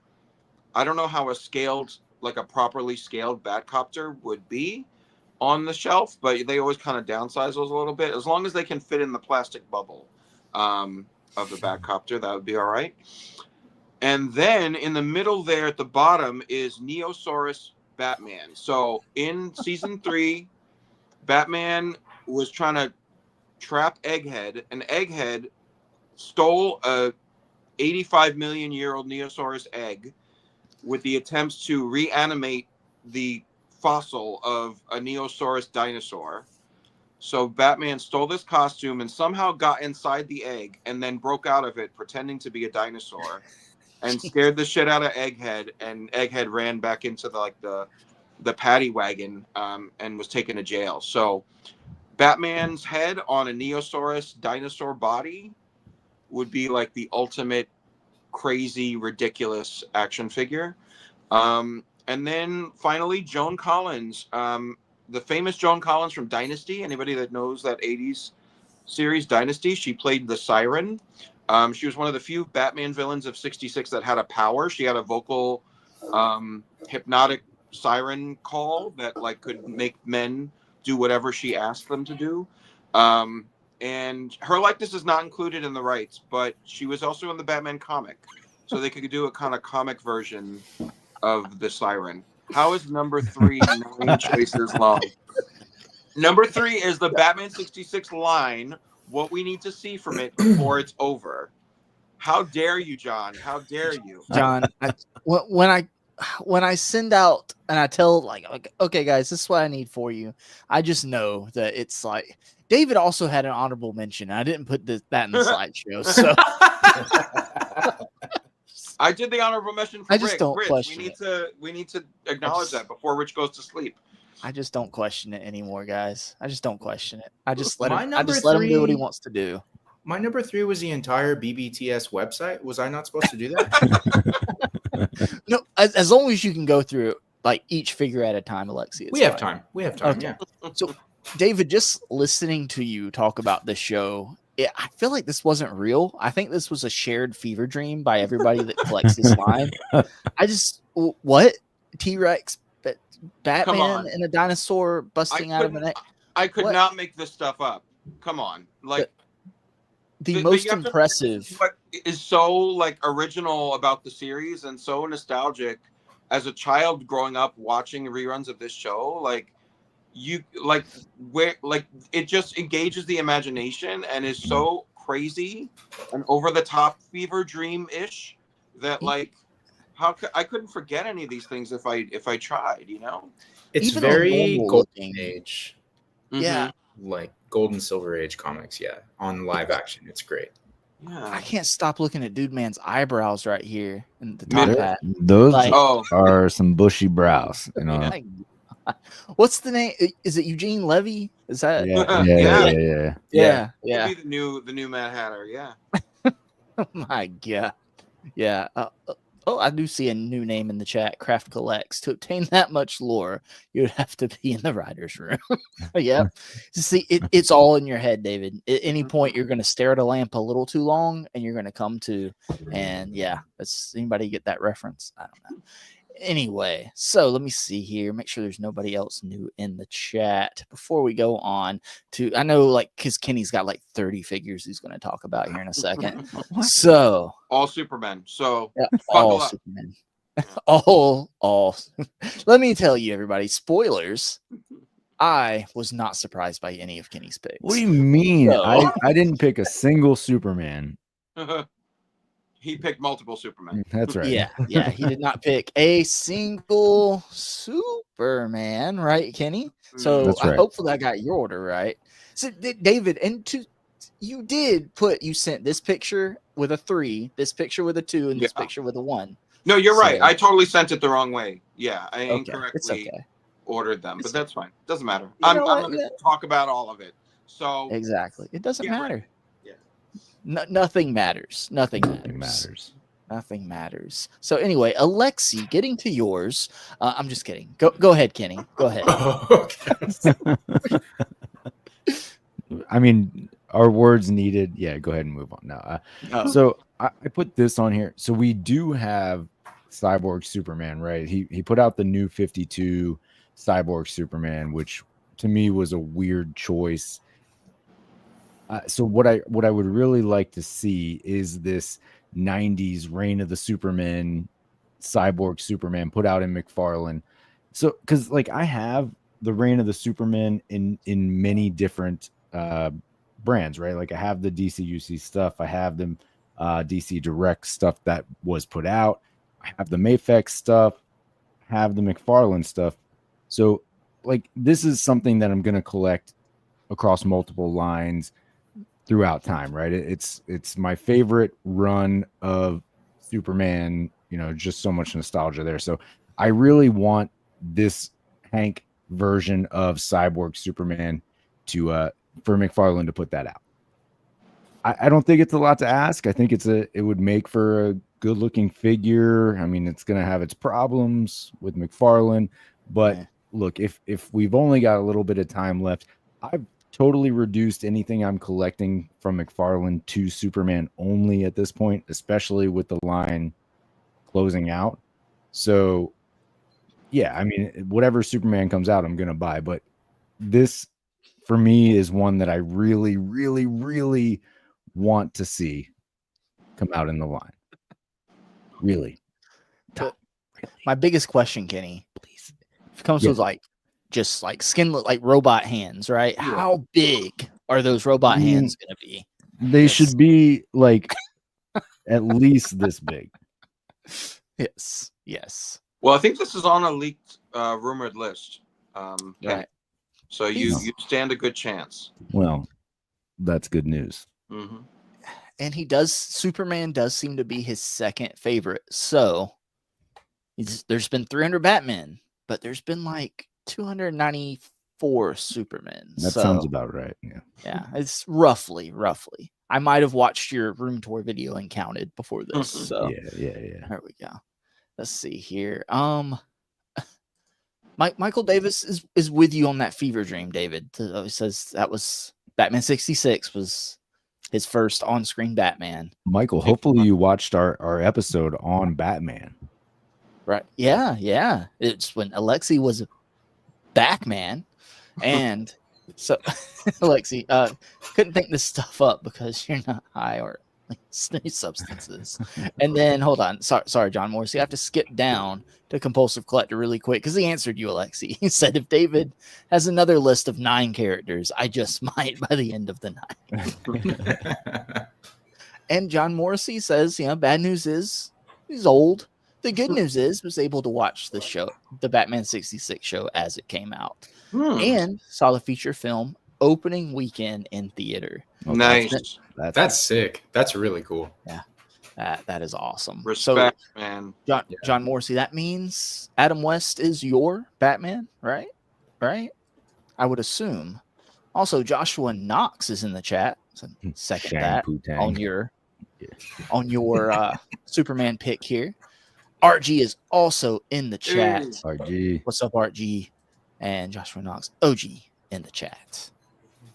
Speaker 3: I don't know how a properly scaled Batcopter would be on the shelf, but they always kind of downsize those a little bit. As long as they can fit in the plastic bubble of the Batcopter, that would be all right. And then in the middle there at the bottom is Neosaurus Batman. So in season 3, Batman was trying to trap Egghead, and Egghead stole a 85 million year old Neosaurus egg with the attempts to reanimate the fossil of a Neosaurus dinosaur. So Batman stole this costume and somehow got inside the egg and then broke out of it pretending to be a dinosaur and scared the shit out of Egghead, and Egghead ran back into the paddy wagon and was taken to jail. So Batman's head on a Neosaurus dinosaur body would be like the ultimate crazy, ridiculous action figure. And then finally, Joan Collins, the famous Joan Collins from Dynasty. Anybody that knows that 80s series Dynasty, she played the Siren. She was one of the few Batman villains of '66 that had a power. She had a vocal, hypnotic siren call that like could make men do whatever she asked them to do. And her likeness is not included in the rights, but she was also in the Batman comic, so they could do a kind of comic version of the siren. How is number 3 9 choices long? Number 3 is the Batman '66 line. What we need to see from it before it's over. How dare you, John? How dare you,
Speaker 1: John? When I send out and I tell like, okay, guys, this is what I need for you. I just know that it's like David also had an honorable mention. I didn't put that in the slideshow, so
Speaker 3: I did the honorable mention for
Speaker 1: I just
Speaker 3: Rick.
Speaker 1: don't
Speaker 3: Rich,
Speaker 1: question
Speaker 3: we need to acknowledge that before Rich goes to sleep.
Speaker 1: I just don't question it anymore, guys. I just don't question it. I just let
Speaker 4: My
Speaker 1: him. I
Speaker 4: number
Speaker 1: just let him do what he
Speaker 4: 3
Speaker 1: wants to do.
Speaker 4: My number 3 was the entire BBTS website. Was I not supposed to do that?
Speaker 1: No, as long as you can go through like each figure at a time, Alexi.
Speaker 4: We have time. We have time.
Speaker 1: Okay.
Speaker 4: Yeah.
Speaker 1: So, David, just listening to you talk about this show, I feel like this wasn't real. I think this was a shared fever dream by everybody that collects this line. I just what T-Rex, Batman, and a dinosaur busting out of an egg.
Speaker 3: I could
Speaker 1: What?
Speaker 3: not make this stuff up. Come on, like
Speaker 1: the most
Speaker 3: you have to
Speaker 1: impressive.
Speaker 3: what is so like original about the series and so nostalgic as a child growing up watching reruns of this show, like you like where like it just engages the imagination and is so crazy and over the top fever dream ish that like I couldn't forget any of these things if I tried, you know.
Speaker 4: It's
Speaker 1: Even
Speaker 4: very
Speaker 1: normal
Speaker 4: golden
Speaker 1: looking.
Speaker 4: age,
Speaker 1: Yeah,
Speaker 4: like golden silver age comics. Yeah, on live action, it's great.
Speaker 3: Yeah.
Speaker 1: I can't stop looking at Dude Man's eyebrows right here in the top
Speaker 3: Mid-
Speaker 1: hat.
Speaker 2: Those
Speaker 1: Like-
Speaker 3: Oh,
Speaker 2: are some bushy brows. You know.
Speaker 1: My God. What's the name? Is it Eugene Levy? Is that?
Speaker 2: Yeah,
Speaker 3: Yeah.
Speaker 2: yeah.
Speaker 1: Yeah.
Speaker 3: Could be the new Mad Hatter. Yeah.
Speaker 1: Oh my God. Yeah. Oh, I do see a new name in the chat. Craft Collects. To obtain that much lore, you would have to be in the writer's room. Yeah. See, it's all in your head, David. At any point, you're going to stare at a lamp a little too long, and you're going to come to. And yeah, that's anybody get that reference? I don't know. Anyway, so let me see here. Make sure there's nobody else new in the chat before we go on to. I know, like, because Kenny's got like 30 figures he's going to talk about here in a second. So
Speaker 3: All Supermen. So
Speaker 1: yeah,
Speaker 3: buckle
Speaker 1: all
Speaker 3: up.
Speaker 1: Superman. all. Let me tell you, everybody. Spoilers. I was not surprised by any of Kenny's picks.
Speaker 2: What do you mean?
Speaker 1: So-
Speaker 2: I didn't pick a single Superman.
Speaker 3: He picked multiple Supermen.
Speaker 2: That's right.
Speaker 1: Yeah. He did not pick a single Superman, right, Kenny? So
Speaker 2: That's right.
Speaker 1: hopefully I got your order right. So David, you sent this picture with a 3, this picture with a 2, and this
Speaker 3: Yeah.
Speaker 1: picture with a 1.
Speaker 3: No, you're right.
Speaker 1: So-
Speaker 3: I totally sent it the wrong way. Yeah, I
Speaker 1: Okay,
Speaker 3: incorrectly
Speaker 1: it's okay.
Speaker 3: ordered them, but
Speaker 1: It's-
Speaker 3: that's fine. Doesn't matter.
Speaker 1: You
Speaker 3: I'm
Speaker 1: know what?
Speaker 3: going to
Speaker 1: Yeah.
Speaker 3: talk about all of it. So
Speaker 1: Exactly. It doesn't
Speaker 3: Yeah, right.
Speaker 1: matter.
Speaker 3: Yeah.
Speaker 1: Nothing matters. Nothing
Speaker 2: Nothing
Speaker 1: matters.
Speaker 2: matters.
Speaker 1: Nothing matters. So anyway, Alexi, getting to yours. I'm just kidding. Go ahead, Kenny. Go ahead.
Speaker 2: I mean, are words needed? Yeah, go ahead and move on now.
Speaker 1: Oh.
Speaker 2: So I put this on here. So we do have Cyborg Superman, right? He put out the new 52 Cyborg Superman, which to me was a weird choice. So what I would really like to see is this 90s Reign of the Superman Cyborg Superman put out in McFarlane. So because like I have the Reign of the Superman in many different brands, right? Like I have the DCUC stuff, I have the DC Direct stuff that was put out, I have the Mafex stuff, have the McFarlane stuff. So like this is something that I'm going to collect across multiple lines throughout time, right? It's my favorite run of Superman, you know, just so much nostalgia there. So I really want this Hank version of Cyborg Superman to for McFarlane to put that out. I don't think it's a lot to ask. I think it would make for a good looking figure. I mean, it's going to have its problems with McFarlane, but
Speaker 1: Yeah.
Speaker 2: look, if we've only got a little bit of time left, I've totally reduced anything I'm collecting from McFarlane to Superman only at this point, especially with the line closing out. So, yeah, I mean, whatever Superman comes out, I'm going to buy. But this, for me, is one that I really, really, really want to see come out in the line. Really.
Speaker 1: My biggest question, Kenny, please, if it comes with like just like skin look like robot hands, right?
Speaker 3: Yeah.
Speaker 1: How big are those robot hands going to be?
Speaker 2: They should be like at least this big.
Speaker 1: Yes. Yes.
Speaker 3: Well, I think this is on a leaked, rumored list.
Speaker 1: Right.
Speaker 3: So you stand a good chance.
Speaker 2: Well, that's good news.
Speaker 3: Mm-hmm.
Speaker 1: And Superman does seem to be his second favorite. So there's been 300 Batmen, but there's been like 294 Supermen.
Speaker 2: That sounds about right. Yeah.
Speaker 1: Yeah, it's roughly. I might have watched your room tour video and counted before this. So
Speaker 2: Yeah.
Speaker 1: there we go. Let's see here. Michael Davis is with you on that fever dream, David. He says that was Batman 66 was his first on-screen Batman.
Speaker 2: Michael, hopefully you watched our episode on Batman.
Speaker 1: Right. Yeah. It's when Alexi was a Batman. And so Alexi, couldn't think this stuff up because you're not high or substances. And then hold on. Sorry, John Morrissey. I have to skip down to Compulsive Collector really quick because he answered you, Alexi. He said if David has another list of 9 characters, I just might by the end of the night. And John Morrissey says, bad news is he's old. The good news is was able to watch the show, the Batman 66 show as it came out, and saw the feature film opening weekend in theater.
Speaker 3: Nice.
Speaker 4: That's sick. That's really cool.
Speaker 1: Yeah, that is awesome.
Speaker 3: Respect, man.
Speaker 1: John Morrissey. That means Adam West is your Batman, right? Right. I would assume. Also, Joshua Knox is in the chat. So second that on your Superman pick here. RG is also in the chat.
Speaker 2: RG.
Speaker 1: What's up, RG? And Joshua Knox, OG, in the chat.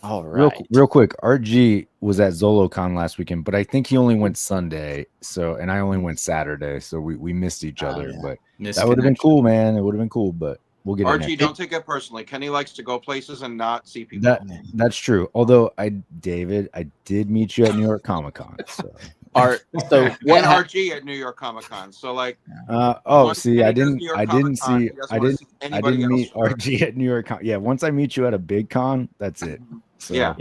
Speaker 1: All right.
Speaker 2: Real quick, RG was at ZoloCon last weekend, but I think he only went Sunday. And I only went Saturday. So we missed each other.
Speaker 1: Yeah.
Speaker 2: But that would have been cool, man. It would have been cool, but we'll get
Speaker 3: RG, don't take it personally. Kenny likes to go places and not see people.
Speaker 2: That's true. Although I did meet you at New York Comic Con. So.
Speaker 1: So
Speaker 3: what RG at New York Comic Con? So like,
Speaker 2: see, I didn't meet
Speaker 3: else.
Speaker 2: RG at New York Con. Yeah, once I meet you at a big con, that's it. So,
Speaker 3: yeah.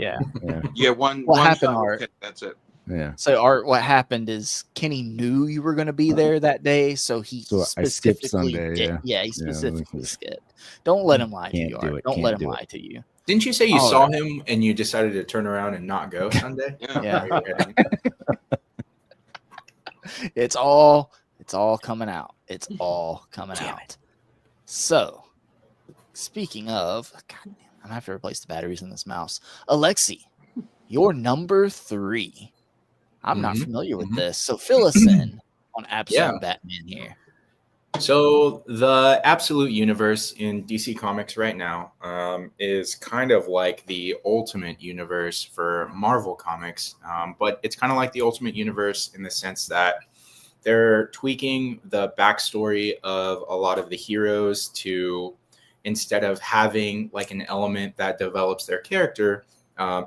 Speaker 3: One
Speaker 1: happened,
Speaker 3: shot,
Speaker 1: Art?
Speaker 3: that's it.
Speaker 2: Yeah.
Speaker 1: So Art, what happened is Kenny knew you were going to be there that day, so
Speaker 2: I skipped Sunday.
Speaker 1: He specifically skipped. Don't let him lie to you, Art. Don't let him lie to you.
Speaker 4: Didn't you say you saw him and you decided to turn around and not go Sunday?
Speaker 1: Yeah. It's all coming out. It's all coming out. So, speaking of, God damn, I'm gonna have to replace the batteries in this mouse. Alexi, your number 3. I'm not familiar with this, so fill us in on Absolute Batman here.
Speaker 4: So the Absolute Universe in DC Comics right now is kind of like the Ultimate Universe for Marvel Comics, but it's kind of like the Ultimate Universe in the sense that they're tweaking the backstory of a lot of the heroes to, instead of having like an element that develops their character,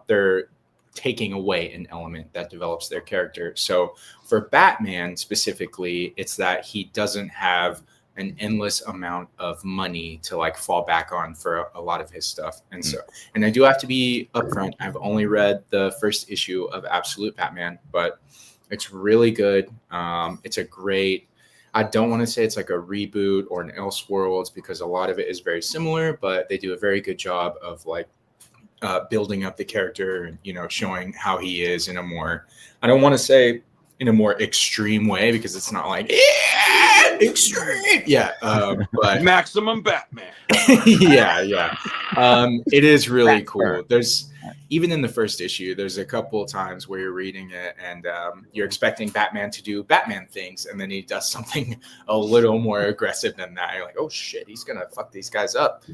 Speaker 4: they're taking away an element that develops their character. So for Batman specifically, it's that he doesn't have an endless amount of money to like fall back on for a lot of his stuff. And so, and I do have to be upfront, I've only read the first issue of Absolute Batman, but it's really good. It's a great, I don't want to say it's like a reboot or an Elseworlds because a lot of it is very similar, but they do a very good job of like building up the character and, showing how he is in a more, I don't want to say in a more extreme way, because it's not like yeah, extreme. Yeah, but
Speaker 3: Maximum Batman.
Speaker 4: yeah. It is really
Speaker 1: That's
Speaker 4: cool.
Speaker 1: fair.
Speaker 4: There's even in the first issue, there's a couple of times where you're reading it and you're expecting Batman to do Batman things, and then he does something a little more aggressive than that. You're like, oh shit, he's gonna fuck these guys up.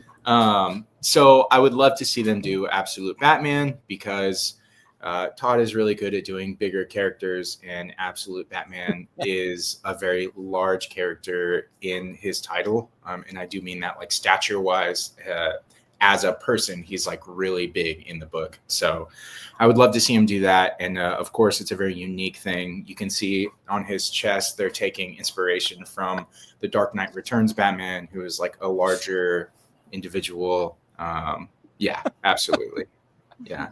Speaker 4: So I would love to see them do Absolute Batman, because Todd is really good at doing bigger characters, and Absolute Batman is a very large character in his title. And I do mean that like stature wise. As a person, he's like really big in the book. So I would love to see him do that. And of course, it's a very unique thing. You can see on his chest, they're taking inspiration from the Dark Knight Returns Batman, who is like a larger individual. Yeah, absolutely. Yeah.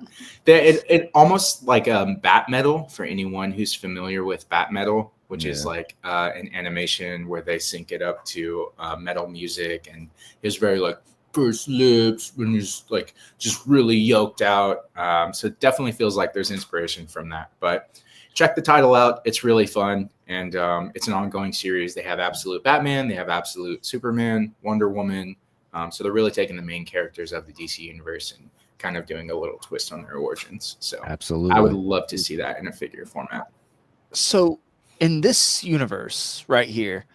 Speaker 4: It almost like bat metal, for anyone who's familiar with bat metal, which is like an animation where they sync it up to metal music, and it's very like first lips when he's like just really yoked out. So it definitely feels like there's inspiration from that. But check the title out. It's really fun. And it's an ongoing series. They have Absolute Batman, they have Absolute Superman, Wonder Woman. So they're really taking the main characters of the DC universe and kind of doing a little twist on their origins. So
Speaker 2: Absolutely.
Speaker 4: I would love to see that in a figure format.
Speaker 1: So in this universe right here,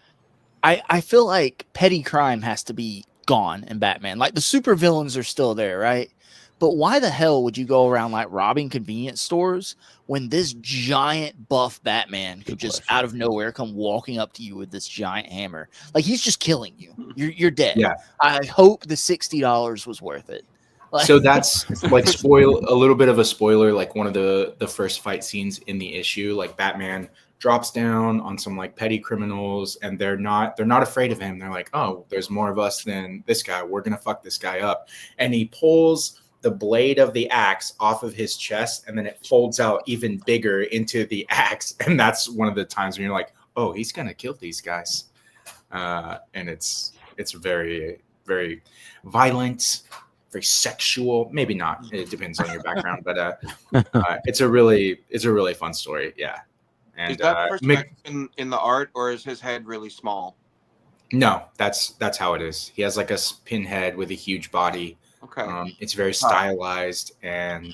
Speaker 1: I feel like petty crime has to be gone in Batman. Like the super villains are still there, right? But why the hell would you go around like robbing convenience stores when this giant buff Batman could just out of nowhere come walking up to you with this giant hammer? Like he's just killing you. You're dead.
Speaker 4: Yeah.
Speaker 1: I hope the $60 was worth it. Like,
Speaker 4: So that's like spoil a little bit of a spoiler. Like one of the first fight scenes in the issue, like Batman drops down on some like petty criminals, and they're not afraid of him. They're like, oh, there's more of us than this guy. We're gonna fuck this guy up. And he pulls the blade of the axe off of his chest, and then it folds out even bigger into the axe. And that's one of the times when you're like, oh, he's gonna kill these guys. And it's very, very violent, very sexual. Maybe not. It depends on your background, but it's a really fun story. Yeah. And
Speaker 3: Is that perspective in the art, or is his head really small?
Speaker 4: No, that's how it is. He has like a pinhead with a huge body.
Speaker 3: Okay.
Speaker 4: It's very stylized, and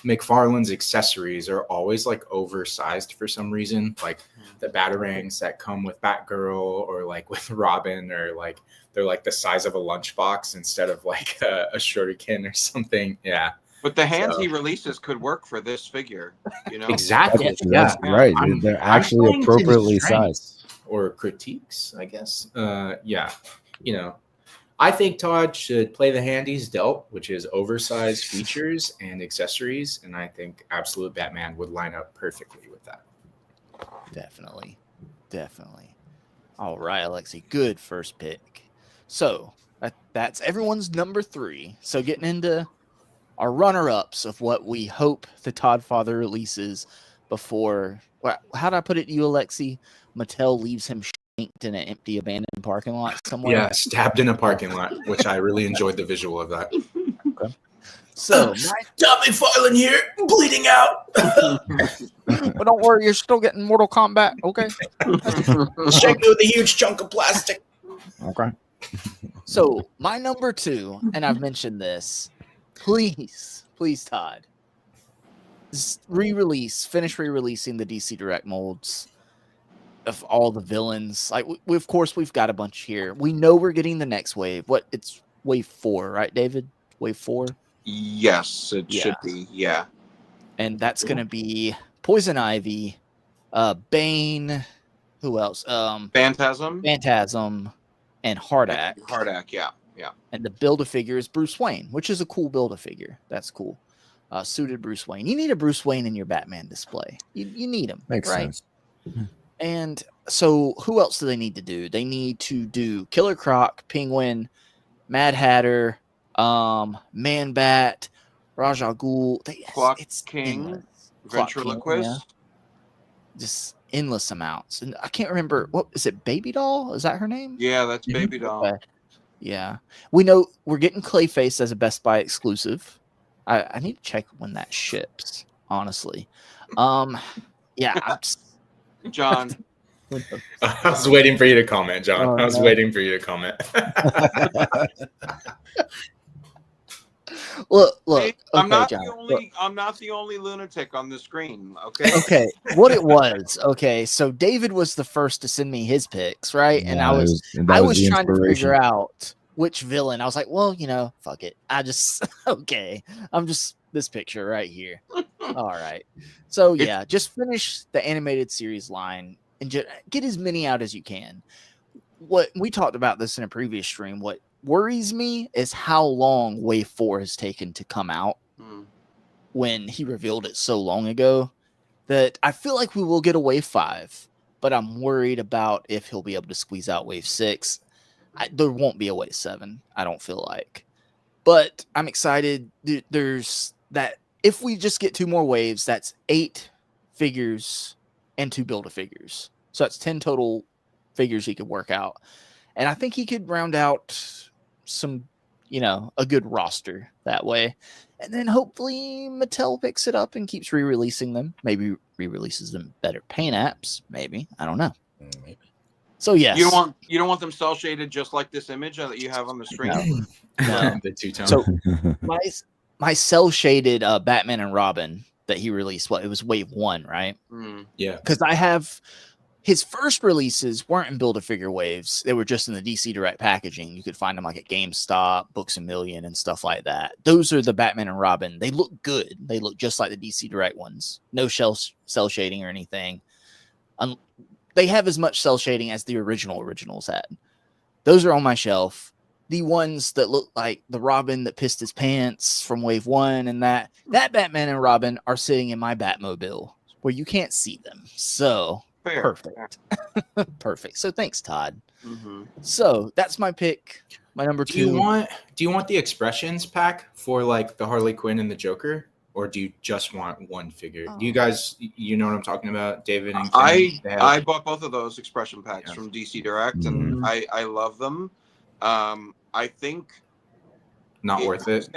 Speaker 4: McFarlane's accessories are always like oversized for some reason. Like the batarangs that come with Batgirl or like with Robin, or like they're like the size of a lunchbox instead of like a shuriken or something. Yeah.
Speaker 3: But the hands he releases could work for this figure, you know?
Speaker 4: Exactly.
Speaker 2: That's right. They're actually
Speaker 4: playing to his
Speaker 2: appropriately
Speaker 4: strengths.
Speaker 2: sized.
Speaker 4: Or critiques, I guess. Yeah. You know, I think Todd should play the hand he's dealt, which is oversized features and accessories. And I think Absolute Batman would line up perfectly with that.
Speaker 1: Definitely. All right, Alexi, good first pick. So that's everyone's number 3. So getting into our runner-ups of what we hope the Todd Father releases before. How did I put it to you, Alexi? Mattel leaves him shanked in an empty, abandoned parking lot somewhere.
Speaker 4: Yeah, stabbed in a parking lot, which I really enjoyed the visual of that.
Speaker 2: Okay.
Speaker 1: So,
Speaker 4: Stop McFarlane here, bleeding out.
Speaker 1: but don't worry, you're still getting Mortal Kombat, okay?
Speaker 4: Shake me with a huge chunk of plastic.
Speaker 2: Okay.
Speaker 1: So my number 2, and I've mentioned this. Please, Todd, finish re-releasing the DC Direct molds of all the villains. Like, of course, we've got a bunch here. We know we're getting the next wave. It's wave 4, right, David? Wave 4?
Speaker 3: Yes, it should be. Yeah.
Speaker 1: And that's going to be Poison Ivy, Bane, who else?
Speaker 3: Phantasm,
Speaker 1: and Hardak.
Speaker 3: Hardak, yeah.
Speaker 1: And the Build-A-Figure is Bruce Wayne, which is a cool Build-A-Figure. That's cool. Suited Bruce Wayne. You need a Bruce Wayne in your Batman display. You need him.
Speaker 2: Makes
Speaker 1: right?
Speaker 2: sense.
Speaker 1: And so who else do they need to do? They need to do Killer Croc, Penguin, Mad Hatter, Man Bat, Ra's al Ghul.
Speaker 3: Clock
Speaker 1: it's
Speaker 3: King,
Speaker 1: endless. Clock King,
Speaker 3: Ventriloquist.
Speaker 1: Just endless amounts. And I can't remember, what is it, Baby Doll? Is that her name?
Speaker 3: Yeah, that's Baby Doll.
Speaker 1: Okay. Yeah. We know we're getting Clayface as a Best Buy exclusive. I need to check when that ships, honestly. Yeah,
Speaker 3: John.
Speaker 4: I was waiting for you to comment, John.
Speaker 1: Oh,
Speaker 4: I was
Speaker 1: no.
Speaker 4: waiting for you to comment.
Speaker 1: Look.
Speaker 3: See, I'm
Speaker 1: Okay,
Speaker 3: not
Speaker 1: John.
Speaker 3: the
Speaker 1: Look.
Speaker 3: only. I'm not the only lunatic on the screen. Okay.
Speaker 1: Okay, what it was. Okay, so David was the first to send me his picks, right? And I was
Speaker 2: the
Speaker 1: trying to
Speaker 2: inspiration.
Speaker 1: figure out which villain. I was like, well, fuck it. I just okay. I'm just this picture right here. All right. So yeah, just finish the animated series line and just get as many out as you can. What we talked about this in a previous stream. What worries me is how long Wave 4 has taken to come out when he revealed it so long ago. That I feel like we will get a Wave 5, but I'm worried about if he'll be able to squeeze out Wave 6. There won't be a Wave 7, I don't feel like. But I'm excited. There's that. If we just get 2 more waves, that's 8 figures and 2 Build-A-Figures. So that's 10 total figures he could work out. And I think he could round out some, a good roster that way. And then hopefully Mattel picks it up and keeps re-releasing them. Maybe re-releases them better paint apps. Maybe. I don't know.
Speaker 2: Maybe.
Speaker 1: So yes.
Speaker 3: You don't want them cell shaded just like this image that you have on the screen.
Speaker 1: No.
Speaker 4: The two-tone.
Speaker 1: So my cell shaded Batman and Robin that he released. It was Wave 1, right?
Speaker 4: Yeah.
Speaker 1: Because I have his first releases weren't in Build-A-Figure waves. They were just in the DC Direct packaging. You could find them like at GameStop, Books A Million, and stuff like that. Those are the Batman and Robin. They look good. They look just like the DC Direct ones. No cell shading or anything. They have as much cell shading as the originals had. Those are on my shelf. The ones that look like the Robin that pissed his pants from Wave 1 and that Batman and Robin are sitting in my Batmobile where you can't see them. So
Speaker 3: Fair.
Speaker 1: perfect. Perfect. So thanks, Todd. So that's my pick. My number 2.
Speaker 4: Do you want the expressions pack for like the Harley Quinn and the Joker? Or do you just want one figure? Do you guys, know what I'm talking about, David? And
Speaker 3: I bought both of those expression packs from DC Direct, and I love them. I think
Speaker 4: not worth it.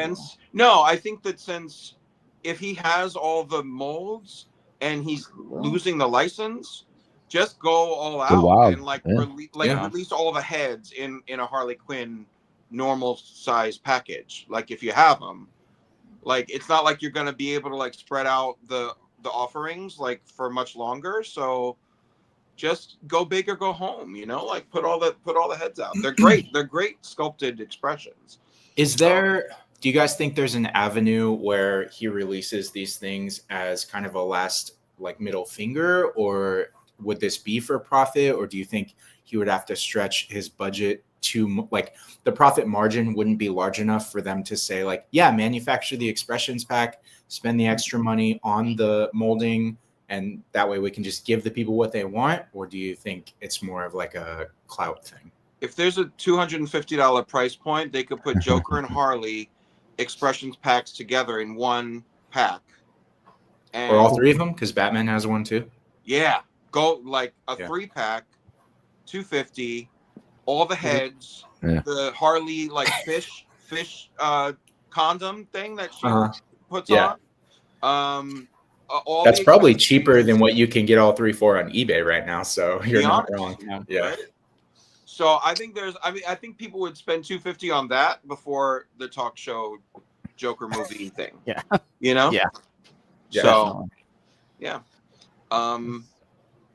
Speaker 3: No, I think that since if he has all the molds and he's losing the license, just go all out and release all the heads in a Harley Quinn normal size package. Like if you have them. Like it's not like you're going to be able to like spread out the offerings like for much longer. So just go big or go home, like put all the heads out. They're great. They're great sculpted expressions.
Speaker 4: Do you guys think there's an avenue where he releases these things as kind of a last like middle finger, or would this be for profit? Or do you think he would have to stretch his budget to like the profit margin wouldn't be large enough for them to say like, yeah, manufacture the expressions pack, spend the extra money on the molding, and that way we can just give the people what they want? Or do you think it's more of like a clout thing?
Speaker 3: If there's a $250 price point, they could put Joker and Harley expressions packs together in one pack.
Speaker 4: Or all 3 of them, because Batman has one too.
Speaker 3: Yeah, go like a 3-pack, $250. All the heads, the Harley like fish condom thing that she puts on.
Speaker 4: That's probably cheaper than what you can get all 3 for on eBay right now. So you're not wrong. Yeah.
Speaker 3: Right? So I think I think people would spend $250 on that before the talk show Joker movie thing.
Speaker 1: Yeah.
Speaker 3: Yeah. So
Speaker 1: definitely.
Speaker 3: yeah.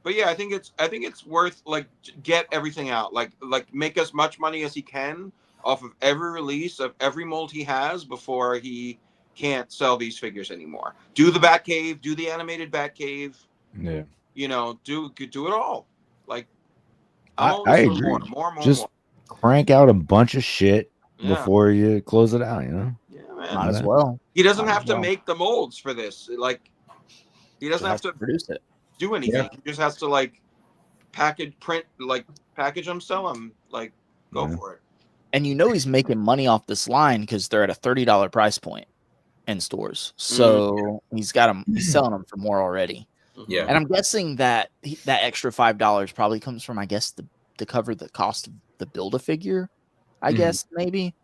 Speaker 3: But yeah, I think it's worth like get everything out, like make as much money as he can off of every release of every mold he has before he can't sell these figures anymore. Do the Batcave, do the animated Batcave.
Speaker 2: Yeah.
Speaker 3: Do it all. Like
Speaker 2: I agree.
Speaker 3: More.
Speaker 2: Crank out a bunch of shit before you close it out.
Speaker 3: Yeah, man.
Speaker 1: Might as well.
Speaker 3: He doesn't have to make the molds for this. Like he doesn't have to
Speaker 1: produce it.
Speaker 3: Do anything. He just has to like package them, sell them, like go for it.
Speaker 1: And he's making money off this line because they're at a $30 price point in stores. So he's selling them for more already.
Speaker 4: Yeah.
Speaker 1: And I'm guessing that that extra $5 probably comes from, I guess, to cover the cost of the Build-A-Figure, I guess maybe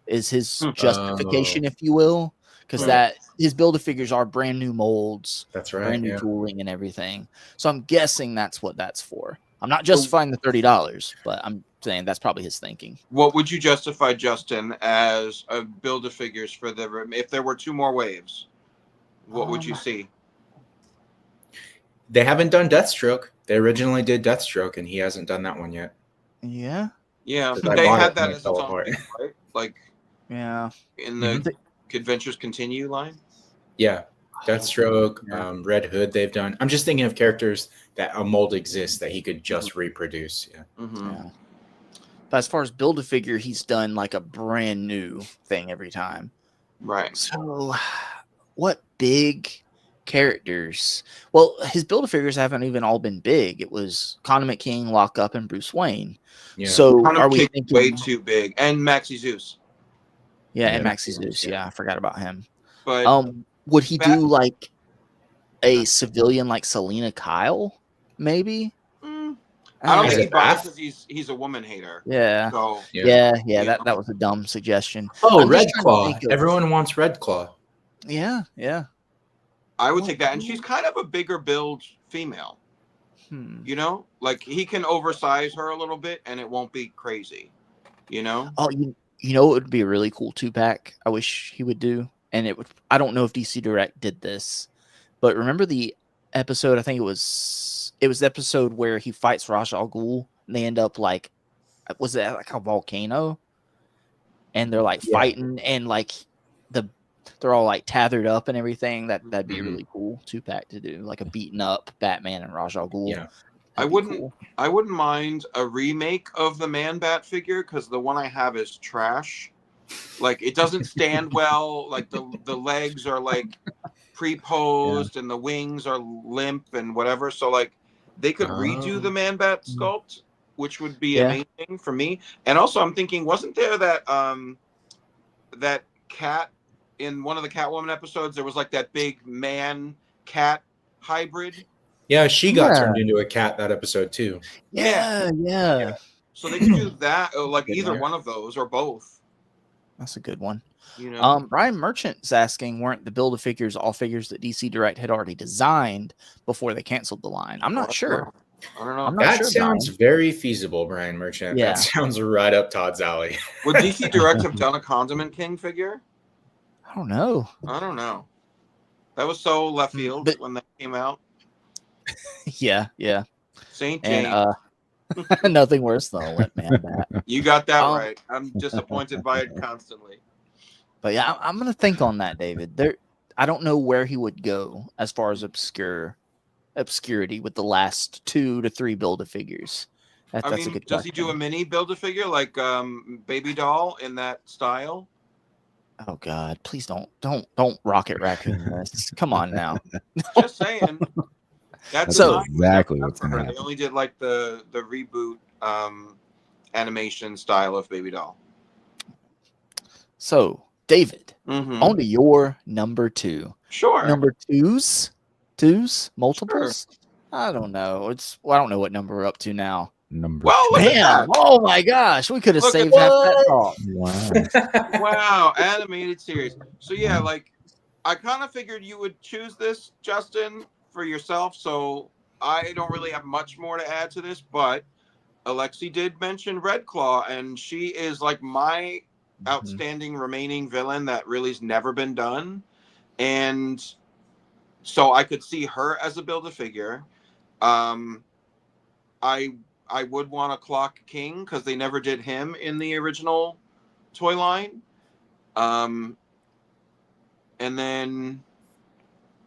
Speaker 1: is his justification, if you will. because
Speaker 4: Hmm.
Speaker 1: that his Build-A-Figures are brand new molds,
Speaker 4: That's right.
Speaker 1: brand new
Speaker 4: Yeah.
Speaker 1: tooling and everything. So I'm guessing that's what that's for. I'm not justifying the $30, but I'm saying that's probably his thinking.
Speaker 3: What would you justify, Justin, as a Build-A-Figures for if there were 2 more waves? What would you see?
Speaker 4: They haven't done Deathstroke. They originally did Deathstroke, and he hasn't done that one yet.
Speaker 1: Yeah,
Speaker 3: Yeah,
Speaker 4: 'Cause
Speaker 3: but
Speaker 4: I
Speaker 3: they
Speaker 4: bought
Speaker 3: had
Speaker 4: it
Speaker 3: that
Speaker 4: and it
Speaker 3: as
Speaker 4: fell
Speaker 3: its own
Speaker 4: apart.
Speaker 3: thing, right? Like
Speaker 1: yeah.
Speaker 3: in the Adventures Continue line.
Speaker 4: Yeah, Deathstroke,
Speaker 1: Yeah.
Speaker 4: Red Hood. They've done. I'm just thinking of characters that a mold exists that he could just reproduce. Yeah.
Speaker 3: Mm-hmm.
Speaker 1: Yeah. But as far as Build-A-Figure, he's done like a brand new thing every time.
Speaker 3: Right.
Speaker 1: So, what big characters? Well, his Build-A-Figures haven't even all been big. It was Condiment King, Lock Up, and Bruce Wayne.
Speaker 4: Yeah.
Speaker 1: So,
Speaker 3: Kind
Speaker 1: are
Speaker 3: of
Speaker 1: we
Speaker 3: kicked
Speaker 1: thinking?
Speaker 3: way too big, and Maxie Zeus.
Speaker 1: Yeah, and
Speaker 4: Yeah.
Speaker 1: Maxie Zeus. Yeah, I forgot about him.
Speaker 3: But
Speaker 1: Would he
Speaker 3: Bat-
Speaker 1: do like a civilian like Selena Kyle? Maybe.
Speaker 3: I don't
Speaker 4: As
Speaker 3: think
Speaker 4: a
Speaker 3: he buys
Speaker 4: Bath?
Speaker 3: because he's a woman hater.
Speaker 1: Yeah.
Speaker 3: So
Speaker 1: Yeah.
Speaker 3: You
Speaker 1: That
Speaker 3: know?
Speaker 1: was a dumb suggestion.
Speaker 4: Oh,
Speaker 1: I'm just
Speaker 4: Red
Speaker 1: trying to
Speaker 4: Claw.
Speaker 1: think of-
Speaker 4: Everyone wants Red Claw.
Speaker 1: Yeah.
Speaker 3: I would take that, and she's kind of a bigger build female. You know, like he can oversize her a little bit, and it won't be crazy. You know.
Speaker 1: Oh, you know, it would be a really cool 2-pack. I wish he would do, and it would. I don't know if DC Direct did this, but remember the episode? I think it was the episode where he fights Ra's al Ghul, and they end up like, was it like a volcano? And they're like fighting, and like they're all like tethered up and everything. That'd be a really cool 2-pack to do, like a beaten up Batman and Ra's al Ghul.
Speaker 4: Yeah.
Speaker 3: I wouldn't mind a remake of the Man Bat figure because the one I have is trash. Like it doesn't stand well. Like the legs are like pre-posed and the wings are limp and whatever. So like they could redo the Man Bat sculpt, which would be amazing for me. And also I'm thinking, wasn't there that that cat in one of the Catwoman episodes? There was like that big man cat hybrid.
Speaker 4: Yeah, she got turned into a cat that episode too.
Speaker 1: Yeah.
Speaker 3: So they could do that, or like either one of those or both.
Speaker 1: That's a good one.
Speaker 3: You know,
Speaker 1: Brian Merchant's asking, weren't the Build-A-Figures all figures that DC Direct had already designed before they canceled the line? I'm not sure.
Speaker 3: I don't know.
Speaker 1: I'm not
Speaker 4: That
Speaker 1: sure,
Speaker 4: sounds
Speaker 1: Brian.
Speaker 4: very feasible, Brian Merchant.
Speaker 1: Yeah.
Speaker 4: That sounds right up Todd's alley.
Speaker 3: Would DC Direct have done a Condiment King figure?
Speaker 1: I don't know.
Speaker 3: I don't know. That was so left field when that came out.
Speaker 1: Yeah.
Speaker 3: Saint James.
Speaker 1: And nothing worse than a limp man bat.
Speaker 3: You got that right. I'm disappointed by it constantly.
Speaker 1: But yeah, I'm gonna think on that, David. I don't know where he would go as far as obscurity with the last 2 to 3 Build-A-Figures. That's a good
Speaker 3: does he do a mini Build-A-Figure like Baby Doll in that style?
Speaker 1: Oh God, please don't Rocket Raccoon this. Come on now.
Speaker 3: Just saying. That's
Speaker 2: exactly what's going to
Speaker 3: They
Speaker 2: happen.
Speaker 3: only did like the reboot animation style of Baby Doll.
Speaker 1: So, David,
Speaker 3: Mm-hmm.
Speaker 1: on to your number 2.
Speaker 3: Sure.
Speaker 1: Number twos, multiples. Sure. I don't know. I don't know what number we're up to now.
Speaker 2: Number
Speaker 3: Well, look at
Speaker 1: Damn!
Speaker 3: that.
Speaker 1: Oh my gosh, we could have
Speaker 3: Look at
Speaker 1: saved half that talk.
Speaker 2: Wow.
Speaker 3: Wow, animated series. So yeah, like I kind of figured you would choose this, Justin, for yourself. So I don't really have much more to add to this, but Alexi did mention Red Claw, and she is like my outstanding remaining villain that really's never been done. And so I could see her as a Build-A-Figure. I would want a Clock King because they never did him in the original toy line. And then,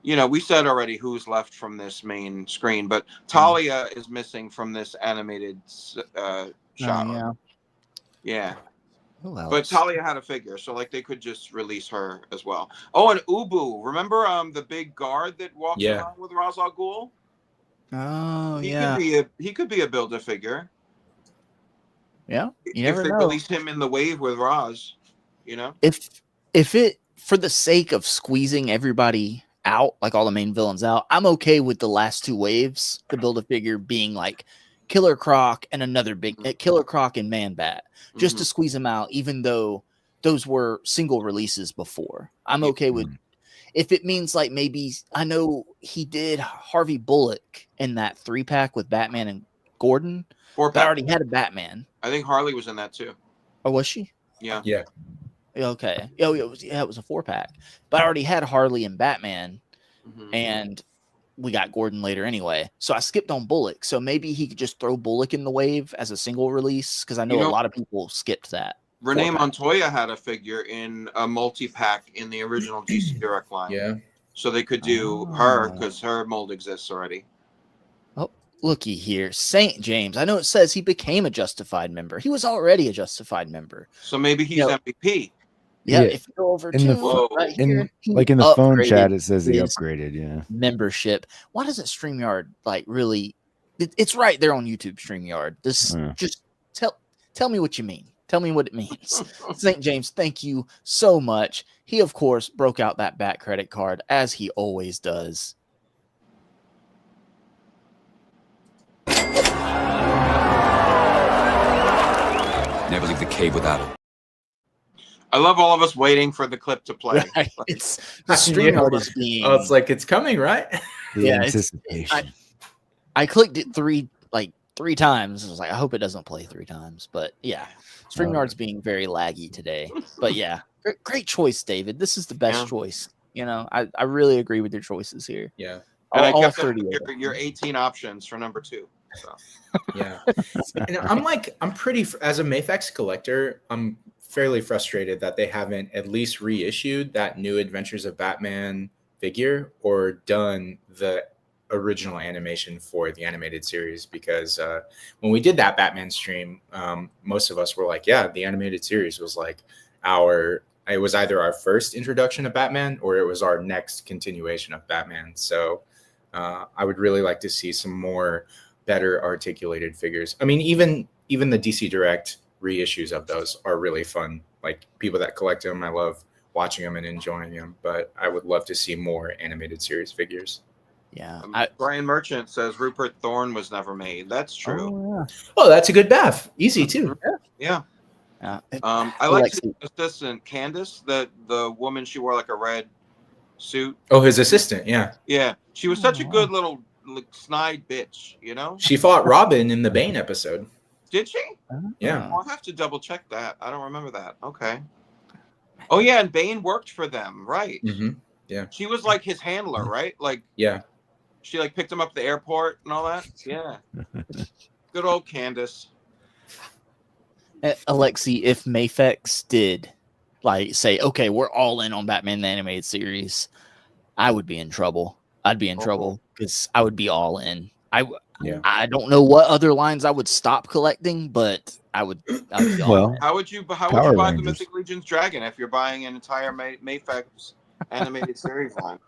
Speaker 3: you know, we said already who's left from this main screen, but Talia is missing from this animated shot. Yeah.
Speaker 1: Who else?
Speaker 3: But Talia had a figure, so like they could just release her as well. Oh, and Ubu. Remember the big guard that walks around with Ra's al Ghul?
Speaker 1: Oh,
Speaker 3: He could be a Build-A-Figure.
Speaker 1: Yeah. You never
Speaker 3: if they
Speaker 1: know.
Speaker 3: released him in the wave with Ra's, you know?
Speaker 1: If it, for the sake of squeezing everybody out, like all the main villains out, I'm okay with the last 2 waves, the Build-A-Figure being like Killer Croc and another big Killer Croc and Man Bat, just to squeeze them out, even though those were single releases before. I'm okay with if it means like maybe I know he did Harvey Bullock in that 3-pack with Batman and Gordon.
Speaker 3: 4-pack.
Speaker 1: But I already had a Batman.
Speaker 3: I think Harley was in that too.
Speaker 1: Oh, was she?
Speaker 3: Yeah.
Speaker 6: Yeah.
Speaker 1: Okay. Oh, it was a 4-pack. But I already had Harley and Batman, and we got Gordon later anyway. So I skipped on Bullock. So maybe he could just throw Bullock in the wave as a single release because I know a lot of people skipped that.
Speaker 3: Renee
Speaker 1: 4-pack.
Speaker 3: Montoya had a figure in a multi-pack in the original DC Direct line.
Speaker 6: Yeah.
Speaker 3: So they could do her because her mold exists already.
Speaker 1: Oh, looky here. St. James. I know it says he became a Justified member. He was already a Justified member.
Speaker 3: So maybe he's MVP.
Speaker 1: Yeah, if you go over
Speaker 2: in
Speaker 1: to
Speaker 2: the
Speaker 1: right here,
Speaker 2: like in the phone chat,
Speaker 1: upgraded
Speaker 2: it says he
Speaker 1: his
Speaker 2: upgraded. Yeah,
Speaker 1: membership. Why doesn't StreamYard like really? It's right there on YouTube. StreamYard. This just tell me what you mean. Tell me what it means. St. James, thank you so much. He of course broke out that Bat credit card as he always does.
Speaker 8: Never leave the cave without it.
Speaker 3: I love all of us waiting for the clip to play.
Speaker 1: Right. It's the StreamYard is being.
Speaker 4: Oh, it's like it's coming, right?
Speaker 2: the
Speaker 1: Yeah,
Speaker 2: anticipation.
Speaker 1: I clicked it three times. I was like, I hope it doesn't play 3 times. But yeah, StreamYard's being very laggy today. But yeah, great choice, David. This is the best choice. You know, I really agree with your choices here.
Speaker 4: Yeah.
Speaker 3: And
Speaker 1: all
Speaker 3: I kept
Speaker 1: 30
Speaker 3: your 18 options for number 2. So.
Speaker 4: Yeah. And I'm pretty, as a Mafex collector, I'm fairly frustrated that they haven't at least reissued that New Adventures of Batman figure or done the original animation for the animated series, because when we did that Batman stream, most of us were like, yeah, the animated series was like it was either our first introduction of Batman or it was our next continuation of Batman. So I would really like to see some more better articulated figures. I mean, even the DC Direct reissues of those are really fun. Like, people that collect them, I love watching them and enjoying them, but I would love to see more animated series figures.
Speaker 1: Yeah.
Speaker 3: Brian Merchant says Rupert Thorne was never made. That's true.
Speaker 4: Oh, that's a good bath. Easy too.
Speaker 3: Yeah.
Speaker 1: Yeah.
Speaker 3: I like his assistant Candace, the woman. She wore like a red suit.
Speaker 4: Oh, his assistant. Yeah.
Speaker 3: Yeah, she was such a good little snide bitch. You know.
Speaker 4: She fought Robin in the Bane episode.
Speaker 3: Did she?
Speaker 4: Yeah.
Speaker 3: I'll have to double check that. I don't remember that. Okay. Oh yeah, and Bane worked for them, right?
Speaker 4: Mm-hmm. Yeah.
Speaker 3: She was like his handler, right? Like.
Speaker 4: Yeah.
Speaker 3: She like picked him up at the airport and all that. Yeah. Good old Candace.
Speaker 1: Alexi, if Mafex did like say, okay, we're all in on Batman the Animated Series, I would be in trouble. I'd be in trouble because I would be all in. I don't know what other lines I would stop collecting, but I would be all in.
Speaker 3: How would you buy the Mythic Legion's Dragon if you're buying an entire Mafex animated series line?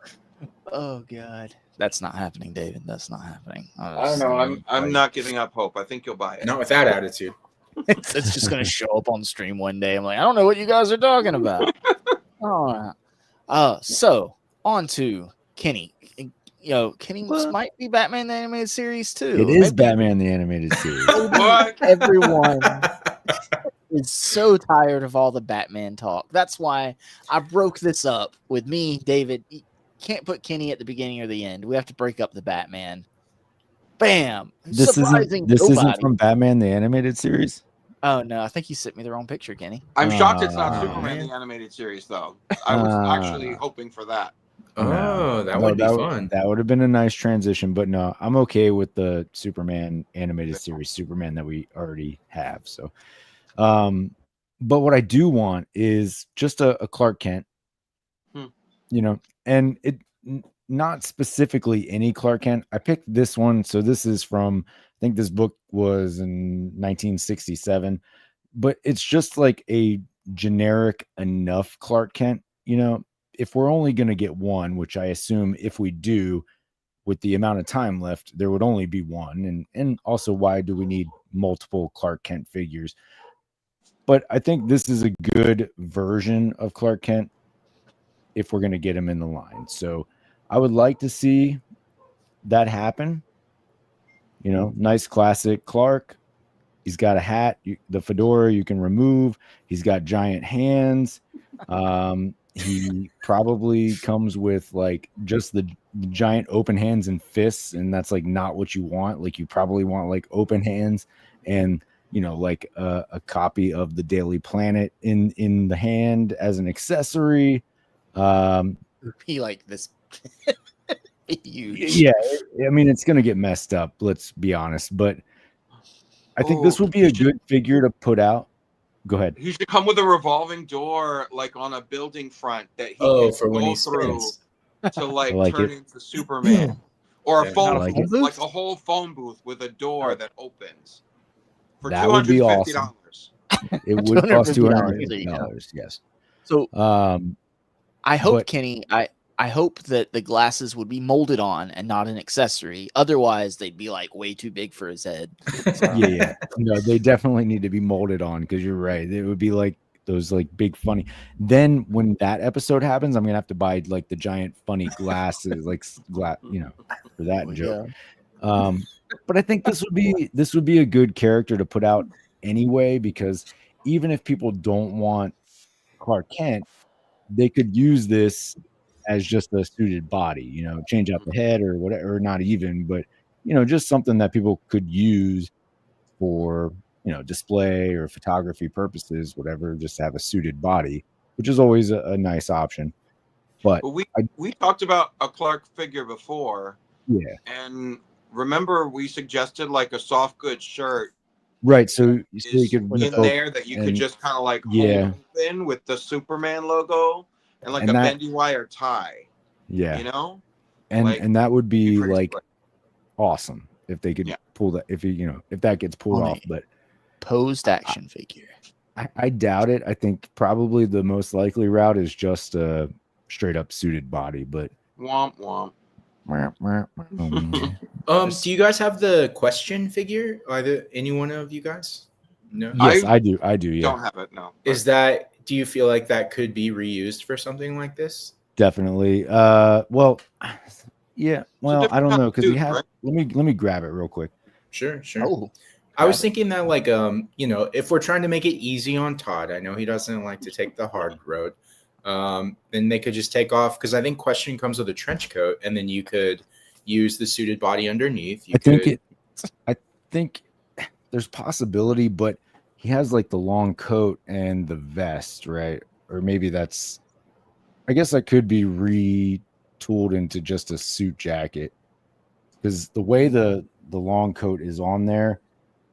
Speaker 1: Oh God. That's not happening, David. That's not happening.
Speaker 3: I don't know. I'm not giving up hope. I think you'll buy it.
Speaker 4: Not with that attitude.
Speaker 1: It's just going to show up on stream one day. I'm like, I don't know what you guys are talking about. So on to Kenny. You know, Kenny might be Batman the Animated Series too.
Speaker 2: It is Batman the Animated Series.
Speaker 1: Everyone is so tired of all the Batman talk. That's why I broke this up with me, David. Can't put Kenny at the beginning or the end. We have to break up the Batman. Bam!
Speaker 2: This isn't from Batman the Animated Series.
Speaker 1: Oh no, I think you sent me the wrong picture, Kenny.
Speaker 3: I'm shocked it's not Superman the Animated Series though. I was actually hoping for that.
Speaker 4: Oh, that would be fun.
Speaker 2: That would have been a nice transition, but no, I'm okay with the Superman Animated Series, Superman that we already have. So, but what I do want is just a Clark Kent. You know, and it not specifically any Clark Kent. I picked this one. So this is from, I think this book was in 1967, but it's just like a generic enough Clark Kent. You know, if we're only going to get one, which I assume if we do, with the amount of time left, there would only be one. And also, why do we need multiple Clark Kent figures? But I think this is a good version of Clark Kent if we're going to get him in the line. So I would like to see that happen. You know, nice classic Clark, He's got a hat, the fedora you can remove. He's got giant hands. He probably comes with like just the giant open hands and fists, and that's like not what you want. Like you probably want like open hands and like a copy of the Daily Planet in the hand as an accessory.
Speaker 1: He like this huge.
Speaker 2: Yeah, I mean it's gonna get messed up. Let's be honest, but I think this would be a good figure to put out. Go ahead.
Speaker 3: He should come with a revolving door, like on a building front that he can
Speaker 4: for when
Speaker 3: go
Speaker 4: he
Speaker 3: through
Speaker 4: spins.
Speaker 3: to like
Speaker 2: it.
Speaker 3: turn into Superman, or a phone
Speaker 2: like
Speaker 3: booth,
Speaker 2: it.
Speaker 3: like a whole phone booth with a door that opens for
Speaker 2: That would be
Speaker 3: $250.
Speaker 2: awesome. It would cost
Speaker 1: $250.
Speaker 2: $250. Yes.
Speaker 1: So I hope,
Speaker 2: but-
Speaker 1: Kenny, I hope that the glasses would be molded on and not an accessory. Otherwise, they'd be like way too big for his head.
Speaker 2: Yeah. No, they definitely need to be molded on because you're right. It would be like those like big funny. Then when that episode happens, I'm gonna have to buy like the giant funny glasses, like for that joke.
Speaker 1: Yeah.
Speaker 2: But I think this would be a good character to put out anyway, because even if people don't want Clark Kent, they could use this as just a suited body, change out the head or whatever, or not even, but just something that people could use for display or photography purposes, whatever, just to have a suited body, which is always a nice option. But
Speaker 3: we talked about a Clark figure before, and remember we suggested like a soft goods shirt,
Speaker 2: right? So you could
Speaker 3: in there that you could just kind of like hold open with the Superman logo. And like a bendy wire tie.
Speaker 2: Yeah.
Speaker 3: And
Speaker 2: that would be like awesome if they could pull that, if that gets pulled off. But
Speaker 1: posed action figure.
Speaker 2: I doubt it. I think probably the most likely route is just a straight up suited body, but
Speaker 3: womp womp.
Speaker 4: Do you guys have the question figure? Either any one of you guys? No.
Speaker 2: Yes, I do. Yeah.
Speaker 3: Don't have it. No.
Speaker 4: Do you feel like that could be reused for something like this?
Speaker 2: Definitely. Well, yeah. Well, I don't know because we have.
Speaker 3: Right?
Speaker 2: Let me grab it real quick.
Speaker 4: Sure.
Speaker 1: Oh,
Speaker 4: I was thinking that like if we're trying to make it easy on Todd, I know he doesn't like to take the hard road. Then they could just take off, because I think Question comes with a trench coat, and then you could use the suited body underneath. I think there's possibility, but he has like the long coat and the vest, right? Or maybe I guess that could be retooled into just a suit jacket, because the way the long coat is on there,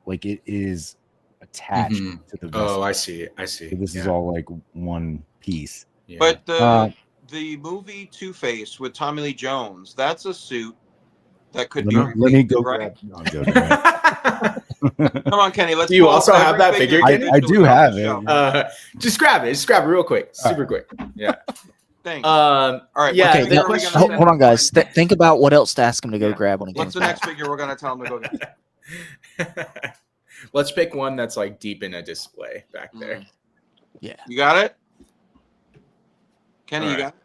Speaker 4: like it is attached to the vest. Oh, I see.
Speaker 2: So this is all like one piece.
Speaker 4: Yeah.
Speaker 3: But the movie Two-Face with Tommy Lee Jones, that's a suit that could be.
Speaker 2: Let me go
Speaker 3: right.
Speaker 2: grab. No, I'm joking, right?
Speaker 3: Come on, Kenny. Let's.
Speaker 4: Do you also have that figure?
Speaker 2: I do have it.
Speaker 4: Just grab it. Just grab it real quick, super quick. Yeah.
Speaker 3: Thanks.
Speaker 4: All
Speaker 3: right.
Speaker 4: Yeah.
Speaker 1: okay, hold on, guys. Think about what else to ask him to go grab when he
Speaker 3: What's
Speaker 1: comes
Speaker 3: the
Speaker 1: back.
Speaker 3: next figure we're gonna tell him to go get?
Speaker 4: Let's pick one that's like deep in a display back there.
Speaker 1: Yeah.
Speaker 3: You got it, Kenny.
Speaker 4: All
Speaker 3: You
Speaker 4: right.
Speaker 3: got it.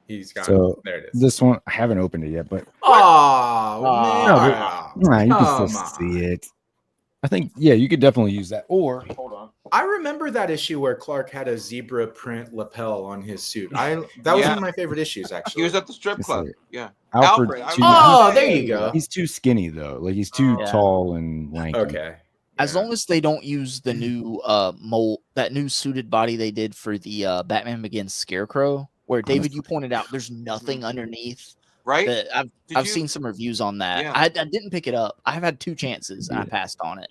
Speaker 4: He's got
Speaker 2: So
Speaker 4: it. There it is.
Speaker 2: this one, I haven't opened it yet, but
Speaker 4: Oh, man.
Speaker 2: you can still see it. I think, you could definitely use that. Or hold on.
Speaker 4: I remember that issue where Clark had a zebra print lapel on his suit. That was one of my favorite issues,
Speaker 3: He
Speaker 4: actually.
Speaker 3: was at the strip club. Yeah.
Speaker 2: Alfred.
Speaker 4: Oh, there you go.
Speaker 2: He's too skinny though. Like he's too tall and lanky.
Speaker 4: Okay.
Speaker 1: As long as they don't use the new mold, that new suited body they did for the Batman Begins Scarecrow, where David, you pointed out there's nothing underneath.
Speaker 3: Right.
Speaker 1: I've seen some reviews on that.
Speaker 3: Yeah.
Speaker 1: I didn't pick it up. I've had 2 chances and I passed on it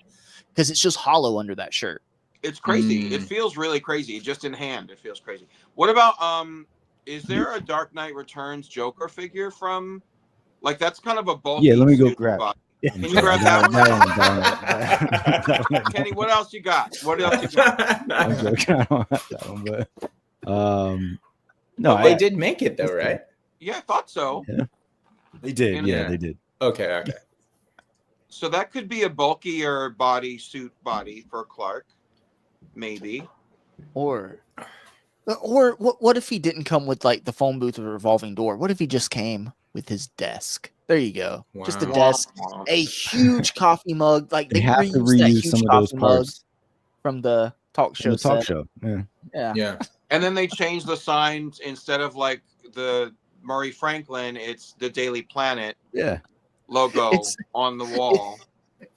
Speaker 1: because it's just hollow under that shirt.
Speaker 3: It's crazy. It feels really crazy. Just in hand, it feels crazy. What about is there a Dark Knight Returns Joker figure from? Like that's kind of a bulky.
Speaker 2: Yeah, let me go
Speaker 3: suit
Speaker 2: grab.
Speaker 3: body. Can you grab that one? Kenny, what else you got? What else you got?
Speaker 2: I'm joking. I don't have that one, but no,
Speaker 4: they did make it though, right?
Speaker 3: Yeah, I thought so.
Speaker 2: Yeah. They did. Yeah, they did.
Speaker 4: Okay.
Speaker 3: So that could be a bulkier suit body for Clark, maybe.
Speaker 1: Or what if he didn't come with like the phone booth or revolving door? What if he just came with his desk? There you go. Just a
Speaker 4: Wow.
Speaker 1: desk, a huge coffee mug. Like
Speaker 2: They
Speaker 1: they
Speaker 2: have to
Speaker 1: reused that
Speaker 2: reuse
Speaker 1: huge
Speaker 2: some of those
Speaker 1: coffee mug
Speaker 2: parts
Speaker 1: from the talk
Speaker 2: from
Speaker 1: show
Speaker 2: the talk
Speaker 1: set.
Speaker 2: show. Yeah.
Speaker 1: Yeah.
Speaker 4: Yeah.
Speaker 3: And then they changed the signs instead of like the Murray Franklin, it's the Daily Planet
Speaker 2: Yeah.
Speaker 3: logo
Speaker 1: It's-
Speaker 3: on the wall.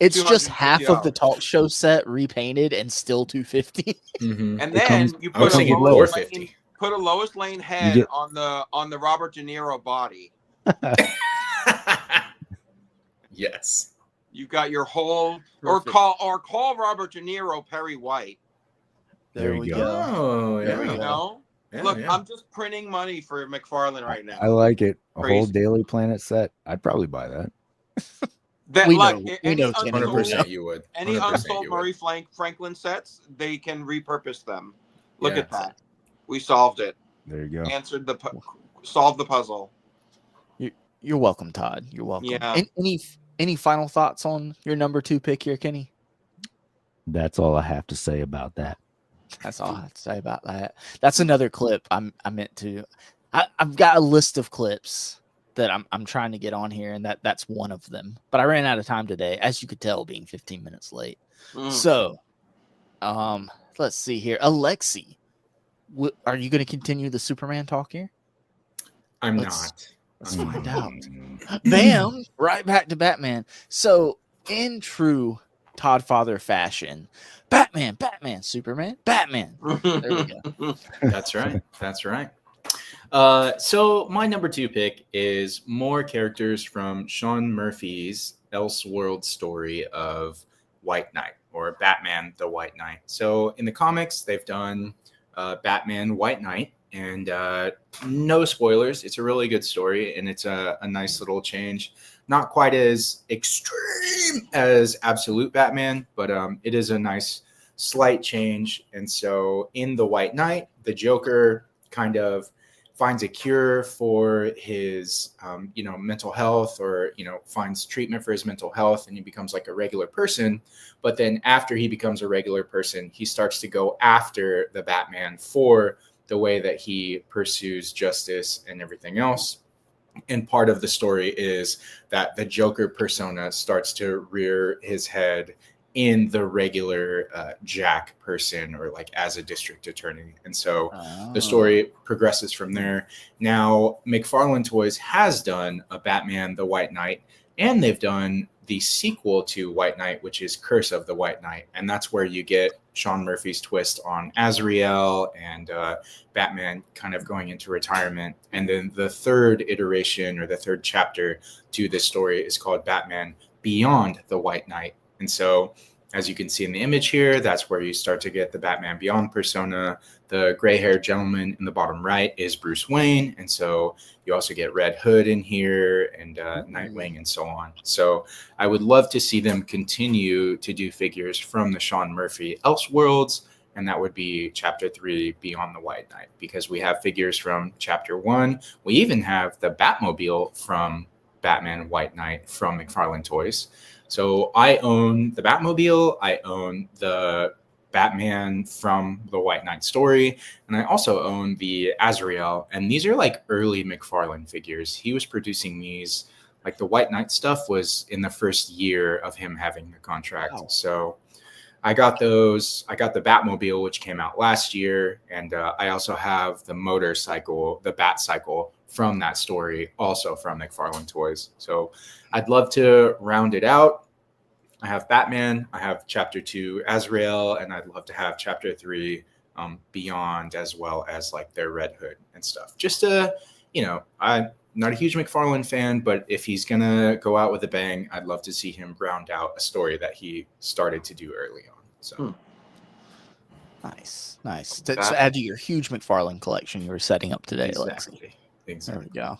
Speaker 1: It's just half of the
Speaker 3: $250.
Speaker 1: talk show set repainted and still 250.
Speaker 4: Mhm.
Speaker 3: And
Speaker 2: It
Speaker 3: then
Speaker 2: comes-
Speaker 3: you
Speaker 4: I was
Speaker 3: put a
Speaker 4: thinking
Speaker 3: Lois
Speaker 4: 450.
Speaker 3: Lane, put a Lois Lane
Speaker 2: You
Speaker 3: head
Speaker 2: get-
Speaker 3: on the Robert De Niro body.
Speaker 4: Yes.
Speaker 3: You got your whole
Speaker 1: Perfect.
Speaker 3: call Robert De Niro Perry White.
Speaker 2: There you go.
Speaker 4: Oh, yeah.
Speaker 1: There
Speaker 3: You
Speaker 1: we
Speaker 3: know?
Speaker 4: Yeah,
Speaker 3: Look,
Speaker 4: yeah.
Speaker 3: I'm just printing money for McFarlane right now.
Speaker 2: I like it. A whole
Speaker 3: Crazy.
Speaker 2: Daily Planet set. I'd probably buy that.
Speaker 3: That
Speaker 1: We
Speaker 3: like
Speaker 1: know- we
Speaker 3: any
Speaker 1: know Tanner
Speaker 3: unsold,
Speaker 4: 100% you would.
Speaker 3: any
Speaker 4: 100%
Speaker 3: unsold
Speaker 4: you would.
Speaker 3: Murray Franklin sets, they can repurpose them. Look
Speaker 4: Yeah.
Speaker 3: at that. We solved it.
Speaker 2: There you go.
Speaker 3: Answered the solved the puzzle.
Speaker 1: You're welcome, Todd. You're welcome.
Speaker 3: Yeah.
Speaker 1: Any final thoughts on your number 2 pick here, Kenny?
Speaker 2: That's all I have to say about that.
Speaker 1: That's all I have to say about that. That's another clip I meant to. I've got a list of clips that I'm trying to get on here, and that's one of them. But I ran out of time today, as you could tell, being 15 minutes late.
Speaker 3: Mm.
Speaker 1: So, let's see here. Alexi, are you going to continue the Superman talk here?
Speaker 4: I'm
Speaker 1: Let's-
Speaker 4: not.
Speaker 1: Let's
Speaker 4: I'm
Speaker 1: find
Speaker 4: not.
Speaker 1: out. Bam! Right back to Batman. So, in true Todd Father fashion, Batman, Superman, Batman. There we go.
Speaker 4: That's right. That's right. So my number 2 pick is more characters from Sean Murphy's Elseworld story of White Knight, or Batman the White Knight. So in the comics, they've done Batman White Knight, and no spoilers. It's a really good story, and it's a nice little change. Not quite as extreme as Absolute Batman, but it is a nice slight change. And so in the White Knight, the Joker kind of finds a cure for his mental health, or finds treatment for his mental health, and he becomes like a regular person. But then after he becomes a regular person, he starts to go after the Batman for the way that he pursues justice and everything else. And part of the story is that the Joker persona starts to rear his head in the regular Jack person, or like as a district attorney. And so the story progresses from there. Now, McFarlane Toys has done a Batman the White Knight, and they've done the sequel to White Knight, which is Curse of the White Knight. And that's where you get Sean Murphy's twist on Azrael and Batman kind of going into retirement. And then the third iteration, or the third chapter to this story, is called Batman Beyond the White Knight. And so, as you can see in the image here, that's where you start to get the Batman Beyond persona. The gray-haired gentleman in the bottom right is Bruce Wayne. And so you also get Red Hood in here, and Nightwing, and so on. So I would love to see them continue to do figures from the Sean Murphy Elseworlds, and that would be Chapter 3, Beyond the White Knight, because we have figures from Chapter 1. We even have the Batmobile from Batman White Knight from McFarlane Toys. So I own the Batmobile, I own the Batman from the White Knight story, and I also own the Azrael. And these are like early McFarlane figures. He was producing these, like the White Knight stuff was in the first year of him having the contract.
Speaker 1: Wow.
Speaker 4: So I got those. I got the Batmobile, which came out last year, and I also have the motorcycle, the Bat Cycle from that story, also from McFarlane Toys. So I'd love to round it out. I have Batman, I have Chapter 2 Azrael, and I'd love to have Chapter 3 Beyond, as well as like their Red Hood and stuff. Just to, I'm not a huge McFarlane fan, but if he's gonna go out with a bang, I'd love to see him round out a story that he started to do early on. So
Speaker 1: Nice. To add to your huge McFarlane collection you were setting up today, Alexi. There we go.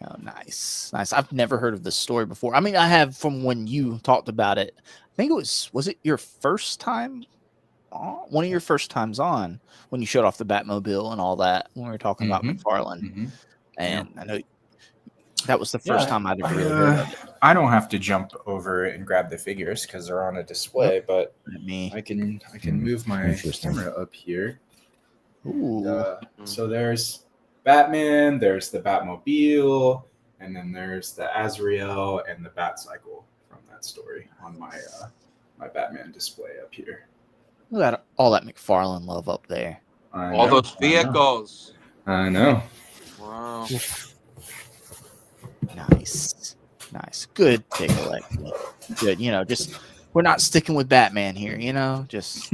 Speaker 1: Oh, nice. I've never heard of this story before. I mean, I have from when you talked about it. I think was it your first time on? One of your first times on, when you showed off the Batmobile and all that, when we were talking about McFarlane. And I know that was the first time I'd ever really heard of it.
Speaker 4: I don't have to jump over and grab the figures because they're on a display, but I can move my camera up here.
Speaker 1: Ooh.
Speaker 4: So there's Batman, there's the Batmobile, and then there's the Azrael and the Bat Cycle from that story on my my Batman display up here.
Speaker 1: Look at all that McFarlane love up there.
Speaker 3: All those vehicles.
Speaker 4: I know.
Speaker 3: Wow.
Speaker 1: Nice. Good pick, Alexi. Good. You know, just we're not sticking with Batman here. You know, just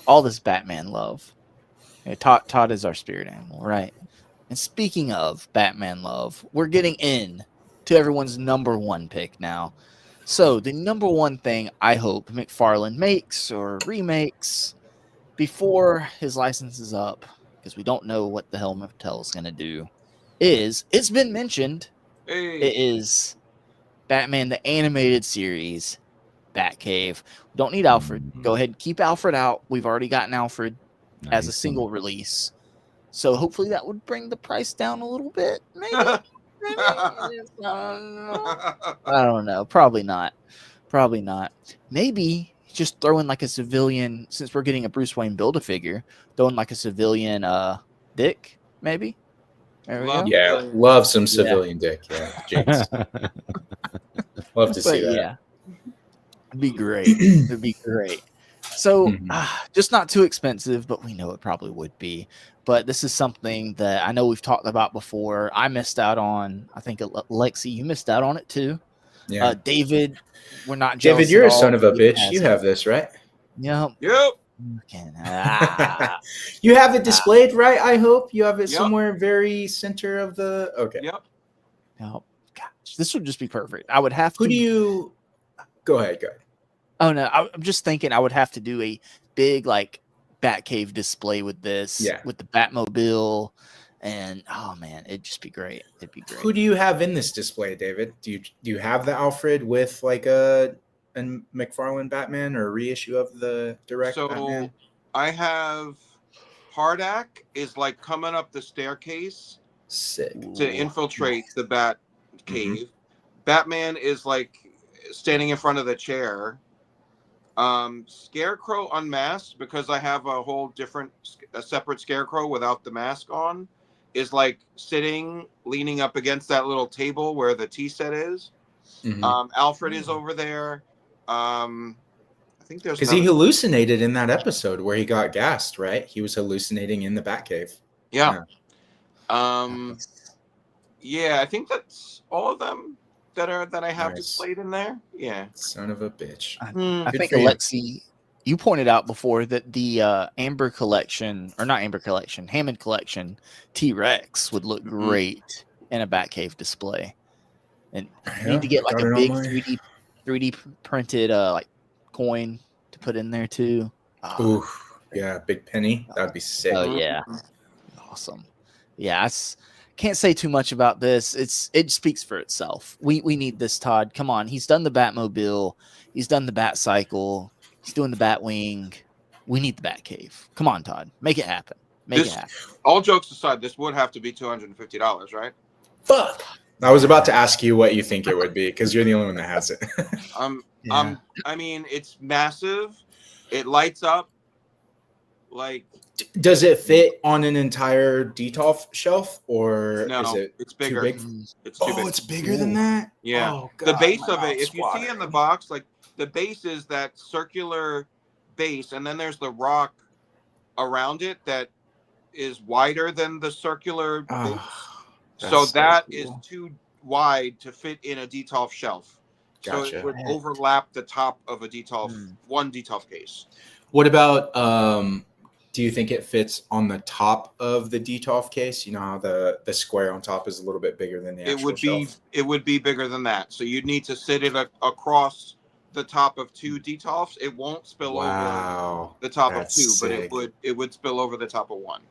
Speaker 1: all this Batman love. Yeah, Todd is our spirit animal, right? And speaking of Batman love, we're getting in to everyone's number one pick now. So the number one thing I hope McFarlane makes or remakes before his license is up, because we don't know what the hell Mattel is going to do, is it's been mentioned.
Speaker 3: Hey.
Speaker 1: It is Batman the Animated Series, Batcave. We don't need Alfred. Go ahead and keep Alfred out. We've already gotten Alfred as a single release. So hopefully that would bring the price down a little bit. Maybe. I don't know. Probably not. Maybe just throw in like a civilian, since we're getting a Bruce Wayne Build-A-Figure, throw in like a civilian Dick, maybe. There we go.
Speaker 6: Yeah, love some civilian Dick. Yeah, Jinx. Love to see that.
Speaker 1: Yeah, it'd be great. It'd be great. So, just not too expensive, but we know it probably would be. But this is something that I know we've talked about before. I missed out on. I think Lexi, you missed out on it too.
Speaker 4: Yeah.
Speaker 1: David, we're not jealous.
Speaker 4: David, you're
Speaker 1: at
Speaker 4: a son
Speaker 1: all.
Speaker 4: of a
Speaker 1: He
Speaker 4: bitch.
Speaker 1: has
Speaker 4: You have this, right?
Speaker 1: Yep.
Speaker 3: Yep.
Speaker 4: You have it displayed, right? I hope you have it
Speaker 3: Yep.
Speaker 4: somewhere very center of the. Okay.
Speaker 3: Yep.
Speaker 1: Oh, gosh, this would just be perfect. I would have to.
Speaker 4: Who do you? Go ahead.
Speaker 1: Oh no, I'm just thinking I would have to do a big like Batcave display with this, with the Batmobile, and oh man, it'd just be great. It'd be great.
Speaker 4: Who do you have in this display, David? Do you have the Alfred with like a McFarlane Batman or a reissue of the direct Batman?
Speaker 3: I have Hardak is like coming up the staircase
Speaker 4: Sick.
Speaker 3: to infiltrate the Bat Cave. Batman is like standing in front of the chair. Scarecrow unmasked, because I have a separate Scarecrow without the mask on, is like sitting leaning up against that little table where the tea set is. Alfred is over there. I think there's
Speaker 4: because he hallucinated in that episode where he got gassed, right? He was hallucinating in the Batcave.
Speaker 3: Yeah. Yeah, I think that's all of them that I have displayed in there. Yeah.
Speaker 4: Son of a bitch.
Speaker 1: I think Alexi, you pointed out before that the Hammond collection T-Rex would look great in a Batcave display. And you need to get like a big 3D printed like coin to put in there too.
Speaker 4: Ooh, yeah, big penny. That'd be sick.
Speaker 1: Oh yeah, awesome. Yeah, can't say too much about this. It speaks for itself. We need this, Todd. Come on, he's done the Batmobile, he's done the Bat Cycle, he's doing the Batwing. We need the Batcave. Come on, Todd, make it happen. Make it happen.
Speaker 3: All jokes aside, this would have to be $250, right?
Speaker 4: Fuck. I was about to ask you what you think it would be because you're the only one that has it.
Speaker 3: I mean, it's massive. It lights up. Like,
Speaker 4: does it fit on an entire detolf shelf, or
Speaker 3: no,
Speaker 4: is
Speaker 3: it's bigger.
Speaker 4: Too big?
Speaker 3: It's too big.
Speaker 4: It's bigger than that.
Speaker 3: Yeah.
Speaker 4: Oh, God,
Speaker 3: the base of
Speaker 4: my
Speaker 3: it, if
Speaker 4: mouth's
Speaker 3: you see in the box, like the base is that circular base, and then there's the rock around it that is wider than the circular base. So that is too wide to fit in a detolf shelf.
Speaker 4: Gotcha.
Speaker 3: So it would overlap the top of a detolf, one detolf case.
Speaker 4: What about, do you think it fits on the top of the detolf case? You know how the square on top is a little bit bigger than the actual shelf?
Speaker 3: It would be bigger than that. So you'd need to sit it across the top of two detolfs. It won't spill over the top of two,
Speaker 4: sick.
Speaker 3: but it would spill over the top of one.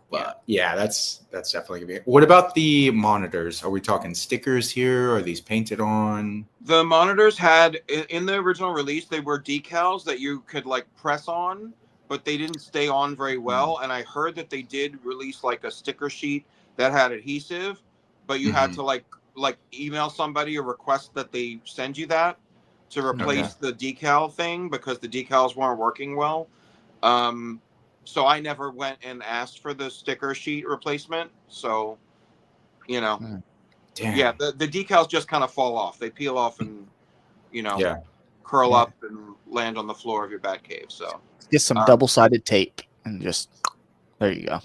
Speaker 4: But yeah, that's definitely gonna be. What about the monitors? Are we talking stickers here? Are these painted on?
Speaker 3: The monitors had in the original release, they were decals that you could like press on, but they didn't stay on very well. And I heard that they did release like a sticker sheet that had adhesive, but you had to like email somebody or request that they send you that to replace the decal thing because the decals weren't working well. So I never went and asked for the sticker sheet replacement. So you know,
Speaker 4: Damn.
Speaker 3: yeah, the decals just kind of fall off. They peel off and, curl up and land on the floor of your Batcave. So
Speaker 1: get some double-sided tape and just there you go.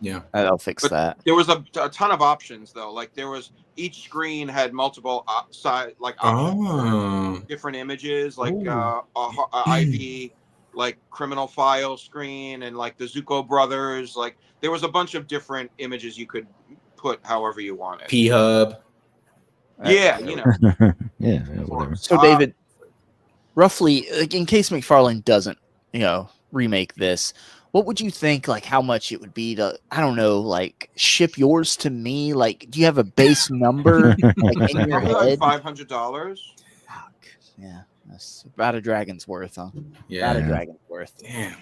Speaker 4: Yeah,
Speaker 1: That'll fix that.
Speaker 3: There was a ton of options though. Like there was each screen had multiple options for different images, like IV, like criminal file screen, and like the Zuko brothers. Like there was a bunch of different images you could put however you wanted.
Speaker 4: P-Hub.
Speaker 3: Yeah,
Speaker 2: yeah, whatever.
Speaker 1: So David, roughly, like, in case McFarlane doesn't, remake this, what would you think, like, how much it would be to, I don't know, like, ship yours to me? Like, do you have a base number, like, in your head?
Speaker 3: $500.
Speaker 1: Yeah, that's about a dragon's worth, huh?
Speaker 4: Yeah,
Speaker 1: about a dragon's worth.
Speaker 4: Damn.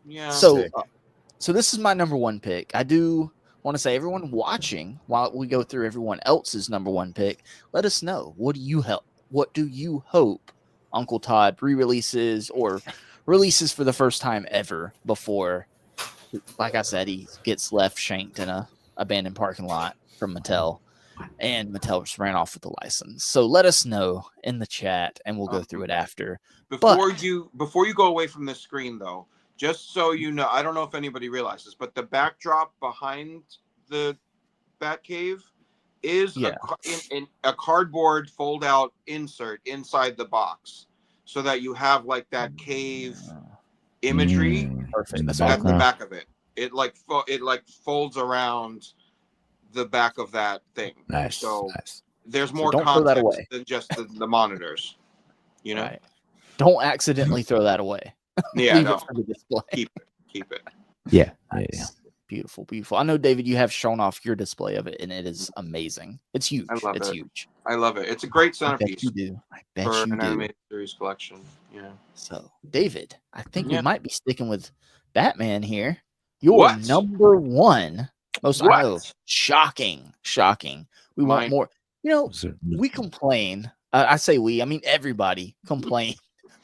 Speaker 3: Yeah.
Speaker 1: So, so this is my number one pick. I do want to say, everyone watching, while we go through everyone else's number one pick, let us know, what do you hope Uncle Todd re-releases or releases for the first time ever before, like I said, he gets left shanked in a abandoned parking lot from Mattel, and Mattel just ran off with the license. So let us know in the chat, and we'll go through it after.
Speaker 3: Before you go away from the screen, though, just so you know, I don't know if anybody realizes, but the backdrop behind the Batcave is a cardboard fold-out insert inside the box, so that you have like that cave imagery.
Speaker 1: Perfect.
Speaker 3: That's at the back of it. It folds around the back of that thing.
Speaker 2: Nice.
Speaker 3: So
Speaker 2: nice.
Speaker 3: there's more
Speaker 1: don't throw that
Speaker 3: context
Speaker 1: away.
Speaker 3: than just the monitors.
Speaker 1: Right. Don't accidentally throw that away.
Speaker 3: Yeah,
Speaker 1: Leave
Speaker 3: no.
Speaker 1: it for the display.
Speaker 3: Keep it.
Speaker 2: Yeah.
Speaker 1: Nice.
Speaker 2: Yeah.
Speaker 1: Beautiful, beautiful. I know, David, you have shown off your display of it, and it is amazing. It's huge.
Speaker 3: I love
Speaker 1: it's
Speaker 3: it.
Speaker 1: Huge.
Speaker 3: I love it. It's a great
Speaker 1: I bet
Speaker 3: centerpiece
Speaker 1: you do. I bet
Speaker 3: for
Speaker 1: you
Speaker 3: an
Speaker 1: do.
Speaker 3: animated series collection. Yeah.
Speaker 1: So, David, I think we
Speaker 3: Yeah.
Speaker 1: might be sticking with Batman here. Your
Speaker 3: What?
Speaker 1: number one most I know,
Speaker 3: What?
Speaker 1: shocking. We want more. We complain. I say we. I mean everybody complain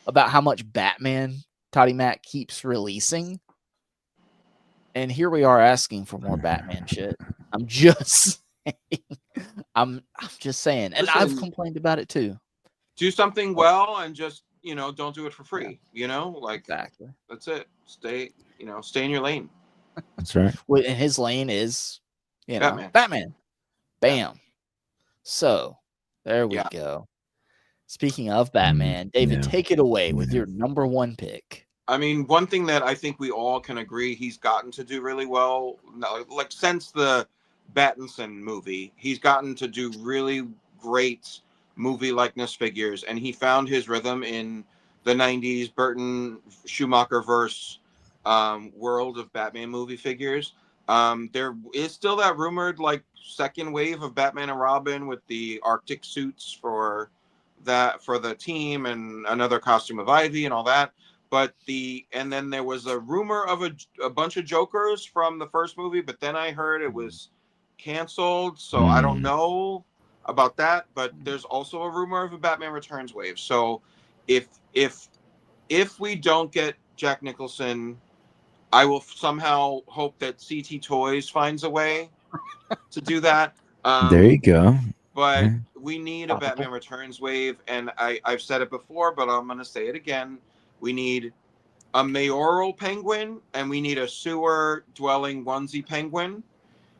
Speaker 1: about how much Batman Toddy Mac keeps releasing. And here we are asking for more Batman shit. I'm just saying. I'm just saying. And I've complained about it too.
Speaker 3: Do something well and just, don't do it for free. Like
Speaker 1: Exactly.
Speaker 3: that's it. Stay in your lane.
Speaker 2: That's right.
Speaker 1: Well, and his lane is,
Speaker 3: Batman.
Speaker 1: Batman. Bam. So there we go. Speaking of Batman, David, take it away with your number one pick.
Speaker 3: I mean, one thing that I think we all can agree he's gotten to do really well, like since the Battinson movie, he's gotten to do really great movie likeness figures, and he found his rhythm in the 90s Burton Schumacher verse world of Batman movie figures. There is still that rumored like second wave of Batman and Robin with the Arctic suits for the team and another costume of Ivy and all that. But then there was a rumor of a bunch of Jokers from the first movie, but then I heard it was canceled, so I don't know about that. But there's also a rumor of a Batman Returns wave. So if we don't get Jack Nicholson, I will somehow hope that CT Toys finds a way to do that.
Speaker 2: There you go.
Speaker 3: But we need a Batman Returns wave, and I've said it before, but I'm going to say it again. We need a mayoral penguin, and we need a sewer-dwelling onesie penguin.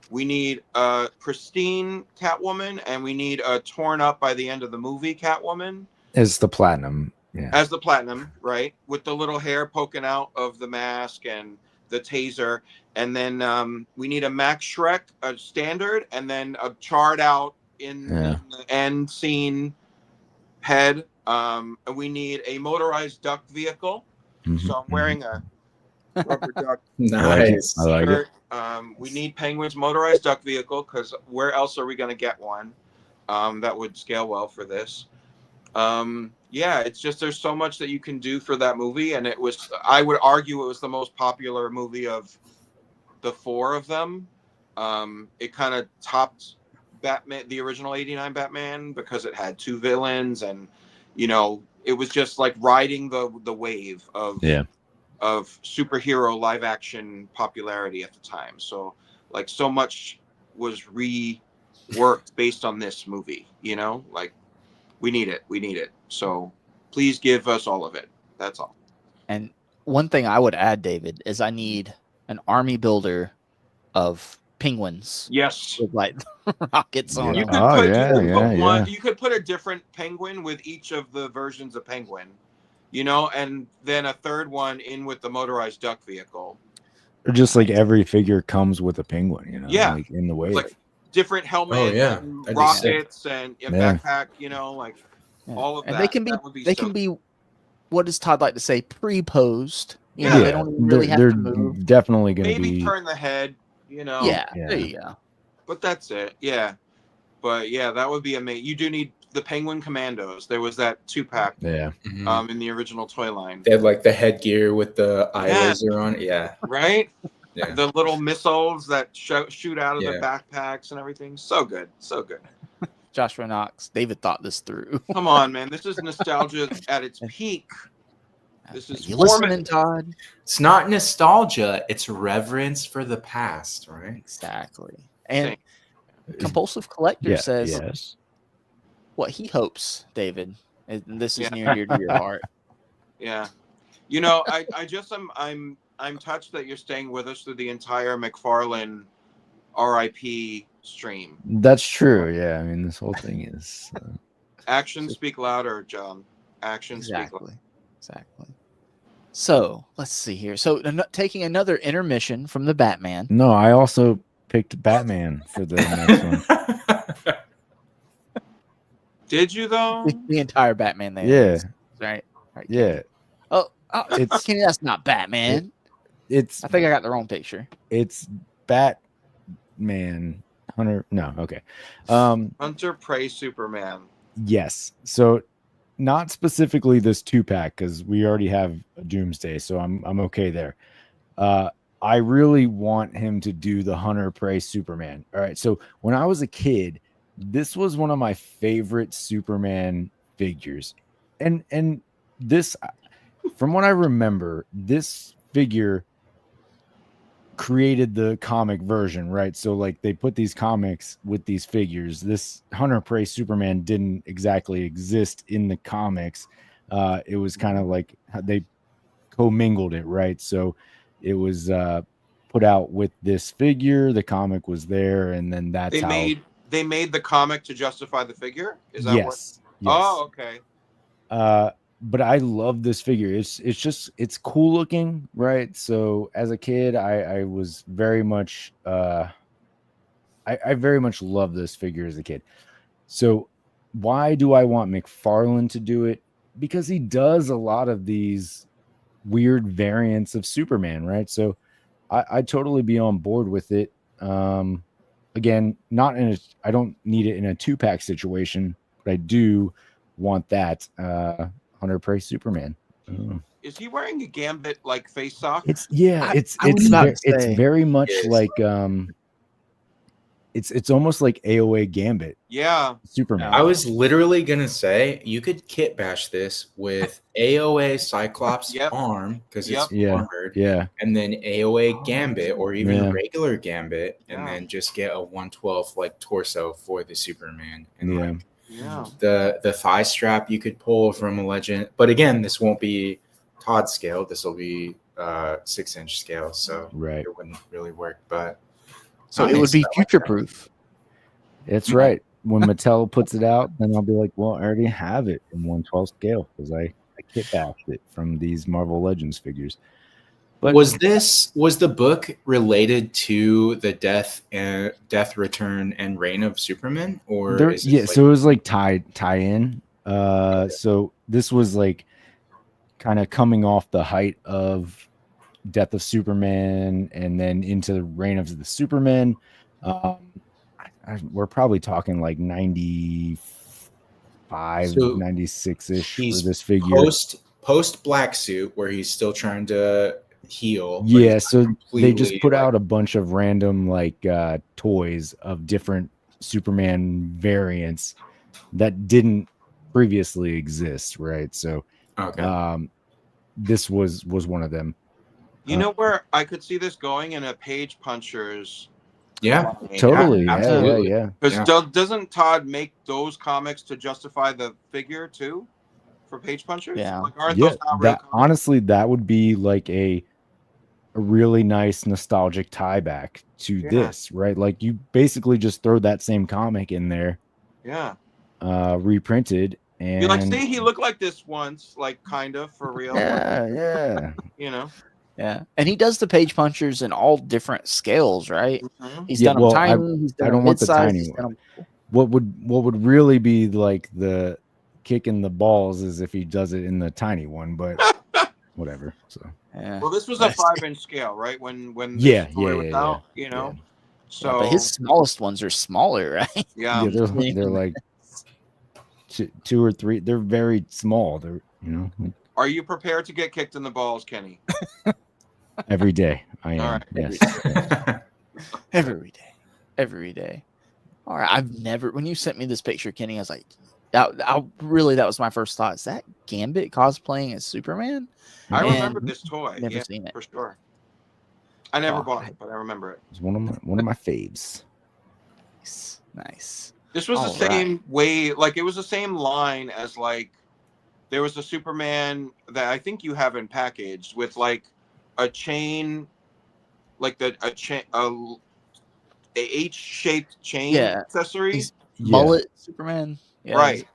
Speaker 3: We need a pristine Catwoman, and we need a torn-up by the end of the movie Catwoman.
Speaker 2: As the platinum. Yeah.
Speaker 3: As the platinum, right? With the little hair poking out of the mask and the taser. And then we need a Max Shrek, a standard, and then a charred out in the end scene head. And we need a motorized duck vehicle. So I'm wearing a rubber duck
Speaker 4: Nice.
Speaker 2: I like
Speaker 3: shirt. We need Penguin's motorized duck vehicle, because where else are we going to get one that would scale well for this? It's just there's so much that you can do for that movie, and I would argue it was the most popular movie of the four of them. It kind of topped Batman, the original '89 Batman, because it had two villains, and it was just like riding the wave of superhero live action popularity at the time. So like so much was reworked based on this movie. You know, like we need it. So please give us all of it. That's all.
Speaker 1: And one thing I would add, David, is I need an army builder of penguins
Speaker 3: Yes.
Speaker 1: with like rockets on
Speaker 3: You
Speaker 1: them.
Speaker 3: could
Speaker 2: Oh,
Speaker 3: put
Speaker 2: yeah.
Speaker 3: You could put a different penguin with each of the versions of penguin, you know, and then a third one in with the motorized duck vehicle.
Speaker 2: Or just like every figure comes with a penguin, you know,
Speaker 3: Yeah.
Speaker 2: like in the wave.
Speaker 3: Like different helmets,
Speaker 6: Oh, yeah.
Speaker 3: and
Speaker 6: That'd be sick.
Speaker 3: rockets, and a
Speaker 2: Yeah.
Speaker 3: backpack, you know, like
Speaker 1: Yeah.
Speaker 3: all of
Speaker 1: and
Speaker 3: that.
Speaker 1: they can be
Speaker 3: That would be
Speaker 1: they
Speaker 3: so
Speaker 1: can be what does Todd like to say, pre-posed. You
Speaker 3: Yeah.
Speaker 1: know, they don't even really have
Speaker 2: they're
Speaker 1: to move.
Speaker 2: definitely going to
Speaker 3: maybe
Speaker 2: be.
Speaker 3: turn the head, you know.
Speaker 1: Yeah,
Speaker 2: Yeah.
Speaker 1: there you go.
Speaker 3: But that's it. Yeah. But yeah, that would be amazing. You do need the Penguin Commandos. There was that 2-pack
Speaker 2: Yeah.
Speaker 6: Mhm.
Speaker 3: in the original toy line.
Speaker 6: They had like the headgear with the eye
Speaker 3: Yeah.
Speaker 6: laser on it. Yeah.
Speaker 3: Right?
Speaker 6: Yeah.
Speaker 3: The little missiles that shoot out of the
Speaker 6: Yeah.
Speaker 3: backpacks and everything. So good. So good.
Speaker 1: Joshua Knox, David thought this through.
Speaker 3: Come on, man. This is nostalgia at its peak. This is
Speaker 1: You listening,
Speaker 3: formative.
Speaker 1: Todd?
Speaker 4: It's not nostalgia, it's reverence for the past, right?
Speaker 1: Exactly. And
Speaker 3: Same.
Speaker 1: Compulsive Collector
Speaker 2: Yeah.
Speaker 1: says
Speaker 2: Yes.
Speaker 1: what he hopes, David, and this is
Speaker 3: Yeah.
Speaker 1: near and dear to your heart.
Speaker 3: Yeah. You know, I just I'm touched that you're staying with us through the entire McFarlane RIP stream.
Speaker 2: That's true. Yeah. I mean, this whole thing is.
Speaker 3: Actions speak louder, John. Actions speak louder.
Speaker 1: Exactly. So let's see here. So taking another intermission from the Batman.
Speaker 2: No, I also picked Batman for the next one.
Speaker 3: Did you though?
Speaker 1: The entire Batman there.
Speaker 2: Yeah.
Speaker 1: Right. Right.
Speaker 2: Yeah.
Speaker 1: Oh,
Speaker 2: It's-
Speaker 1: Kenny, that's not Batman.
Speaker 2: It's
Speaker 1: I think I got the wrong picture.
Speaker 2: it's Batman Hunter. No. Okay.
Speaker 3: Hunter Prey Superman.
Speaker 2: Yes. So not specifically this 2-pack because we already have a Doomsday, so I'm okay there. I really want him to do the Hunter Prey Superman. All right. So when I was a kid, this was one of my favorite Superman figures. And this, from what I remember, this figure created the comic version, right? So like they put these comics with these figures. This Hunter Prey Superman didn't exactly exist in the comics. It was kind of like they commingled it, right? So it was put out with this figure. The comic was there, and then that's
Speaker 3: They made the comic to justify the figure. Is that
Speaker 2: yes.
Speaker 3: Oh, okay.
Speaker 2: But I love this figure. It's cool looking, right? So as a kid, I was very much I very much loved this figure as a kid. So why do I want McFarlane to do it? Because he does a lot of these weird variants of Superman, right? So I'd totally be on board with it. Again, I don't need it in a 2-pack situation, but I do want that Hunter Prey Superman.
Speaker 3: Is he wearing a Gambit like face sock?
Speaker 2: It's very much
Speaker 6: Yes.
Speaker 2: like it's almost like AOA Gambit
Speaker 3: Yeah.
Speaker 2: Superman.
Speaker 4: I was literally gonna say you could kit bash this with AOA Cyclops
Speaker 3: Yep.
Speaker 4: arm because
Speaker 3: Yep.
Speaker 4: it's
Speaker 2: Yeah.
Speaker 4: armored,
Speaker 2: Yeah.
Speaker 4: and then AOA Gambit or even
Speaker 2: Yeah.
Speaker 4: regular Gambit, and
Speaker 3: Yeah.
Speaker 4: then just get a 112 like torso for the Superman. And
Speaker 2: Yeah.
Speaker 4: like
Speaker 3: Yeah.
Speaker 4: the thigh strap you could pull from a Legend, but again, this won't be Todd scale. This will be 6-inch scale, so
Speaker 2: Right.
Speaker 4: it wouldn't really work. But
Speaker 1: So it
Speaker 4: nice.
Speaker 1: would be
Speaker 4: I like
Speaker 1: future
Speaker 4: that.
Speaker 1: proof.
Speaker 2: That's right. When Mattel puts it out, then I'll be like, well, I already have it in 112 scale because I kit bashed it from these Marvel Legends figures. But
Speaker 4: was the book related to the death return and reign of Superman, or
Speaker 2: there,
Speaker 4: is it
Speaker 2: yeah,
Speaker 4: like,
Speaker 2: so it was like tie in. So this was like kind of coming off the height of Death of Superman and then into the reign of the Superman. We're probably talking like 95,
Speaker 4: So
Speaker 2: 96-ish for
Speaker 4: he's
Speaker 2: this figure.
Speaker 4: post Black Suit where he's still trying to heal? but
Speaker 2: Yeah,
Speaker 4: he's
Speaker 2: so
Speaker 4: not
Speaker 2: they just
Speaker 4: completely,
Speaker 2: put
Speaker 4: like-
Speaker 2: out a bunch of random like toys of different Superman variants that didn't previously exist, right? So
Speaker 4: Okay.
Speaker 2: this was one of them.
Speaker 3: You know where I could see this going in a Page Punchers
Speaker 4: Yeah,
Speaker 2: Totally.
Speaker 4: Yeah,
Speaker 2: Yeah,
Speaker 4: absolutely.
Speaker 2: yeah.
Speaker 3: Because
Speaker 4: Yeah.
Speaker 3: doesn't Todd make those comics to justify the figure too for Page Punchers?
Speaker 1: Yeah.
Speaker 3: Like, aren't
Speaker 2: Yeah,
Speaker 3: those not real
Speaker 2: that
Speaker 3: comics?
Speaker 2: honestly, that would be like a really nice nostalgic tie back to
Speaker 3: Yeah.
Speaker 2: this, right? Like you basically just throw that same comic in there,
Speaker 3: Yeah.
Speaker 2: reprinted,
Speaker 3: You're like,
Speaker 2: and
Speaker 3: see, he looked like this once, like kind of for real.
Speaker 2: yeah.
Speaker 3: You know.
Speaker 1: Yeah, and he does the page punchers in all different scales, right?
Speaker 3: Mhm.
Speaker 1: He's
Speaker 2: Yeah,
Speaker 1: done them
Speaker 2: well,
Speaker 1: tiny. He's done
Speaker 2: I
Speaker 1: them
Speaker 2: don't want the
Speaker 1: mid-size.
Speaker 2: tiny
Speaker 1: He's
Speaker 2: one.
Speaker 1: done them.
Speaker 2: What would really be like the kick in the balls is if he does it in the tiny one, but whatever. So
Speaker 1: Yeah.
Speaker 3: Well, this was a 5-inch scale, right? When
Speaker 2: yeah,
Speaker 3: this toy was
Speaker 2: yeah.
Speaker 3: out, you know. So
Speaker 1: Yeah, but his smallest ones are smaller, right?
Speaker 2: Yeah, they're like 2 or 3. They're very small. They're
Speaker 3: Are you prepared to get kicked in the balls, Kenny?
Speaker 2: every day. I am.
Speaker 3: All right.
Speaker 2: Yes.
Speaker 1: Every day, every day. All right, I've never. When you sent me this picture, Kenny, I was like, that was my first thought. Is that Gambit cosplaying as Superman?
Speaker 3: I
Speaker 1: And
Speaker 3: remember this toy.
Speaker 1: never
Speaker 3: Yeah,
Speaker 1: seen it.
Speaker 3: for sure. I never
Speaker 1: Oh,
Speaker 3: bought it, but I remember it.
Speaker 2: It's one of my faves.
Speaker 1: Nice.
Speaker 3: This was
Speaker 1: All
Speaker 3: the same way, like it was the same line as like there was a Superman that I think you have in package with like a chain, like a H-shaped chain accessory.
Speaker 1: He's mullet Superman. Yeah,
Speaker 3: Right.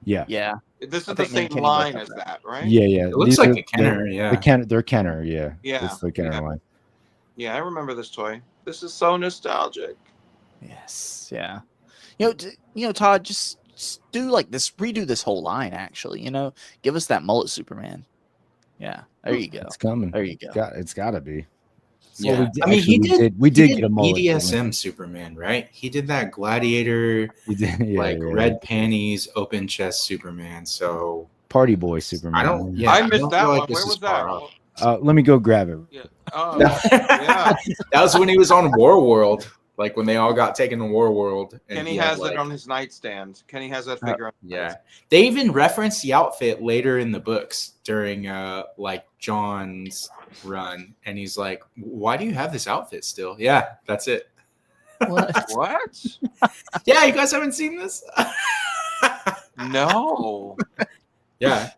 Speaker 2: Yeah.
Speaker 1: Yeah.
Speaker 3: This
Speaker 1: I
Speaker 3: is the
Speaker 1: think me and
Speaker 3: same
Speaker 1: Kenny both
Speaker 3: line
Speaker 1: have
Speaker 3: as
Speaker 1: that.
Speaker 3: that, right?
Speaker 2: Yeah.
Speaker 4: It looks like a Kenner, yeah.
Speaker 2: They're Kenner, yeah.
Speaker 3: Yeah.
Speaker 2: It's the Kenner line.
Speaker 3: Yeah, I remember this toy. This is so nostalgic.
Speaker 1: Yes. Yeah. You know, Todd, just do like this, redo this whole line. Actually, give us that mullet Superman. Yeah. There you go.
Speaker 2: It's coming.
Speaker 1: There you go.
Speaker 2: It's got to be.
Speaker 4: Yeah,
Speaker 2: Well, we did get a mullet.
Speaker 4: BDSM Superman, right? He did that gladiator, red panties, open chest Superman. So
Speaker 2: party boy Superman.
Speaker 3: I missed that one. Where was that?
Speaker 2: Let me go grab it.
Speaker 3: Yeah. Oh, yeah.
Speaker 4: That was when he was on War World, like when they all got taken to War World. And
Speaker 3: Kenny has it on his nightstand. Kenny has that figure.
Speaker 4: Yeah, they even reference the outfit later in the books during like John's run, and he's like, "Why do you have this outfit still?" Yeah, that's it.
Speaker 3: What?
Speaker 4: Yeah, you guys haven't seen this?
Speaker 3: No.
Speaker 4: Yeah.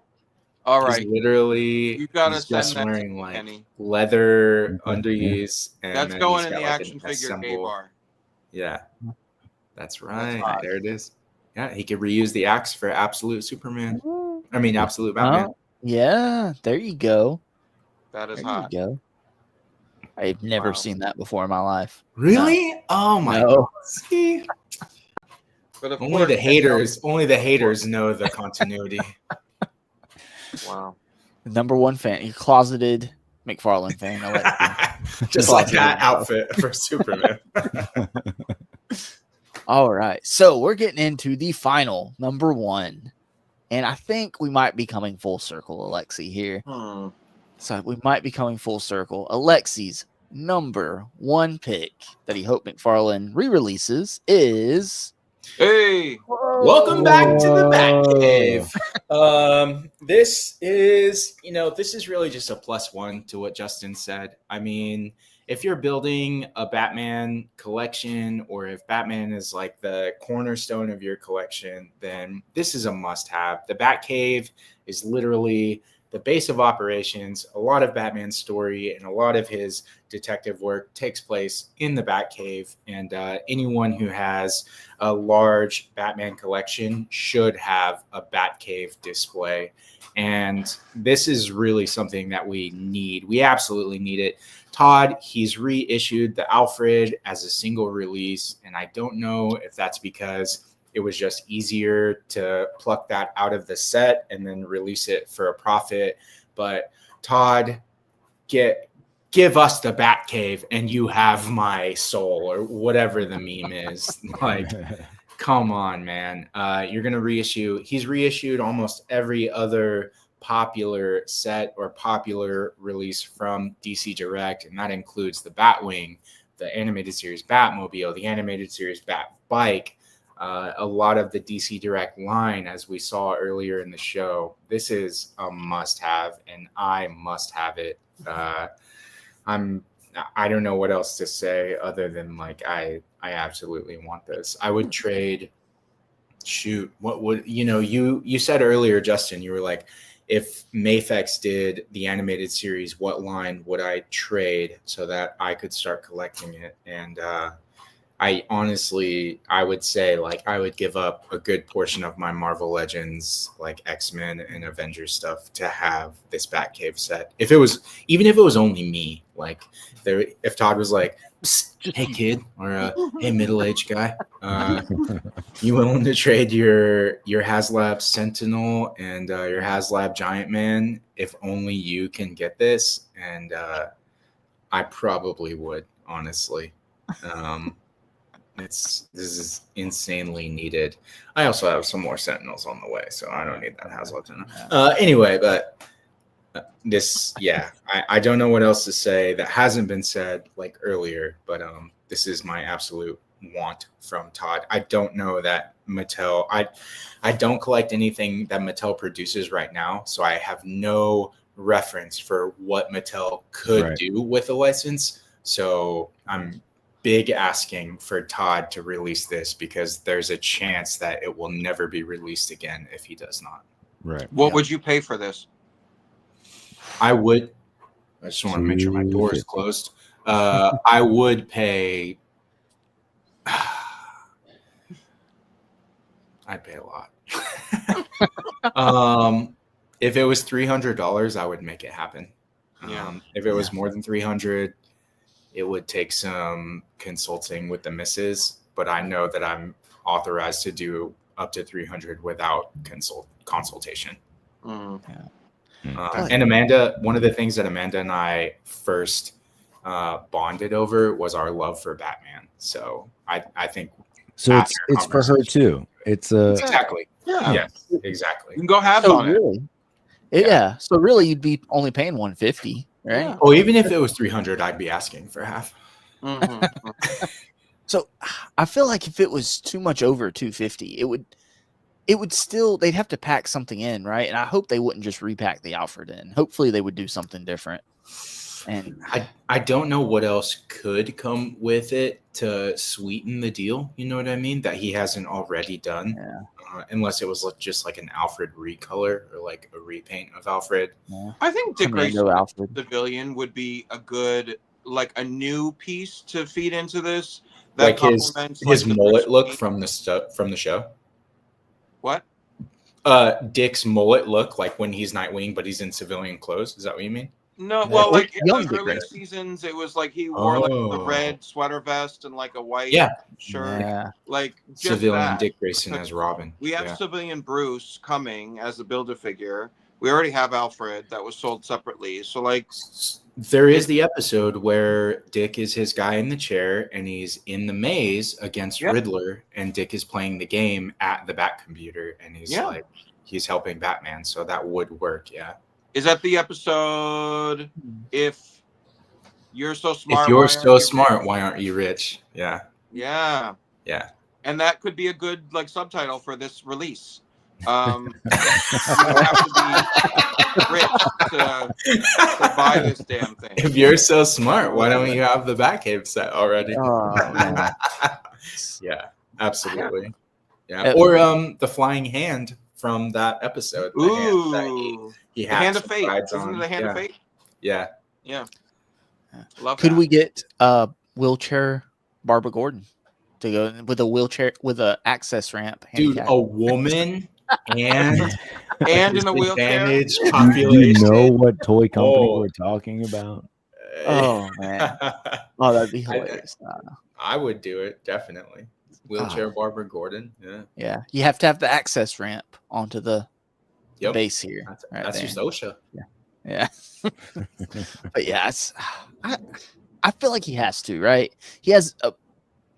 Speaker 3: All right.
Speaker 4: He's literally,
Speaker 3: you gotta
Speaker 4: he's just
Speaker 3: send that
Speaker 4: wearing
Speaker 3: to
Speaker 4: like
Speaker 3: Kenny.
Speaker 4: leather undies. And
Speaker 3: That's
Speaker 4: then
Speaker 3: going
Speaker 4: he's
Speaker 3: in
Speaker 4: got,
Speaker 3: the
Speaker 4: like,
Speaker 3: action
Speaker 4: an
Speaker 3: figure gay
Speaker 4: assemble-
Speaker 3: bar.
Speaker 4: Yeah, that's right.
Speaker 3: hot.
Speaker 4: There it is. Yeah, he could reuse the axe for Absolute Superman. I mean, Absolute Batman.
Speaker 1: Yeah, there you go.
Speaker 3: That is
Speaker 1: There
Speaker 3: hot.
Speaker 1: you go. I've never seen that before in my life.
Speaker 4: Really? Oh my
Speaker 1: No.
Speaker 4: god! See,
Speaker 3: But of
Speaker 4: only the
Speaker 3: course,
Speaker 4: haters know the continuity.
Speaker 3: Wow.
Speaker 1: #1 fan, you closeted McFarlane fan. I like you.
Speaker 4: Just like that outfit for Superman.
Speaker 1: All right, so we're getting into the final #1, and I think we might be coming full circle, Alexi here. So we might be coming full circle. Alexi's #1 pick that he hoped McFarlane re-releases is.
Speaker 3: Hey,
Speaker 4: Welcome back to the Batcave. This is really just a +1 to what Justin said. I mean, if you're building a Batman collection, or if Batman is like the cornerstone of your collection, then this is a must-have. The Batcave is literally the base of operations. A lot of Batman's story and a lot of his detective work takes place in the Batcave, and anyone who has a large Batman collection should have a Batcave display. And this is really something that we need. We absolutely need it. Todd, he's reissued the Alfred as a single release, and I don't know if that's because it was just easier to pluck that out of the set and then release it for a profit. But Todd, give us the Batcave and you have my soul, or whatever the meme is. Like, come on, man. You're going to reissue. He's reissued almost every other popular set or popular release from DC Direct, and that includes the Batwing, the animated series Batmobile, the animated series Batbike, a lot of the DC Direct line, as we saw earlier in the show. This is a must-have, and I must have it. I don't know what else to say other than like I absolutely want this. I would trade. Shoot, what would you said earlier, Justin, you were like, if Mafex did the animated series, what line would I trade so that I could start collecting it? And I honestly, I would say like I would give up a good portion of my Marvel Legends, like X-Men and Avengers stuff to have this Batcave set. Even if it was only me, like if Todd was like, hey kid, or hey middle-aged guy, you willing to trade your HasLab Sentinel and your HasLab Giant Man if only you can get this? And I probably would, honestly. This is insanely needed. I also have some more Sentinels on the way, so I don't need that HasLab Sentinel. Anyway, but I don't know what else to say that hasn't been said like earlier, but this is my absolute want from Todd. I don't know that Mattel, I don't collect anything that Mattel produces right now, so I have no reference for what Mattel could do with a license. So I'm big asking for Todd to release this because there's a chance that it will never be released again if he does not.
Speaker 2: Right.
Speaker 3: What would you pay for this?
Speaker 4: I just want to make sure my door is closed. I would pay. I'd pay a lot. If it was $300, I would make it happen. If it was more than $300, it would take some consulting with the missus. But I know that I'm authorized to do up to $300 without consultation. And Amanda, one of the things that Amanda and I first bonded over was our love for Batman. So I think
Speaker 2: so. It's for her too. It's
Speaker 4: exactly. Yeah. Yes, exactly.
Speaker 3: You can go halves on it.
Speaker 1: Yeah. So really, you'd be only paying $150, right?
Speaker 3: Yeah.
Speaker 4: Oh, even if it was $300, I'd be asking for half.
Speaker 1: So I feel like if it was too much over $250, it would still, they'd have to pack something in, right? And I hope they wouldn't just repack the Alfred in. Hopefully they would do something different. And
Speaker 4: I don't know what else could come with it to sweeten the deal. You know what I mean? That he hasn't already done. Yeah. Unless it was just like an Alfred recolor or like a repaint of Alfred.
Speaker 1: Yeah.
Speaker 3: I think Dick Grayson Civilian would be a good, like a new piece to feed into this.
Speaker 4: That like his mullet look from the show.
Speaker 3: What?
Speaker 4: Dick's mullet look, like when he's Nightwing, but he's in civilian clothes. Is that what you mean?
Speaker 3: No, well, like in the early seasons, it was like he wore like the red sweater vest and like a white shirt. Like just
Speaker 4: civilian
Speaker 3: that.
Speaker 4: Dick Grayson as Robin.
Speaker 3: We have civilian Bruce coming as the Build-A-Figure. We already have Alfred that was sold separately. So like
Speaker 4: there is the episode where Dick is his guy in the chair and he's in the maze against Riddler, and Dick is playing the game at the Bat computer and he's like he's helping Batman. So that would work,
Speaker 3: Is that the episode? If you're so smart,
Speaker 4: if you're so smart, why aren't you rich? Yeah. And
Speaker 3: that could be a good like subtitle for this release. You have to be rich to buy this damn thing.
Speaker 4: If you're so smart, why don't you have the Batcave set already? Yeah, absolutely. Yeah, or the flying hand from that episode.
Speaker 3: Ooh,
Speaker 4: the
Speaker 3: hand of fate. Isn't it the hand of fate?
Speaker 4: Yeah.
Speaker 3: Love
Speaker 1: Could
Speaker 3: that.
Speaker 1: we get wheelchair Barbara Gordon to go with a wheelchair with a access ramp?
Speaker 4: Dude, a woman and
Speaker 3: in a wheelchair.
Speaker 2: You know what toy company we're talking about?
Speaker 1: Oh man, that'd be hilarious.
Speaker 4: I would do it definitely. Wheelchair Barbara Gordon.
Speaker 1: Yeah. You have to have the access ramp onto the base here.
Speaker 4: That's just OSHA.
Speaker 1: Yeah. But yeah, I feel like he has to, right? He has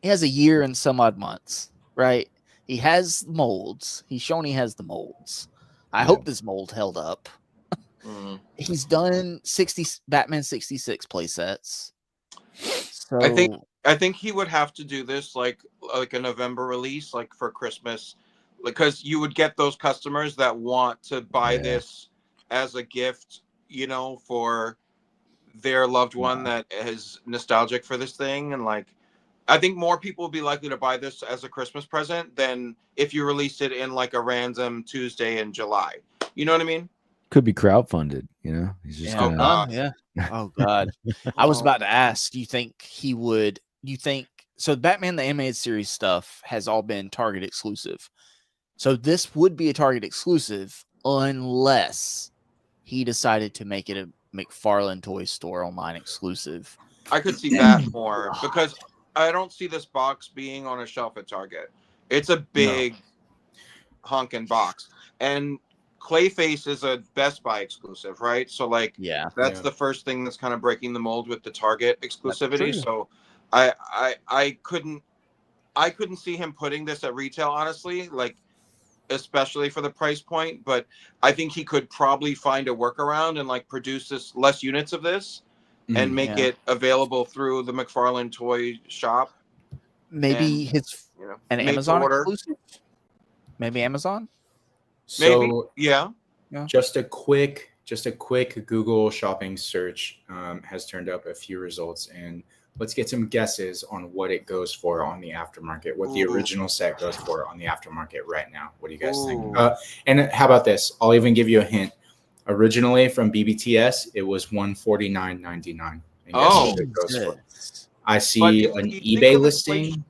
Speaker 1: a year and some odd months, right? He has molds. He's shown he has the molds. I hope this mold held up. He's done 60 Batman 66 play sets. So
Speaker 3: I think he would have to do this like a November release, like for Christmas, because you would get those customers that want to buy this as a gift, for their loved one that is nostalgic for this thing, and like I think more people will be likely to buy this as a Christmas present than if you released it in like a random Tuesday in July. You know what I mean?
Speaker 2: Could be crowdfunded, you know. He's just
Speaker 1: Yeah.
Speaker 3: Oh,
Speaker 2: gonna,
Speaker 3: God.
Speaker 1: Yeah. Oh God. I was about to ask, do you think he would, so Batman the Animated Series stuff has all been Target exclusive. So this would be a Target exclusive unless he decided to make it a McFarlane Toys store online exclusive.
Speaker 3: I could see that more because I don't see this box being on a shelf at Target. It's a big honking box, and Clayface is a Best Buy exclusive, right? So like, that's the first thing that's kind of breaking the mold with the Target exclusivity. So I couldn't see him putting this at retail, honestly, like especially for the price point. But I think he could probably find a workaround and like produce less units of this and make it available through the McFarlane Toy shop.
Speaker 1: Maybe an Amazon exclusive. Maybe Amazon.
Speaker 4: So
Speaker 3: yeah.
Speaker 4: Just a quick Google shopping search has turned up a few results, and let's get some guesses on what it goes for on the aftermarket. What the original set goes for on the aftermarket right now. What do you guys think? And how about this? I'll even give you a hint. Originally from BBTS, it was $149.99.
Speaker 3: Oh,
Speaker 4: it goes for. I see an eBay listing.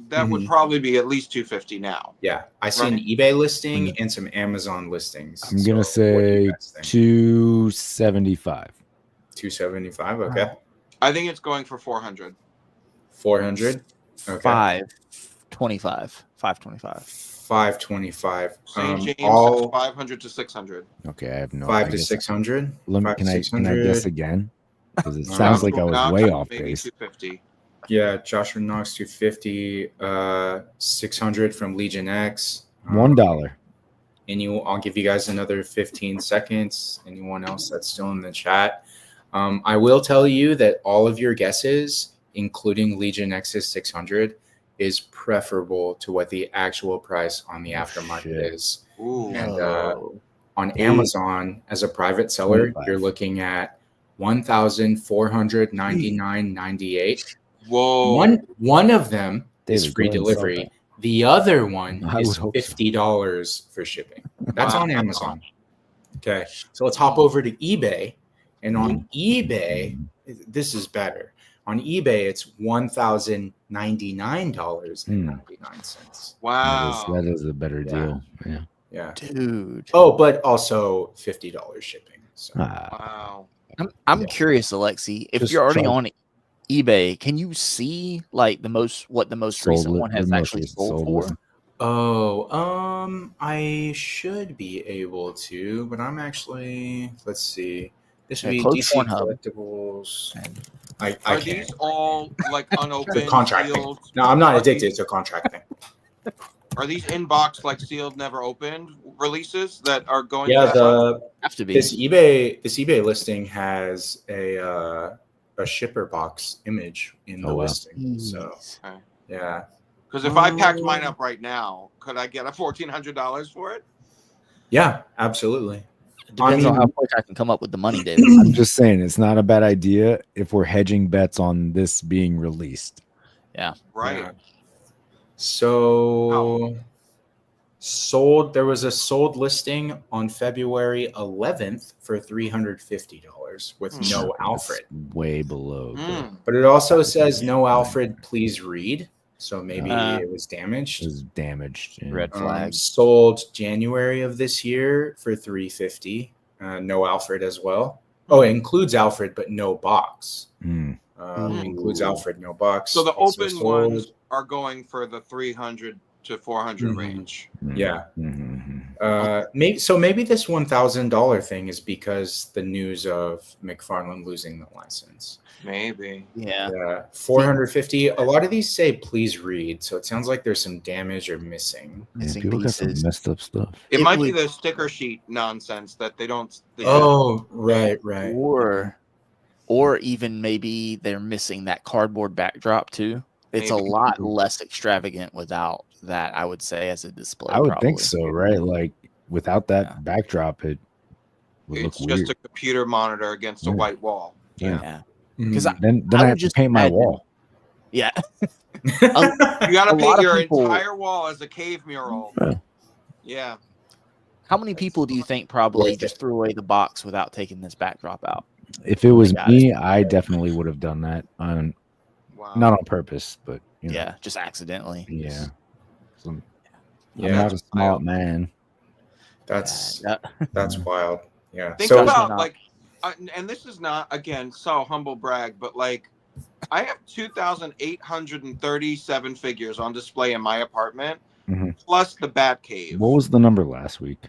Speaker 3: That would probably be at least $250 now.
Speaker 4: Yeah, I see an eBay listing and some Amazon listings.
Speaker 2: I'm gonna say $275.
Speaker 4: $275. Okay.
Speaker 3: I think it's going for $400.
Speaker 4: $400. Okay.
Speaker 1: $525.
Speaker 4: $525.
Speaker 3: St. James is $500 to $600.
Speaker 2: Okay, I have no.
Speaker 4: $500 to $600.
Speaker 2: Can I guess again? Because it sounds like I was way off base.
Speaker 3: $250.
Speaker 4: Yeah, Joshua Knox $250. $600 from Legion X.
Speaker 2: $1.
Speaker 4: I'll give you guys another 15 seconds. Anyone else that's still in the chat? I will tell you that all of your guesses, including Legion X's 600, is preferable to what the actual price on the aftermarket is.
Speaker 3: Ooh.
Speaker 4: And on Amazon, as a private seller, you're looking at $1,499.98.
Speaker 3: Whoa!
Speaker 4: One of them is free delivery. The other one is $50 for shipping. That's on Amazon. Okay, so let's hop over to eBay. And on eBay, this is better. On eBay, it's $1,099.99.
Speaker 3: Wow,
Speaker 2: that is a better deal.
Speaker 4: Yeah,
Speaker 1: dude.
Speaker 4: Oh, but also $50 shipping. So.
Speaker 3: Wow.
Speaker 1: I'm curious, Alexi, if you're already on eBay, can you see like what the most recent one has actually sold for?
Speaker 4: Oh, I should be able to, but I'm actually, let's see. This would be DC Collectibles.
Speaker 3: Are these all like unopened?
Speaker 4: Contract thing. No, I'm not addicted to contract thing.
Speaker 3: Are these in-box, like sealed, never opened releases that are going?
Speaker 4: Yeah,
Speaker 1: have to be.
Speaker 4: This eBay listing has a shipper box image in the listing. So yeah.
Speaker 3: Because if I packed mine up right now, could I get a $1,400 for it?
Speaker 4: Yeah, absolutely.
Speaker 1: Depends on how quick I can come up with the money, David.
Speaker 2: I'm just saying it's not a bad idea if we're hedging bets on this being released.
Speaker 1: Yeah.
Speaker 3: Right.
Speaker 4: Yeah. So there was a sold listing on February 11th for $350 with no Alfred.
Speaker 2: That's way below.
Speaker 4: But it also says no Alfred, please read. So maybe it was damaged.
Speaker 2: It was damaged. Yeah.
Speaker 1: Red flag.
Speaker 4: Sold January of this year for $350. No Alfred as well. Oh, it includes Alfred, but no box. Includes Alfred, no box.
Speaker 3: So the open ones are going for the 300 to 400 range.
Speaker 4: Yeah. Maybe this $1,000 thing is because the news of McFarlane losing the license.
Speaker 3: Maybe.
Speaker 1: Yeah.
Speaker 4: 450. A lot of these say please read, so it sounds like there's some damage or missing.
Speaker 2: People got some messed up stuff.
Speaker 3: It might be the sticker sheet nonsense that they don't.
Speaker 4: Right.
Speaker 1: Or even maybe they're missing that cardboard backdrop too. It's a lot less extravagant without that, I would say, as a display.
Speaker 2: I would think so, right? Like without that backdrop, would
Speaker 3: It's
Speaker 2: look
Speaker 3: just
Speaker 2: weird.
Speaker 3: a computer monitor against a
Speaker 2: Yeah.
Speaker 3: white wall.
Speaker 1: Yeah.
Speaker 4: Mm.
Speaker 1: Because
Speaker 2: Then
Speaker 1: I
Speaker 2: I
Speaker 1: would
Speaker 2: have to
Speaker 1: just
Speaker 2: paint my
Speaker 1: imagine-
Speaker 2: wall.
Speaker 1: Yeah.
Speaker 3: You got
Speaker 1: A
Speaker 3: to
Speaker 1: lot
Speaker 3: paint
Speaker 1: of
Speaker 3: your
Speaker 1: people-
Speaker 3: entire wall as a cave mural.
Speaker 2: Yeah.
Speaker 3: Yeah.
Speaker 1: How many people do you think probably
Speaker 4: Worth
Speaker 1: just
Speaker 4: it.
Speaker 1: threw away the box without taking this backdrop out?
Speaker 2: If it was
Speaker 1: got
Speaker 2: me, I definitely would have done that on
Speaker 3: Wow.
Speaker 2: not on purpose, but you know,
Speaker 1: Yeah, just accidentally.
Speaker 2: yeah. I'm
Speaker 4: Yeah,
Speaker 2: not a
Speaker 3: that's
Speaker 2: smart
Speaker 3: wild.
Speaker 2: man.
Speaker 4: that's
Speaker 1: Yeah.
Speaker 4: that's wild. Yeah.
Speaker 3: Think
Speaker 4: So
Speaker 3: about
Speaker 1: not.
Speaker 3: like, and this is not again so humble brag, but like, I have 2,837 figures on display in my apartment,
Speaker 2: Mhm.
Speaker 3: plus the Batcave.
Speaker 2: What was the number last week?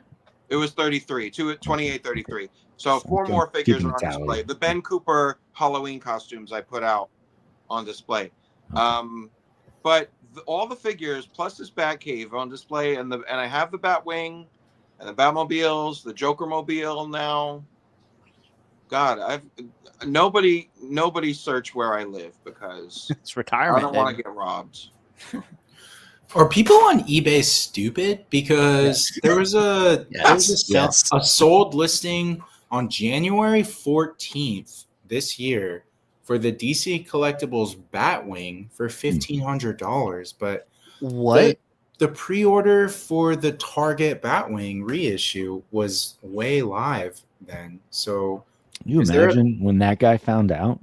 Speaker 3: It was 33, 2833. So 4
Speaker 2: Okay,
Speaker 3: more figures
Speaker 2: keeping
Speaker 3: are on
Speaker 2: tally.
Speaker 3: display. The Ben Cooper Halloween costumes I put out on display.
Speaker 2: Okay.
Speaker 3: But all the figures plus this Batcave on display, and I have the Batwing and the Batmobiles, the Joker Mobile now. God, nobody search where I live because
Speaker 1: It's
Speaker 3: I
Speaker 1: retirement.
Speaker 3: don't want to
Speaker 1: David.
Speaker 3: get robbed.
Speaker 4: are people on eBay stupid? Because there was a
Speaker 1: Yes.
Speaker 4: a sold listing on January 14th this year for the DC Collectibles Batwing for $1,500, but
Speaker 1: What?
Speaker 4: the pre-order for the Target Batwing reissue was way live then. So
Speaker 2: You
Speaker 4: Is there a-
Speaker 2: imagine when that guy found out?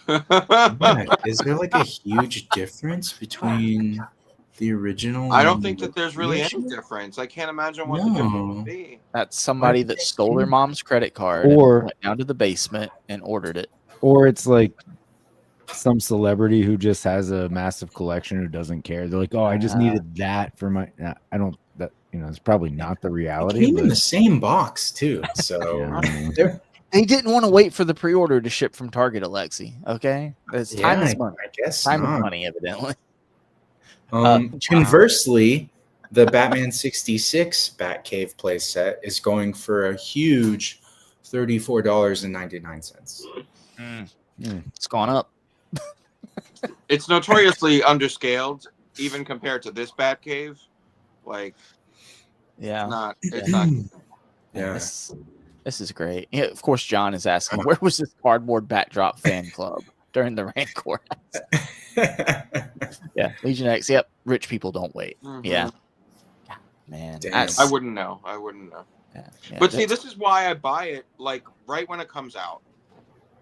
Speaker 4: yeah, is there like a huge difference between the original?
Speaker 3: I don't
Speaker 4: and
Speaker 3: think
Speaker 4: the
Speaker 3: that there's really any
Speaker 4: reissue?
Speaker 3: difference. I can't imagine what the difference
Speaker 4: No.
Speaker 3: would be.
Speaker 1: That's somebody that stole their mom's credit card
Speaker 2: Or-
Speaker 1: and went down to the basement and ordered it.
Speaker 2: Or it's like some celebrity who just has a massive collection who doesn't care. They're like, oh, I just needed that for my. I don't. That it's probably not the
Speaker 4: It
Speaker 2: reality.
Speaker 4: came in
Speaker 2: but-
Speaker 4: the same box too. So
Speaker 2: Yeah, I mean,
Speaker 1: They didn't want to wait for the pre-order to ship from Target, Alexi. Okay, it's time is money.
Speaker 4: I guess
Speaker 1: Time
Speaker 4: not.
Speaker 1: is money, evidently.
Speaker 4: Conversely, the Batman 66 Batcave playset is going for a huge $34.99.
Speaker 1: It's gone up.
Speaker 3: It's notoriously underscaled, even compared to this Batcave. Like,
Speaker 1: Yeah,
Speaker 3: it's not.
Speaker 4: Yeah.
Speaker 1: This is great. Yeah, of course, John is asking, where was this cardboard backdrop fan club during the Rancor? Yeah, Legion X. Yep, rich people don't wait.
Speaker 3: Mhm.
Speaker 1: Yeah, man.
Speaker 4: Damn.
Speaker 1: that's-
Speaker 3: I wouldn't know.
Speaker 1: yeah,
Speaker 3: But see,
Speaker 1: that's-
Speaker 3: this is why I buy it like right when it comes out.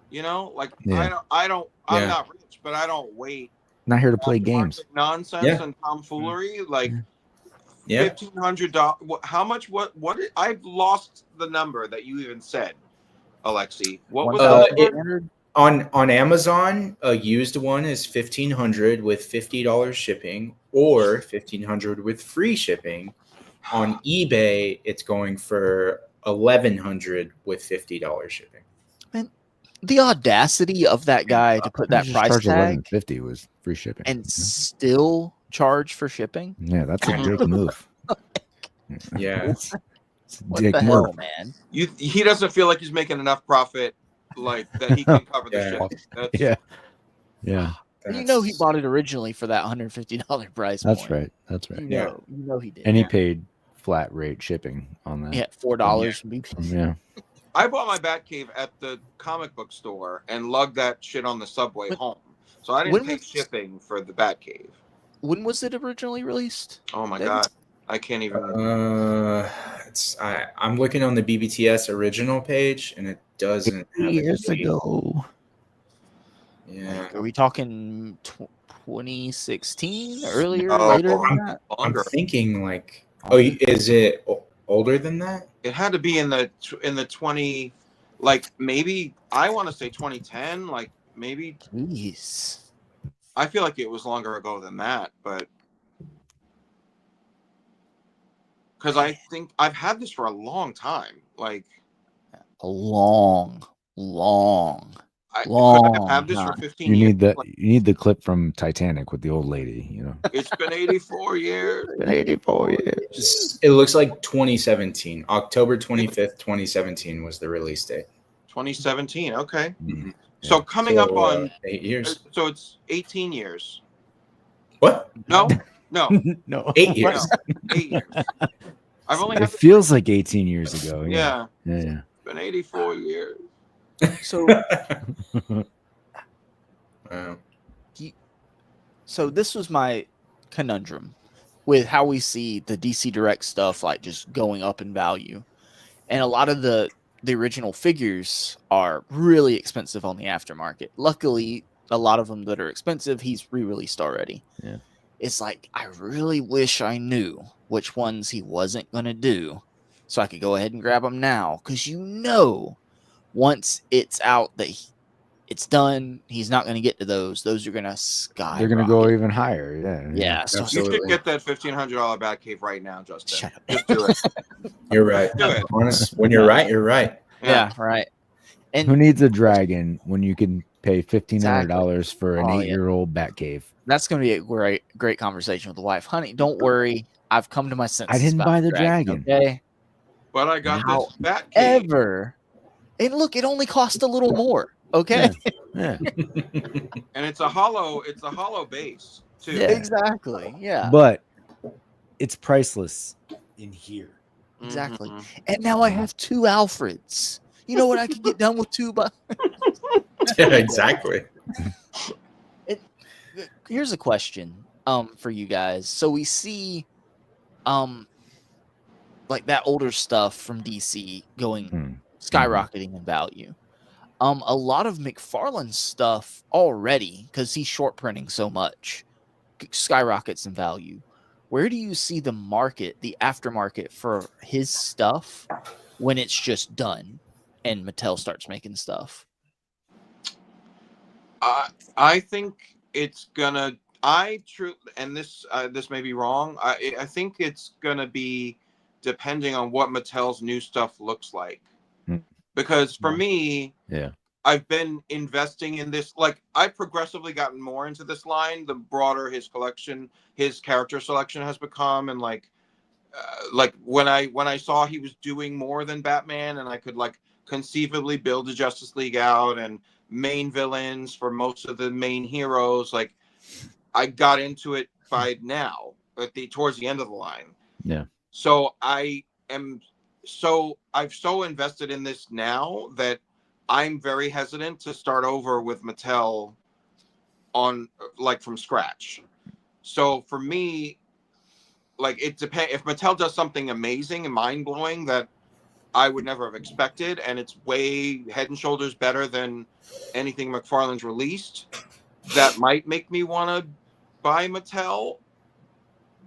Speaker 3: You know, like
Speaker 2: Yeah.
Speaker 3: I'm
Speaker 4: Yeah.
Speaker 3: not rich, but I don't wait.
Speaker 2: not here to play
Speaker 3: on
Speaker 2: games.
Speaker 3: market nonsense
Speaker 4: Yeah.
Speaker 3: and tomfoolery. Like
Speaker 4: Yeah.
Speaker 3: $1,500. How much? What? I've lost the number that you even said, Alexi. What was that?
Speaker 1: 1,800?
Speaker 4: On Amazon, a used one is $1,500 with $50 shipping, or $1,500 with free shipping. On eBay, it's going for $1,100 with $50 shipping.
Speaker 1: The audacity of that guy to put that
Speaker 2: Just
Speaker 1: price
Speaker 2: charge
Speaker 1: tag
Speaker 2: $11.50 was free shipping.
Speaker 1: and still charge for shipping.
Speaker 2: Yeah, that's a dick move.
Speaker 4: Yeah.
Speaker 2: It's a
Speaker 1: What
Speaker 2: dick
Speaker 1: the
Speaker 2: move.
Speaker 1: hell, man?
Speaker 3: He doesn't feel like he's making enough profit, like that he can cover the
Speaker 4: Yeah.
Speaker 3: shipping. That's,
Speaker 2: Yeah, yeah,
Speaker 1: And you know he bought it originally for that $150 price.
Speaker 2: that's
Speaker 1: point.
Speaker 2: right. That's
Speaker 1: You
Speaker 2: right.
Speaker 1: know he did.
Speaker 2: And he paid flat rate shipping on that.
Speaker 1: He had $4 from
Speaker 2: Yeah.
Speaker 3: I bought my Batcave at the comic book store and lugged that shit on the subway
Speaker 1: When-
Speaker 3: home. So I
Speaker 1: when
Speaker 3: didn't pay
Speaker 1: was-
Speaker 3: shipping for the Batcave.
Speaker 1: When was it originally released?
Speaker 3: Oh my
Speaker 1: That-
Speaker 3: god, I can't even.
Speaker 4: I'm looking on the BBTS original page, and it doesn't. Have a
Speaker 2: Years
Speaker 4: date.
Speaker 2: ago.
Speaker 4: Yeah.
Speaker 1: Are we talking 2016? Earlier?
Speaker 3: No,
Speaker 1: Later than that?
Speaker 4: I'm
Speaker 3: Longer.
Speaker 4: thinking like, is it older than that?
Speaker 3: It had to be in the 20, like maybe I want to say 2010, like maybe.
Speaker 1: Jeez.
Speaker 3: I feel like it was longer ago than that, but because I think I've had this for a long time. Like
Speaker 1: A long.
Speaker 3: I
Speaker 1: Long
Speaker 3: have this for
Speaker 1: time.
Speaker 3: 15
Speaker 2: You
Speaker 3: years.
Speaker 2: need the
Speaker 3: Like,
Speaker 2: you need the clip from Titanic with the old lady. You know.
Speaker 3: it's been 84 years.
Speaker 2: 84 years.
Speaker 4: It looks like 2017. October 25th, 2017 was the release date.
Speaker 3: 2017. Okay.
Speaker 2: Mhm.
Speaker 3: So coming up
Speaker 4: So,
Speaker 3: on
Speaker 4: 8 years.
Speaker 3: so it's 18 years.
Speaker 4: What?
Speaker 3: No, no,
Speaker 2: No.
Speaker 4: 8 years.
Speaker 3: 8 years. I've only
Speaker 2: It
Speaker 3: had
Speaker 2: feels like 18 years ago.
Speaker 3: yeah.
Speaker 2: Yeah.
Speaker 3: Been 84 years.
Speaker 1: So,
Speaker 6: Wow.
Speaker 1: so this was my conundrum with how we see the DC Direct stuff like just going up in value, and a lot of the original figures are really expensive on the aftermarket. Luckily, a lot of them that are expensive, he's re-released already.
Speaker 2: Yeah.
Speaker 1: It's like, I really wish I knew which ones he wasn't going to do so I could go ahead and grab them now. Because once it's out that it's done, he's not going to get to those. Those are going to skyrocket.
Speaker 2: They're gonna go even higher.
Speaker 1: Yeah. So
Speaker 3: You
Speaker 6: Absolutely.
Speaker 3: should get that $1,500 Batcave right now, Justin.
Speaker 1: Shut up.
Speaker 3: Just do it.
Speaker 6: You're right.
Speaker 3: Do it.
Speaker 6: Honest, when you're right, you're right.
Speaker 1: Yeah, right. And
Speaker 2: Who needs a dragon when you can pay $1,500 for an
Speaker 1: Oh,
Speaker 2: 8-year-old Batcave?
Speaker 1: that's going to be a great conversation with the wife. Honey, don't worry. I've come to my senses.
Speaker 2: I didn't
Speaker 1: about
Speaker 2: buy the dragon.
Speaker 1: Okay.
Speaker 3: But I got
Speaker 1: How
Speaker 3: this Batcave.
Speaker 1: Ever. And look, it only cost a little more. Okay.
Speaker 2: Yeah.
Speaker 3: And it's a hollow base too.
Speaker 2: Yeah.
Speaker 1: Exactly. Yeah.
Speaker 2: But it's priceless in here.
Speaker 1: Exactly.
Speaker 3: Mhm.
Speaker 1: And now I have 2 Alfreds. You know what I could get done with 2 but
Speaker 6: Yeah, exactly.
Speaker 1: here's a question for you guys. So we see like that older stuff from DC going skyrocketing in value. A lot of McFarlane stuff already, because he's short printing so much, skyrockets in value. Where do you see the market, the aftermarket for his stuff when it's just done and Mattel starts making stuff?
Speaker 3: I think it's gonna. And this may be wrong. I think it's gonna be depending on what Mattel's new stuff looks like. Because for me,
Speaker 2: Yeah.
Speaker 3: I've been investing in this. Like, I've progressively gotten more into this line the broader his collection, his character selection has become, and like when I saw he was doing more than Batman, and I could like conceivably build a Justice League out and main villains for most of the main heroes. Like, I got into it by now towards the end of the line.
Speaker 2: Yeah.
Speaker 3: So I've so invested in this now that I'm very hesitant to start over with Mattel on like from scratch. So for me, like, it depends. If Mattel does something amazing and mind blowing that I would never have expected, and it's way head and shoulders better than anything McFarlane's released, that might make me want to buy Mattel.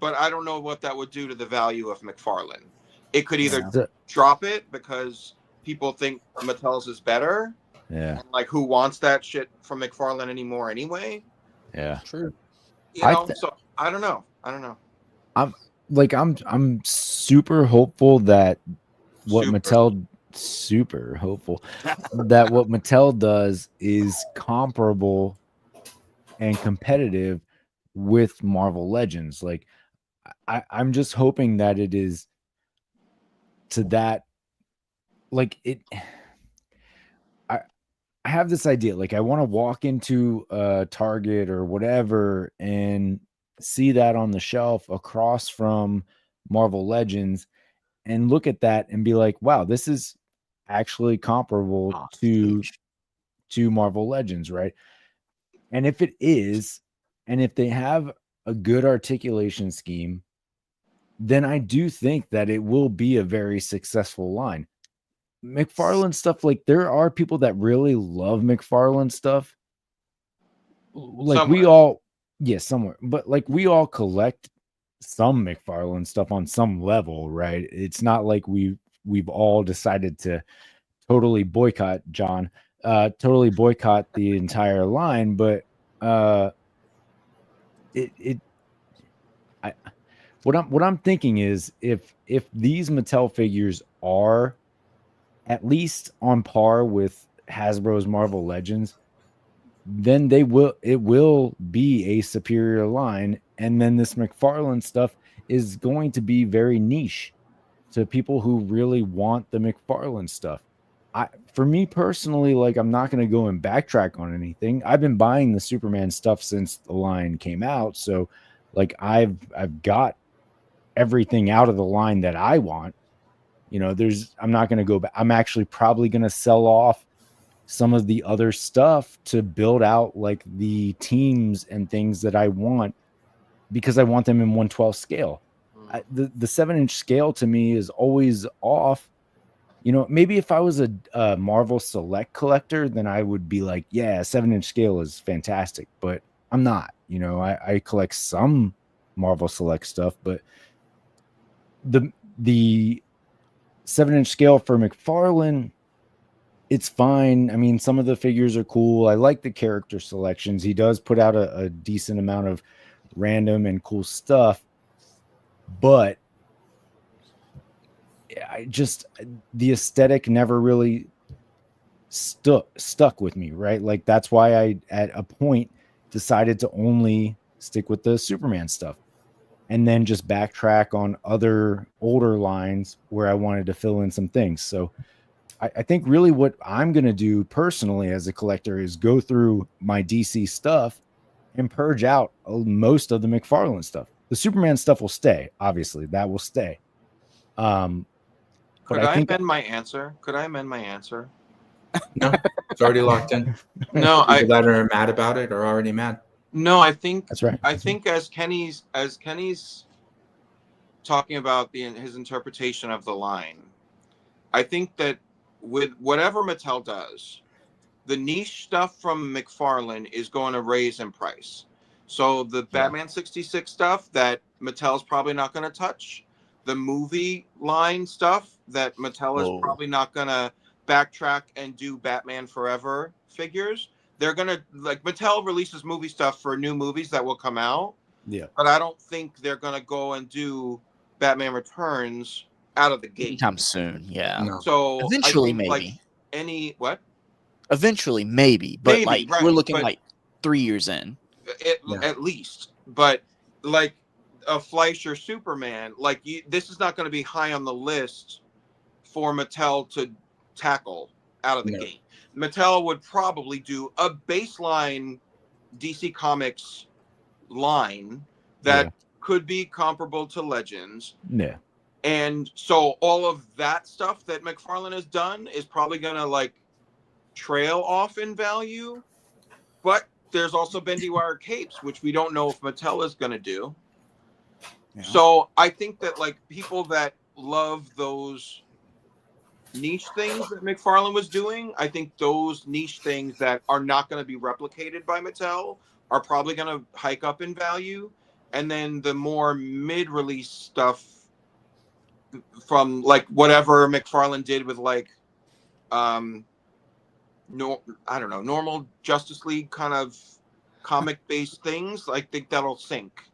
Speaker 3: But I don't know what that would do to the value of McFarlane. It could either drop it because people think Mattel's is better.
Speaker 2: Yeah.
Speaker 3: And like, who wants that shit from McFarlane anymore anyway?
Speaker 2: Yeah.
Speaker 1: True.
Speaker 3: You know, so I don't know.
Speaker 2: I'm super hopeful that what
Speaker 3: Super.
Speaker 2: Mattel super hopeful that what Mattel does is comparable and competitive with Marvel Legends. Like, I'm just hoping that it is to that. Like, I have this idea. Like, I want to walk into a Target or whatever and see that on the shelf across from Marvel Legends and look at that and be like, wow, this is actually comparable to Marvel Legends, right? And if it is, and if they have a good articulation scheme, then I do think that it will be a very successful line. McFarlane stuff, like, there are people that really love McFarlane stuff. Like,
Speaker 3: Somewhere.
Speaker 2: somewhere, but like, we all collect some McFarlane stuff on some level, right? It's not like we've all decided to totally boycott totally boycott the entire line, but what I'm thinking is if these Mattel figures are at least on par with Hasbro's Marvel Legends, then it will be a superior line. And then this McFarlane stuff is going to be very niche to people who really want the McFarlane stuff. For me personally, like, I'm not going to go and backtrack on anything. I've been buying the Superman stuff since the line came out. So like, I've got everything out of the line that I want. You know, I'm not going to go back. I'm actually probably going to sell off some of the other stuff to build out like the teams and things that I want, because I want them in 1/12 scale. The 7-inch scale to me is always off. You know, maybe if I was a Marvel Select collector, then I would be like, yeah, 7-inch scale is fantastic, but I'm not. You know, I collect some Marvel Select stuff, but the 7-inch scale for McFarlane, it's fine. I mean, some of the figures are cool. I like the character selections. He does put out a decent amount of random and cool stuff, but the aesthetic never really stuck with me, right? Like that's why I at a point decided to only stick with the Superman stuff, and then just backtrack on other older lines where I wanted to fill in some things. So I think really what I'm going to do personally as a collector is go through my DC stuff and purge out most of the McFarlane stuff. The Superman stuff will stay. Obviously, that will stay.
Speaker 3: Could I amend my answer?
Speaker 6: No, it's already locked in.
Speaker 3: No,
Speaker 6: People that are mad about it are already mad.
Speaker 3: No, I think
Speaker 2: that's right.
Speaker 3: I think as Kenny's talking about his interpretation of the line, I think that with whatever Mattel does, the niche stuff from McFarlane is going to raise in price. So the Batman 66 stuff that Mattel's probably not going to touch, the movie line stuff that Mattel is probably not going to backtrack and do Batman Forever figures. They're going to, like, Mattel releases movie stuff for new movies that will come out.
Speaker 2: Yeah.
Speaker 3: But I don't think they're going to go and do Batman Returns out of the gate
Speaker 1: anytime soon. Yeah.
Speaker 6: No.
Speaker 3: So
Speaker 1: eventually,
Speaker 3: think,
Speaker 1: maybe.
Speaker 3: What?
Speaker 1: Eventually, maybe. But
Speaker 3: Maybe,
Speaker 1: like
Speaker 3: right,
Speaker 1: we're looking
Speaker 3: but-
Speaker 1: like 3 years in.
Speaker 3: At least. But like a Fleischer Superman, like this is not going to be high on the list for Mattel to tackle out of the gate. Mattel would probably do a baseline DC Comics line that could be comparable to Legends.
Speaker 2: Yeah.
Speaker 3: And so all of that stuff that McFarlane has done is probably going to like trail off in value. But there's also Bendy Wire capes, which we don't know if Mattel is going to do. Yeah. So I think that like people that love those niche things that McFarlane was doing, I think those niche things that are not going to be replicated by Mattel are probably going to hike up in value. And then the more mid-release stuff from like whatever McFarlane did with like normal Justice League kind of comic-based things, I think that'll sink.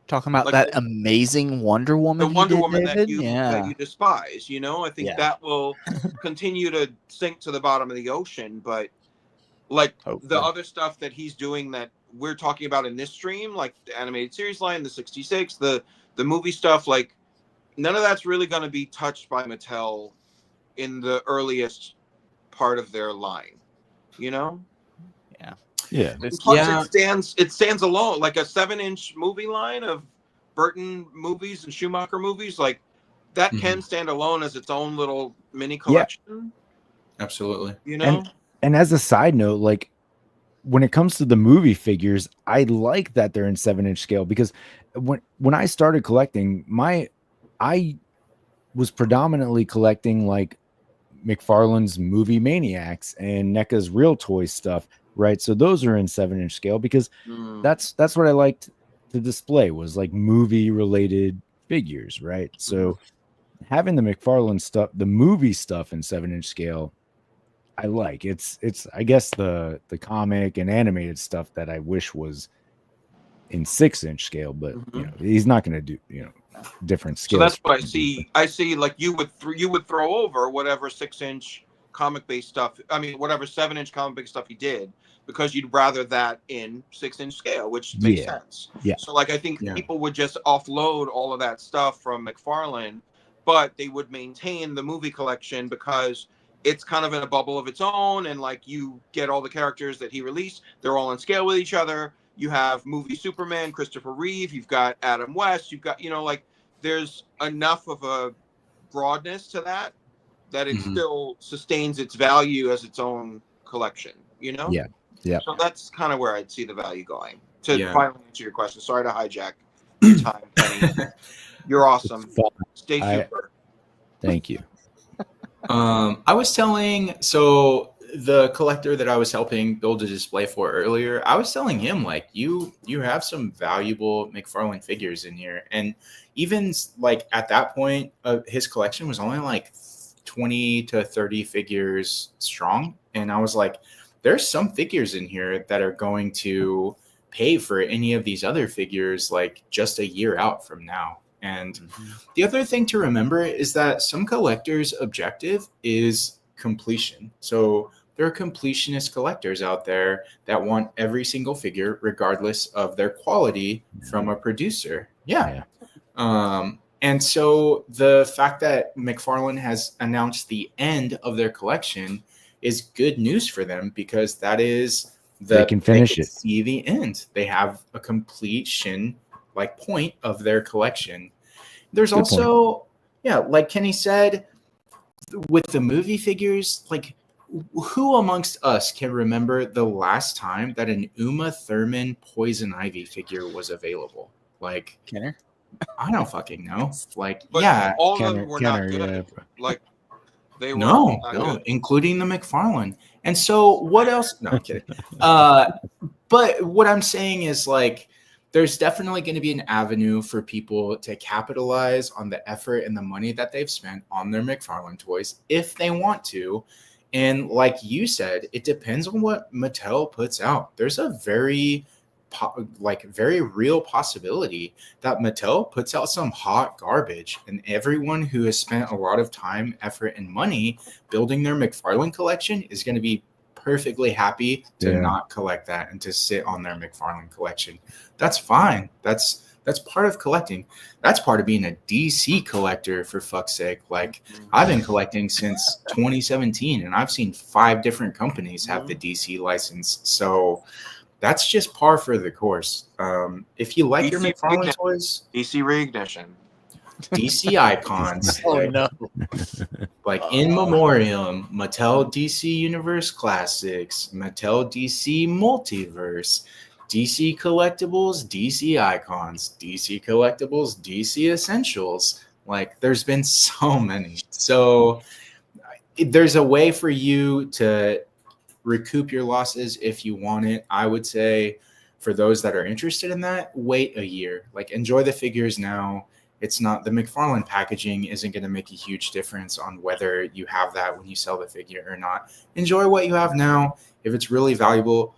Speaker 1: Talking about
Speaker 3: like
Speaker 1: that amazing Wonder Woman,
Speaker 3: the Wonder Woman
Speaker 1: that
Speaker 3: you despise, you know, I think that will continue to sink to the bottom of the ocean. But like the other stuff that he's doing that we're talking about in this stream, like the animated series line, the 66, the movie stuff, like none of that's really going to be touched by Mattel in the earliest part of their line, you know?
Speaker 2: Yeah.
Speaker 3: It stands alone, like a 7-inch movie line of Burton movies and Schumacher movies, like that can stand alone as its own little mini collection.
Speaker 6: Absolutely.
Speaker 3: You know?
Speaker 2: And as a side note, like when it comes to the movie figures, I like that they're in 7-inch scale, because when I started collecting, I was predominantly collecting like McFarlane's Movie Maniacs and NECA's Real Toys stuff, right? So those are in 7-inch scale because that's what I liked to display, was like movie related figures, right? So having the McFarlane stuff, the movie stuff in 7-inch scale, I like. It's I guess the comic and animated stuff that I wish was in 6-inch scale, but you know, he's not going to do, you know, different scales.
Speaker 3: So that's what I see like you would throw over whatever 6-inch comic based stuff, I mean whatever 7-inch comic based stuff he did, because you'd rather that in 6-inch scale, which makes sense. So like I think people would just offload all of that stuff from McFarlane, but they would maintain the movie collection because it's kind of in a bubble of its own, and like you get all the characters that he released, they're all on scale with each other. You have movie Superman, Christopher Reeve, you've got Adam West, you've got, you know, like there's enough of a broadness to that it
Speaker 4: Mhm.
Speaker 3: still sustains its value as its own collection, you know?
Speaker 2: Yeah. Yeah.
Speaker 3: So that's kind of where I'd see the value going. To
Speaker 4: Yeah.
Speaker 3: finally answer your question, sorry to hijack your time, Kenny. You're awesome.
Speaker 2: It's fun.
Speaker 3: Stay super.
Speaker 2: Thank you.
Speaker 4: I was telling the collector that I was helping build a display for earlier, I was telling him, like, you have some valuable McFarlane figures in here. And even like at that point, his collection was only like 20 to 30 figures strong. And I was like, there's some figures in here that are going to pay for any of these other figures like just a year out from now. And the other thing to remember is that some collectors' objective is completion. So there are completionist collectors out there that want every single figure, regardless of their quality, from a producer. Yeah. And so the fact that McFarlane has announced the end of their collection is good news for them, because that is
Speaker 2: They can finish it.
Speaker 4: See the end. They have a completion like point of their collection. There's
Speaker 2: Good
Speaker 4: also, like Kenny said, with the movie figures, like, who amongst us can remember the last time that an Uma Thurman Poison Ivy figure was available? Like,
Speaker 1: Kenner?
Speaker 4: I don't fucking know. Like,
Speaker 3: But
Speaker 4: yeah.
Speaker 3: all of
Speaker 2: Kenner,
Speaker 3: them were not good.
Speaker 2: yeah.
Speaker 3: Like, they were
Speaker 4: No,
Speaker 3: not good.
Speaker 4: including the McFarlane. And so what else? No, I'm kidding. But what I'm saying is, like, there's definitely going to be an avenue for people to capitalize on the effort and the money that they've spent on their McFarlane toys if they want to. And like you said, it depends on what Mattel puts out. There's a very real possibility that Mattel puts out some hot garbage, and everyone who has spent a lot of time, effort, and money building their McFarlane collection is going to be perfectly happy to not collect that and to sit on their McFarlane collection. That's fine. That's part of collecting. That's part of being a DC collector, for fuck's sake. Like, I've been collecting since 2017, and I've seen 5 different companies have the DC license. So that's just par for the course. If you like your McFarlane toys,
Speaker 3: DC Reignition,
Speaker 4: DC icons, like In Memoriam, Mattel DC Universe Classics, Mattel DC Multiverse, DC Collectibles, DC Icons, DC Collectibles, DC Essentials. Like, there's been so many. So there's a way for you to recoup your losses if you want it. I would say for those that are interested in that, wait a year. Like, enjoy the figures now. It's not, the McFarlane packaging isn't going to make a huge difference on whether you have that when you sell the figure or not. Enjoy what you have now. If it's really valuable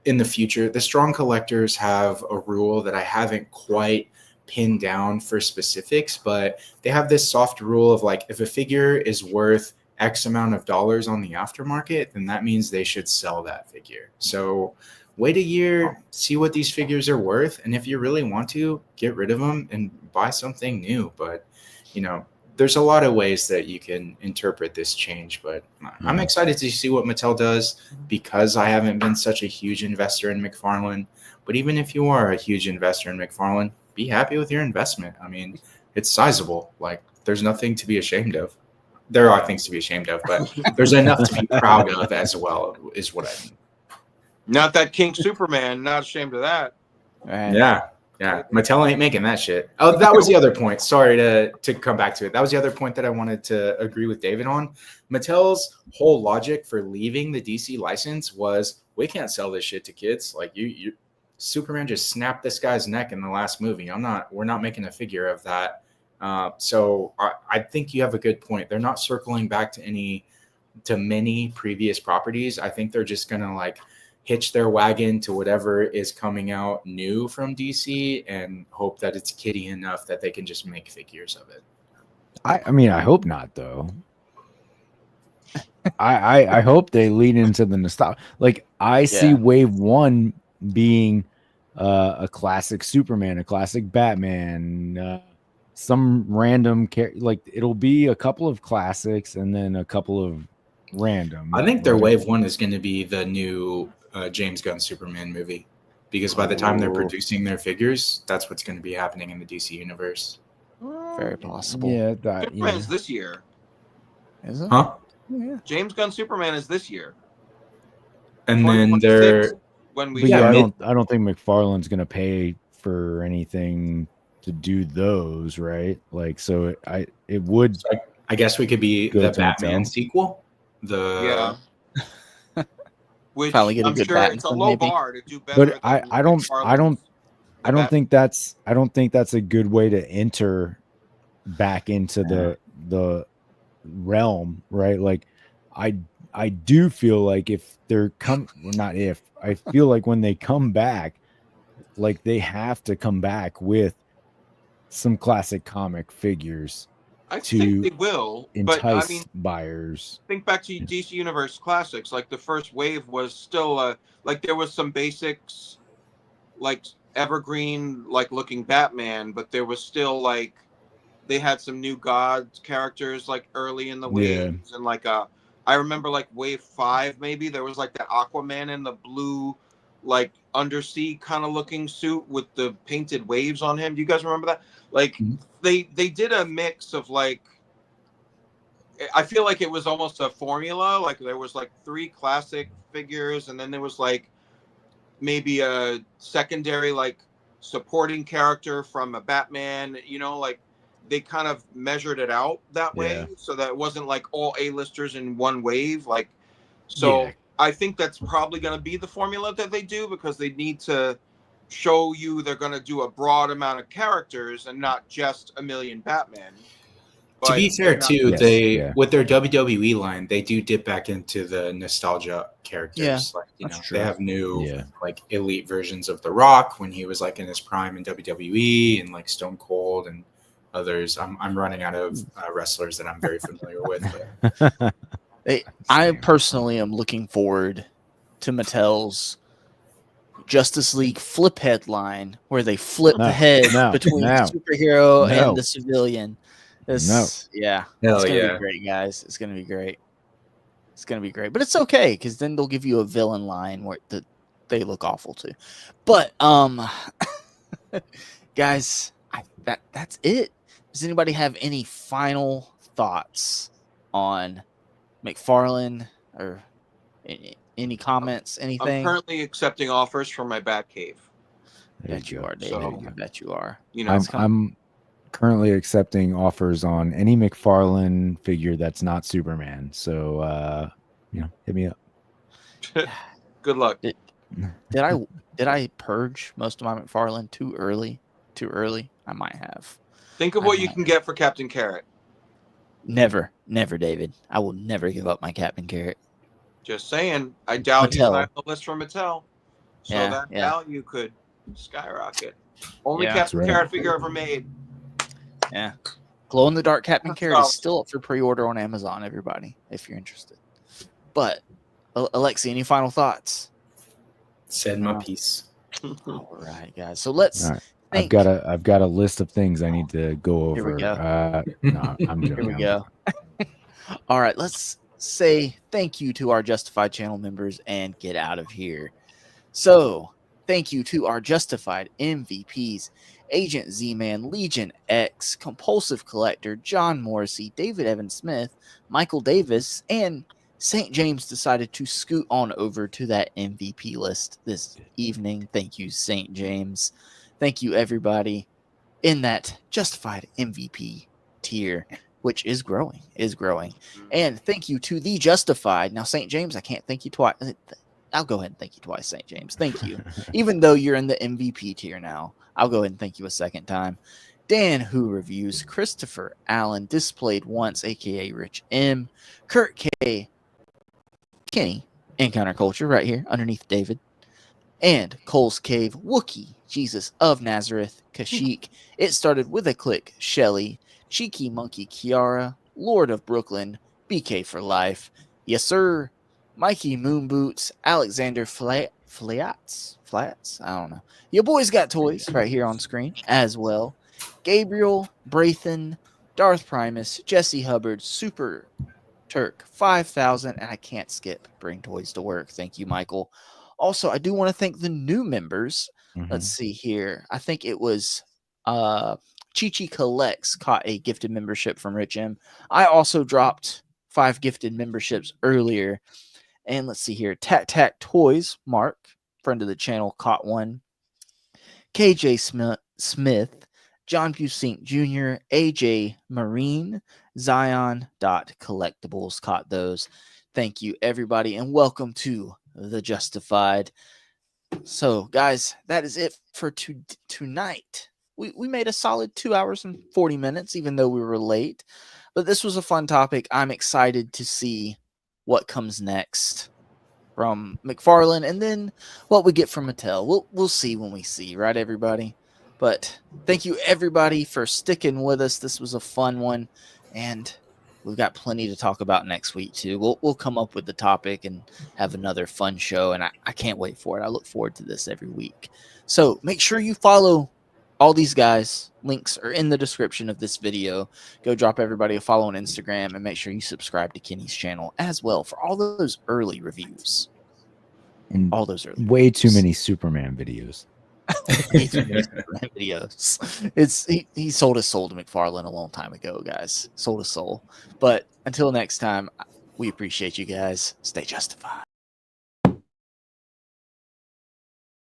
Speaker 4: in the future, the strong collectors have a rule that I haven't quite pinned down for specifics, but they have this soft rule of, like, if a figure is worth X amount of dollars on the aftermarket, then that means they should sell that figure. So wait a year, see what these figures are worth, and if you really want to, get rid of them and buy something new. But, you know, there's a lot of ways that you can interpret this change, but I'm excited to see what Mattel does, because I haven't been such a huge investor in McFarlane. But even if you are a huge investor in McFarlane, be happy with your investment. I mean, it's sizable. Like, there's nothing to be ashamed of. There are things to be ashamed of, but there's enough to be proud of as well, is what I mean.
Speaker 3: Not that King Superman, not ashamed of that.
Speaker 4: Yeah. Mattel ain't making that shit. Oh, that was the other point. Sorry to come back to it. That was the other point that I wanted to agree with David on. Mattel's whole logic for leaving the DC license was, we can't sell this shit to kids. Like, you Superman just snapped this guy's neck in the last movie. We're not making a figure of that. So I think you have a good point. They're not circling back to many previous properties. I think they're just gonna, like, hitch their wagon to whatever is coming out new from DC and hope that it's kiddie enough that they can just make figures of it.
Speaker 2: I mean, I hope not, though. I hope they lead into the nostalgia. Like, I see Wave 1 being a classic Superman, a classic Batman, some random like, it'll be a couple of classics and then a couple of random.
Speaker 4: I think their Wave 1 is going to be the new James Gunn Superman movie, because by the time they're producing their figures, that's what's going to be happening in the DC universe.
Speaker 1: Very possible.
Speaker 2: Yeah, that,
Speaker 3: Superman's this year.
Speaker 1: Is it?
Speaker 4: Huh?
Speaker 1: Yeah.
Speaker 3: James Gunn Superman is this year.
Speaker 4: And then
Speaker 3: 2026,
Speaker 4: they're
Speaker 3: when we
Speaker 2: But
Speaker 4: Yeah,
Speaker 2: yeah,
Speaker 4: mid-
Speaker 2: I don't think McFarlane's gonna pay for anything to do those, right? Like, so it would
Speaker 4: I guess we could be
Speaker 2: Go
Speaker 4: the
Speaker 2: to
Speaker 4: Batman
Speaker 2: Mattel.
Speaker 4: sequel. The
Speaker 3: which
Speaker 1: Finally get a
Speaker 3: I'm
Speaker 1: good
Speaker 3: sure it's a
Speaker 1: Batman,
Speaker 3: low
Speaker 1: maybe.
Speaker 3: bar to do better.
Speaker 2: But
Speaker 3: than
Speaker 2: I don't
Speaker 3: McFarlane's The Bat-
Speaker 2: think that's a good way to enter back into the realm, right? Like I do feel like if they're I feel like when they come back, like they have to come back with some classic comic figures
Speaker 3: I
Speaker 2: to
Speaker 3: think they will, but I
Speaker 2: entice
Speaker 3: mean,
Speaker 2: buyers.
Speaker 3: think back to DC Universe Classics. Like the first wave was still like there was some basics, like evergreen, like looking Batman, but there was still like they had some new god characters like early in the waves, and like I remember like wave 5 maybe there was like that Aquaman in the blue like undersea kind of looking suit with the painted waves on him. Do you guys remember that? Like they did a mix of like, I feel like it was almost a formula. Like there was like 3 classic figures, and then there was like maybe a secondary like supporting character from a Batman, like they kind of measured it out that way so that it wasn't like all A-listers in one wave. Like, so
Speaker 2: Yeah.
Speaker 3: I think that's probably going to be the formula that they do, because they need to show you they're going to do a broad amount of characters and not just a million Batman.
Speaker 4: to be fair too,
Speaker 2: Yes,
Speaker 4: they
Speaker 2: yeah.
Speaker 4: with their WWE line, they do dip back into the nostalgia characters.
Speaker 1: Yeah,
Speaker 4: Like,
Speaker 1: that's
Speaker 4: they
Speaker 1: true.
Speaker 4: have new
Speaker 2: Yeah.
Speaker 4: like elite versions of The Rock when he was like in his prime in WWE, and like Stone Cold and others. I'm running out of wrestlers that I'm very familiar with. But
Speaker 1: I personally am looking forward to Mattel's Justice League flip head line, where they flip the head between the superhero and the civilian. Yeah, it's
Speaker 4: Hell
Speaker 1: gonna
Speaker 4: yeah.
Speaker 1: be great, guys. It's gonna be great. It's gonna be great, but it's okay because then they'll give you a villain line where they look awful too. But guys, that's it. Does anybody have any final thoughts on McFarlane or any comments? Anything?
Speaker 3: I'm currently accepting offers from my Batcave.
Speaker 1: Bet you are, David.
Speaker 3: So,
Speaker 1: I bet you are.
Speaker 2: I'm currently accepting offers on any McFarlane figure that's not Superman. So hit me up.
Speaker 3: Good luck.
Speaker 1: Did I purge most of my McFarlane too early? I might have.
Speaker 3: Think of what you can get for Captain Carrot.
Speaker 1: Never, David. I will never give up my Captain Carrot.
Speaker 3: Just saying. I doubt you
Speaker 1: Mattel.
Speaker 3: have a list from Mattel, so that value could skyrocket. Only Captain Carrot figure ever made.
Speaker 1: Yeah. Glow in the dark Captain Carrot is still up for pre-order on Amazon, everybody, if you're interested. But Alexi, any final thoughts?
Speaker 4: Said my piece.
Speaker 1: All right, guys. So let's
Speaker 2: I've got a list of things I need to go over.
Speaker 1: Here we go.
Speaker 2: No, I'm joking.
Speaker 1: Here we go. All right, let's say thank you to our Justified channel members and get out of here. So, thank you to our Justified MVPs, Agent Z-Man, Legion X, Compulsive Collector, John Morrissey, David Evan Smith, Michael Davis, and St. James decided to scoot on over to that MVP list this evening. Thank you, St. James. Thank you, everybody in that Justified MVP tier, which is growing. And thank you to the Justified. Now, St. James, I can't thank you twice. I'll go ahead and thank you twice, St. James. Thank you. Even though you're in the MVP tier now, I'll go ahead and thank you a second time. Dan Who Reviews, Christopher Allen, Displayed Once, aka Rich M, Kurt K, Kenny, Encounter Culture, right here underneath David, and Cole's Cave, Wookie, Jesus of Nazareth, Kashyyyk, It Started With a Click, Shelly, Cheeky Monkey Kiara, Lord of Brooklyn, BK for Life, Yes Sir, Mikey Moonboots, Alexander Flats, I don't know. Your boys got toys right here on screen as well. Gabriel, Brathen, Darth Primus, Jesse Hubbard, Super Turk, 5,000, and I can't skip Bring Toys to Work. Thank you, Michael. Also, I do want to thank the new members. Let's see here. I think it was Chi Collects caught a gifted membership from Rich M. I also dropped 5 gifted memberships earlier. And let's see here. Tat Toys, Mark, friend of the channel, caught one. KJ Smith, John Busink Jr., AJ Marine, Zion.collectibles caught those. Thank you, everybody, and welcome to The Justified. So, guys, that is it for tonight. We made a solid 2 hours and 40 minutes, even though we were late. But this was a fun topic. I'm excited to see what comes next from McFarlane, and then what we get from Mattel. We'll see when we see, right, everybody? But thank you, everybody, for sticking with us. This was a fun one, and we've got plenty to talk about next week, too. We'll come up with the topic and have another fun show, and I can't wait for it. I look forward to this every week. So make sure you follow all these guys. Links are in the description of this video. Go drop everybody a follow on Instagram, and make sure you subscribe to Kenny's channel as well for all those early reviews.
Speaker 2: And
Speaker 1: all those early
Speaker 2: way
Speaker 1: reviews.
Speaker 2: too many Superman videos.
Speaker 1: Way too many Superman videos. He sold his soul to McFarlane a long time ago, guys. Sold his soul. But until next time, we appreciate you guys. Stay justified.